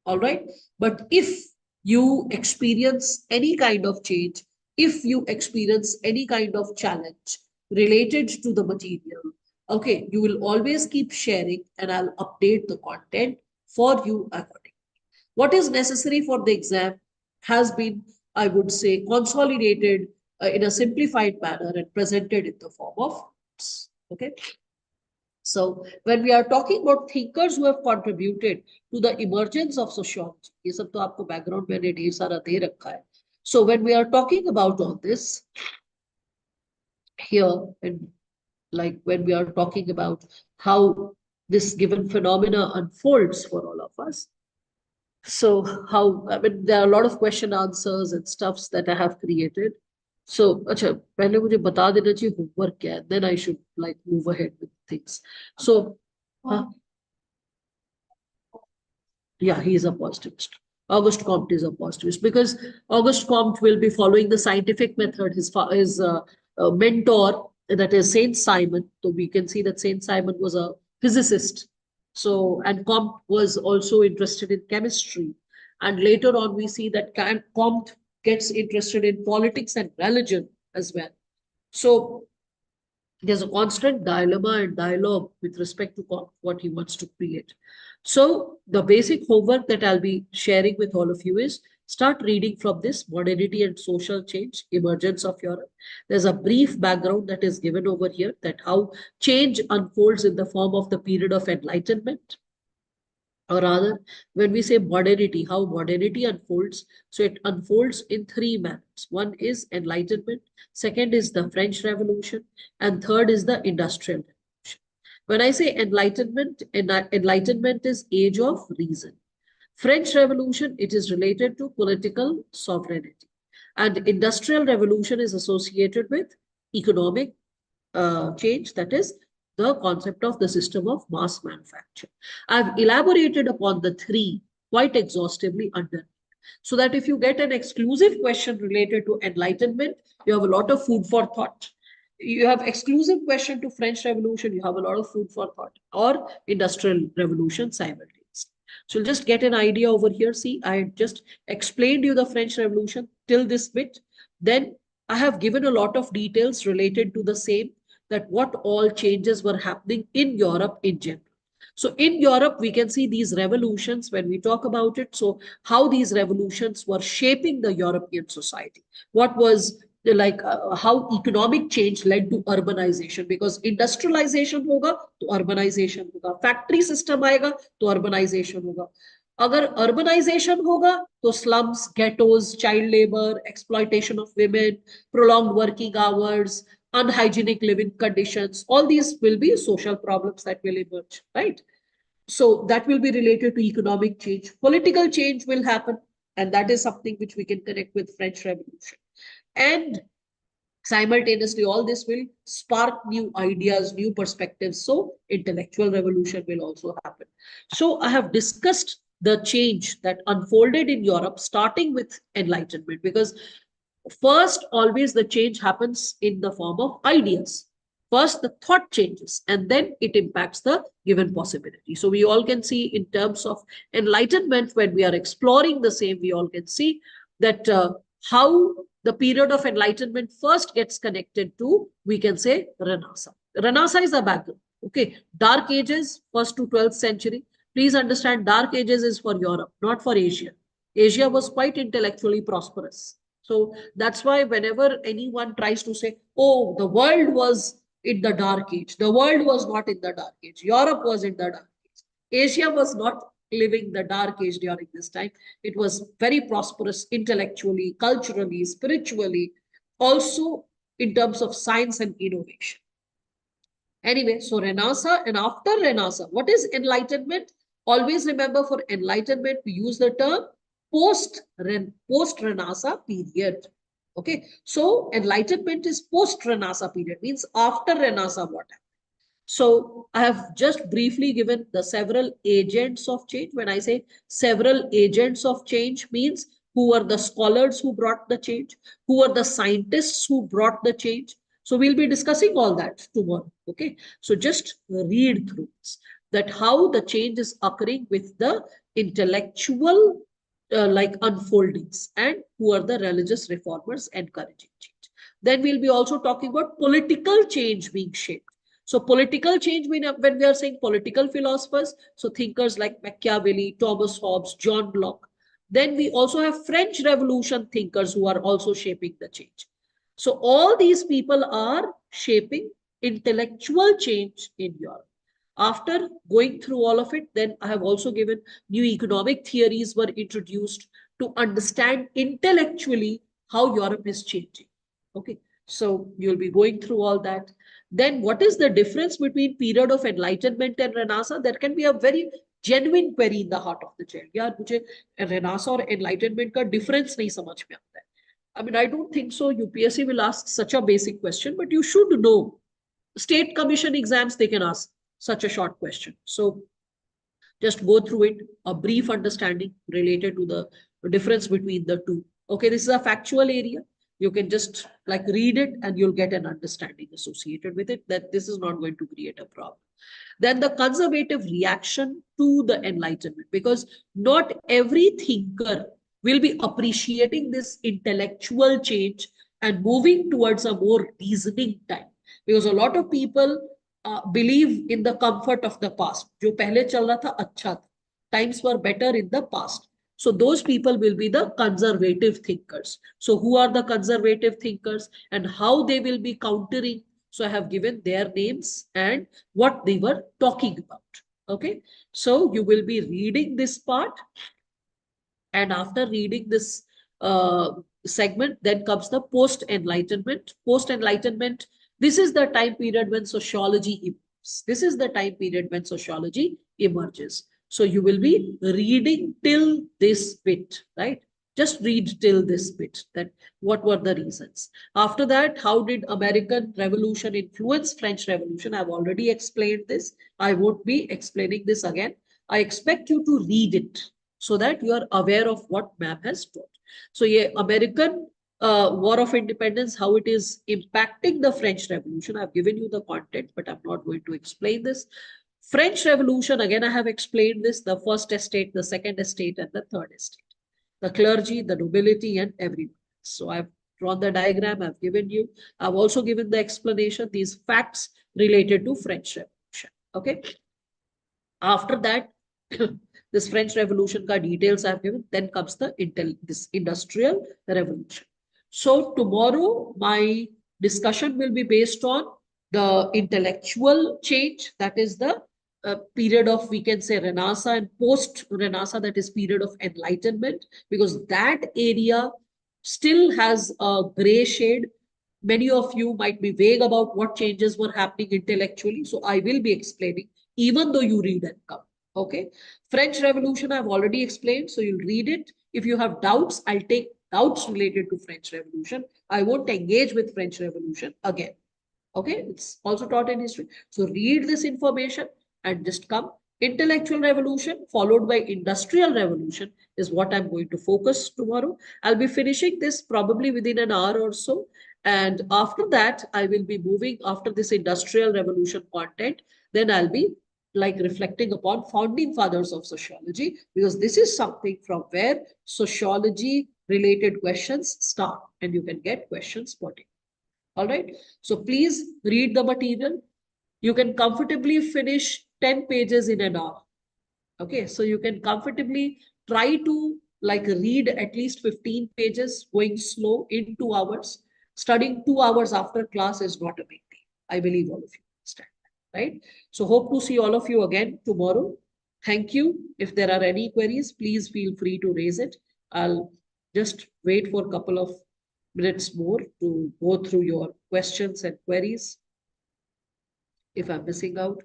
All right. But if you experience any kind of change, if you experience any kind of challenge related to the material, okay, you will always keep sharing and I'll update the content for you accordingly. What is necessary for the exam has been, I would say, consolidated in a simplified manner and presented in the form of notes. Okay. So when we are talking about thinkers who have contributed to the emergence of sociology, ये सब तो आपको background मैंने ढेर सारा दे रखा है. So when we are talking about all this here, and like when we are talking about how this given phenomena unfolds for all of us. So how, I mean, there are a lot of question answers and stuffs that I have created. So, अच्छा, पहले मुझे बता देना चाहिए homework क्या है, then I should like move ahead with things. So, yeah, he is a positivist. Auguste Comte is a positivist because Auguste Comte will be following the scientific method. His mentor, that is Saint Simon. So we can see that Saint Simon was a physicist. So, and Comte was also interested in chemistry. And later on, we see that Comte gets interested in politics and religion as well. So there's a constant dilemma and dialogue with respect to what he wants to create. So the basic homework that I'll be sharing with all of you is start reading from this Modernity and Social Change, Emergence of Europe. There's a brief background that is given over here that how change unfolds in the form of the period of enlightenment. Or rather, when we say modernity, how modernity unfolds, so it unfolds in three manners. One is enlightenment, second is the French Revolution, and third is the Industrial Revolution. When I say enlightenment, enlightenment is age of reason. French Revolution, it is related to political sovereignty. And Industrial Revolution is associated with economic change, that is the concept of the system of mass manufacture. I've elaborated upon the three quite exhaustively under, so that if you get an exclusive question related to enlightenment, you have a lot of food for thought. You have exclusive question to French Revolution, you have a lot of food for thought, or Industrial Revolution simultaneously. So you'll just get an idea over here. See, I just explained you the French Revolution till this bit. Then I have given a lot of details related to the same, that what all changes were happening in Europe in general. So in Europe, we can see these revolutions when we talk about it. So how these revolutions were shaping the European society. What was like how economic change led to urbanization, because industrialization hoga to urbanization hoga, factory system aayega to urbanization hoga. अगर urbanization होगा तो slums, ghettos, child labor, exploitation of women, prolonged working hours, unhygienic living conditions, all these will be social problems that will emerge, right? So that will be related to economic change. Political change will happen, and that is something which we can connect with French Revolution. And simultaneously, all this will spark new ideas, new perspectives. So intellectual revolution will also happen. So I have discussed the change that unfolded in Europe, starting with Enlightenment, because first, always the change happens in the form of ideas. First, the thought changes, and then it impacts the given possibility. So we all can see in terms of enlightenment, when we are exploring the same, we all can see that how the period of enlightenment first gets connected to, we can say, Renaissance. Renaissance is a background. Okay, Dark Ages, 1st to 12th century. Please understand, Dark Ages is for Europe, not for Asia. Asia was quite intellectually prosperous. So that's why whenever anyone tries to say, oh, the world was in the dark age, the world was not in the dark age. Europe was in the dark age. Asia was not living the dark age during this time. It was very prosperous intellectually, culturally, spiritually, also in terms of science and innovation. Anyway, so Renaissance, and after Renaissance, what is enlightenment? Always remember, for enlightenment, we use the term post-Renaissance period. Okay, so enlightenment is post-Renaissance period, means after Renaissance what happened. So I have just briefly given the several agents of change. When I say several agents of change means who are the scholars who brought the change, who are the scientists who brought the change. So we'll be discussing all that tomorrow. Okay. So just read through this, that how the change is occurring with the intellectual like unfoldings and who are the religious reformers encouraging change. Then we'll be also talking about political change being shaped. So political change, when we are saying political philosophers, so thinkers like Machiavelli, Thomas Hobbes, John Locke. Then we also have French Revolution thinkers who are also shaping the change. So all these people are shaping intellectual change in Europe. After going through all of it, then I have also given new economic theories were introduced to understand intellectually how Europe is changing. Okay, so you'll be going through all that. Then what is the difference between period of enlightenment and Renaissance? There can be a very genuine query in the heart of the child. यार मुझे Renaissance और enlightenment का difference नहीं समझ में आता है. I mean, I don't think so. UPSC will ask such a basic question, but you should know. State commission exams, they can ask such a short question. So just go through it, a brief understanding related to the difference between the two. Okay, this is a factual area. You can just like read it and you'll get an understanding associated with it, that this is not going to create a problem. Then the conservative reaction to the Enlightenment, because not every thinker will be appreciating this intellectual change and moving towards a more reasoning time. Because a lot of people believe in the comfort of the past. जो पहले चल रहा था अच्छा था. Times were better in the past. So those people will be the conservative thinkers. So who are the conservative thinkers and how they will be countering? So I have given their names and what they were talking about. Okay. So you will be reading this part. And after reading this segment, then comes the post-enlightenment. Post-enlightenment, this is the time period when sociology emerges. This is the time period when sociology emerges. So you will be reading till this bit, right? Just read till this bit, that what were the reasons. After that, how did American Revolution influence French Revolution? I've already explained this. I won't be explaining this again. I expect you to read it so that you are aware of what ma'am has taught. So yeah, American War of Independence, how it is impacting the French Revolution. I've given you the content, but I'm not going to explain this. French Revolution, again, I have explained this, the first estate, the second estate, and the third estate. The clergy, the nobility, and everyone. So I've drawn the diagram, I've given you. I've also given the explanation, these facts related to French Revolution. Okay. After that, this French Revolution ka details I've given, then comes this Industrial Revolution. So tomorrow, my discussion will be based on the intellectual change, that is the period of, we can say, Renaissance, and post-Renaissance, that is period of Enlightenment, because that area still has a gray shade. Many of you might be vague about what changes were happening intellectually. So I will be explaining, even though you read and come. Okay. French Revolution, I've already explained. So you'll read it. If you have doubts, I'll take doubts related to French Revolution. I won't engage with French Revolution again. Okay. It's also taught in history. So read this information and just come. Intellectual Revolution followed by Industrial Revolution is what I'm going to focus tomorrow. I'll be finishing this probably within an hour or so. And after that, I will be moving after this Industrial Revolution content. Then I'll be like reflecting upon founding fathers of sociology, because this is something from where sociology related questions start and you can get questions spotting. All right. So please read the material. You can comfortably finish 10 pages in an hour. Okay. So you can comfortably try to like read at least 15 pages going slow in 2 hours. Studying 2 hours after class is not a big deal. I believe all of you understand. Right? So hope to see all of you again tomorrow. Thank you. If there are any queries, please feel free to raise it. I'll just wait for a couple of minutes more to go through your questions and queries. If I'm missing out,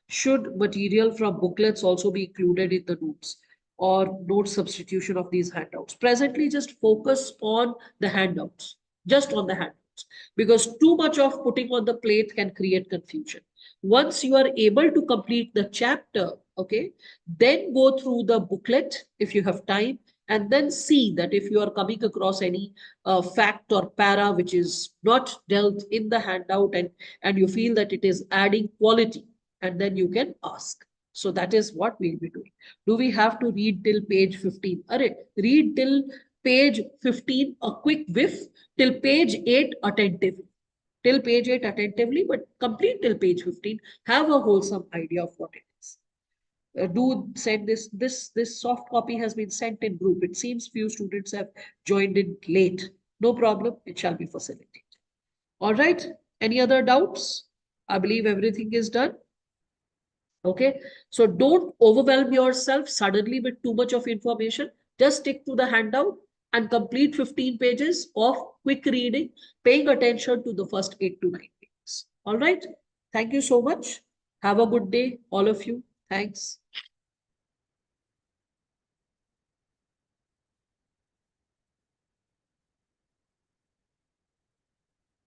should material from booklets also be included in the notes or note substitution of these handouts? Presently, just focus on the handouts, just on the handouts, because too much of putting on the plate can create confusion. Once you are able to complete the chapter, okay, then go through the booklet if you have time, and then see that if you are coming across any fact or para which is not dealt in the handout, and you feel that it is adding quality, and then you can ask. So that is what we'll be doing. Do we have to read till page 15? Read till page 15, a quick whiff, till page 8 attentively. Till page 8 attentively, but complete till page 15. Have a wholesome idea of what it is. Do send this soft copy has been sent in group. It seems few students have joined in late. No problem, it shall be facilitated. All right, any other doubts? I believe everything is done. Okay, so don't overwhelm yourself suddenly with too much of information. Just stick to the handout and complete 15 pages of quick reading, paying attention to the first 8 to 9 pages. All right, thank you so much. Have a good day, all of you. Thanks.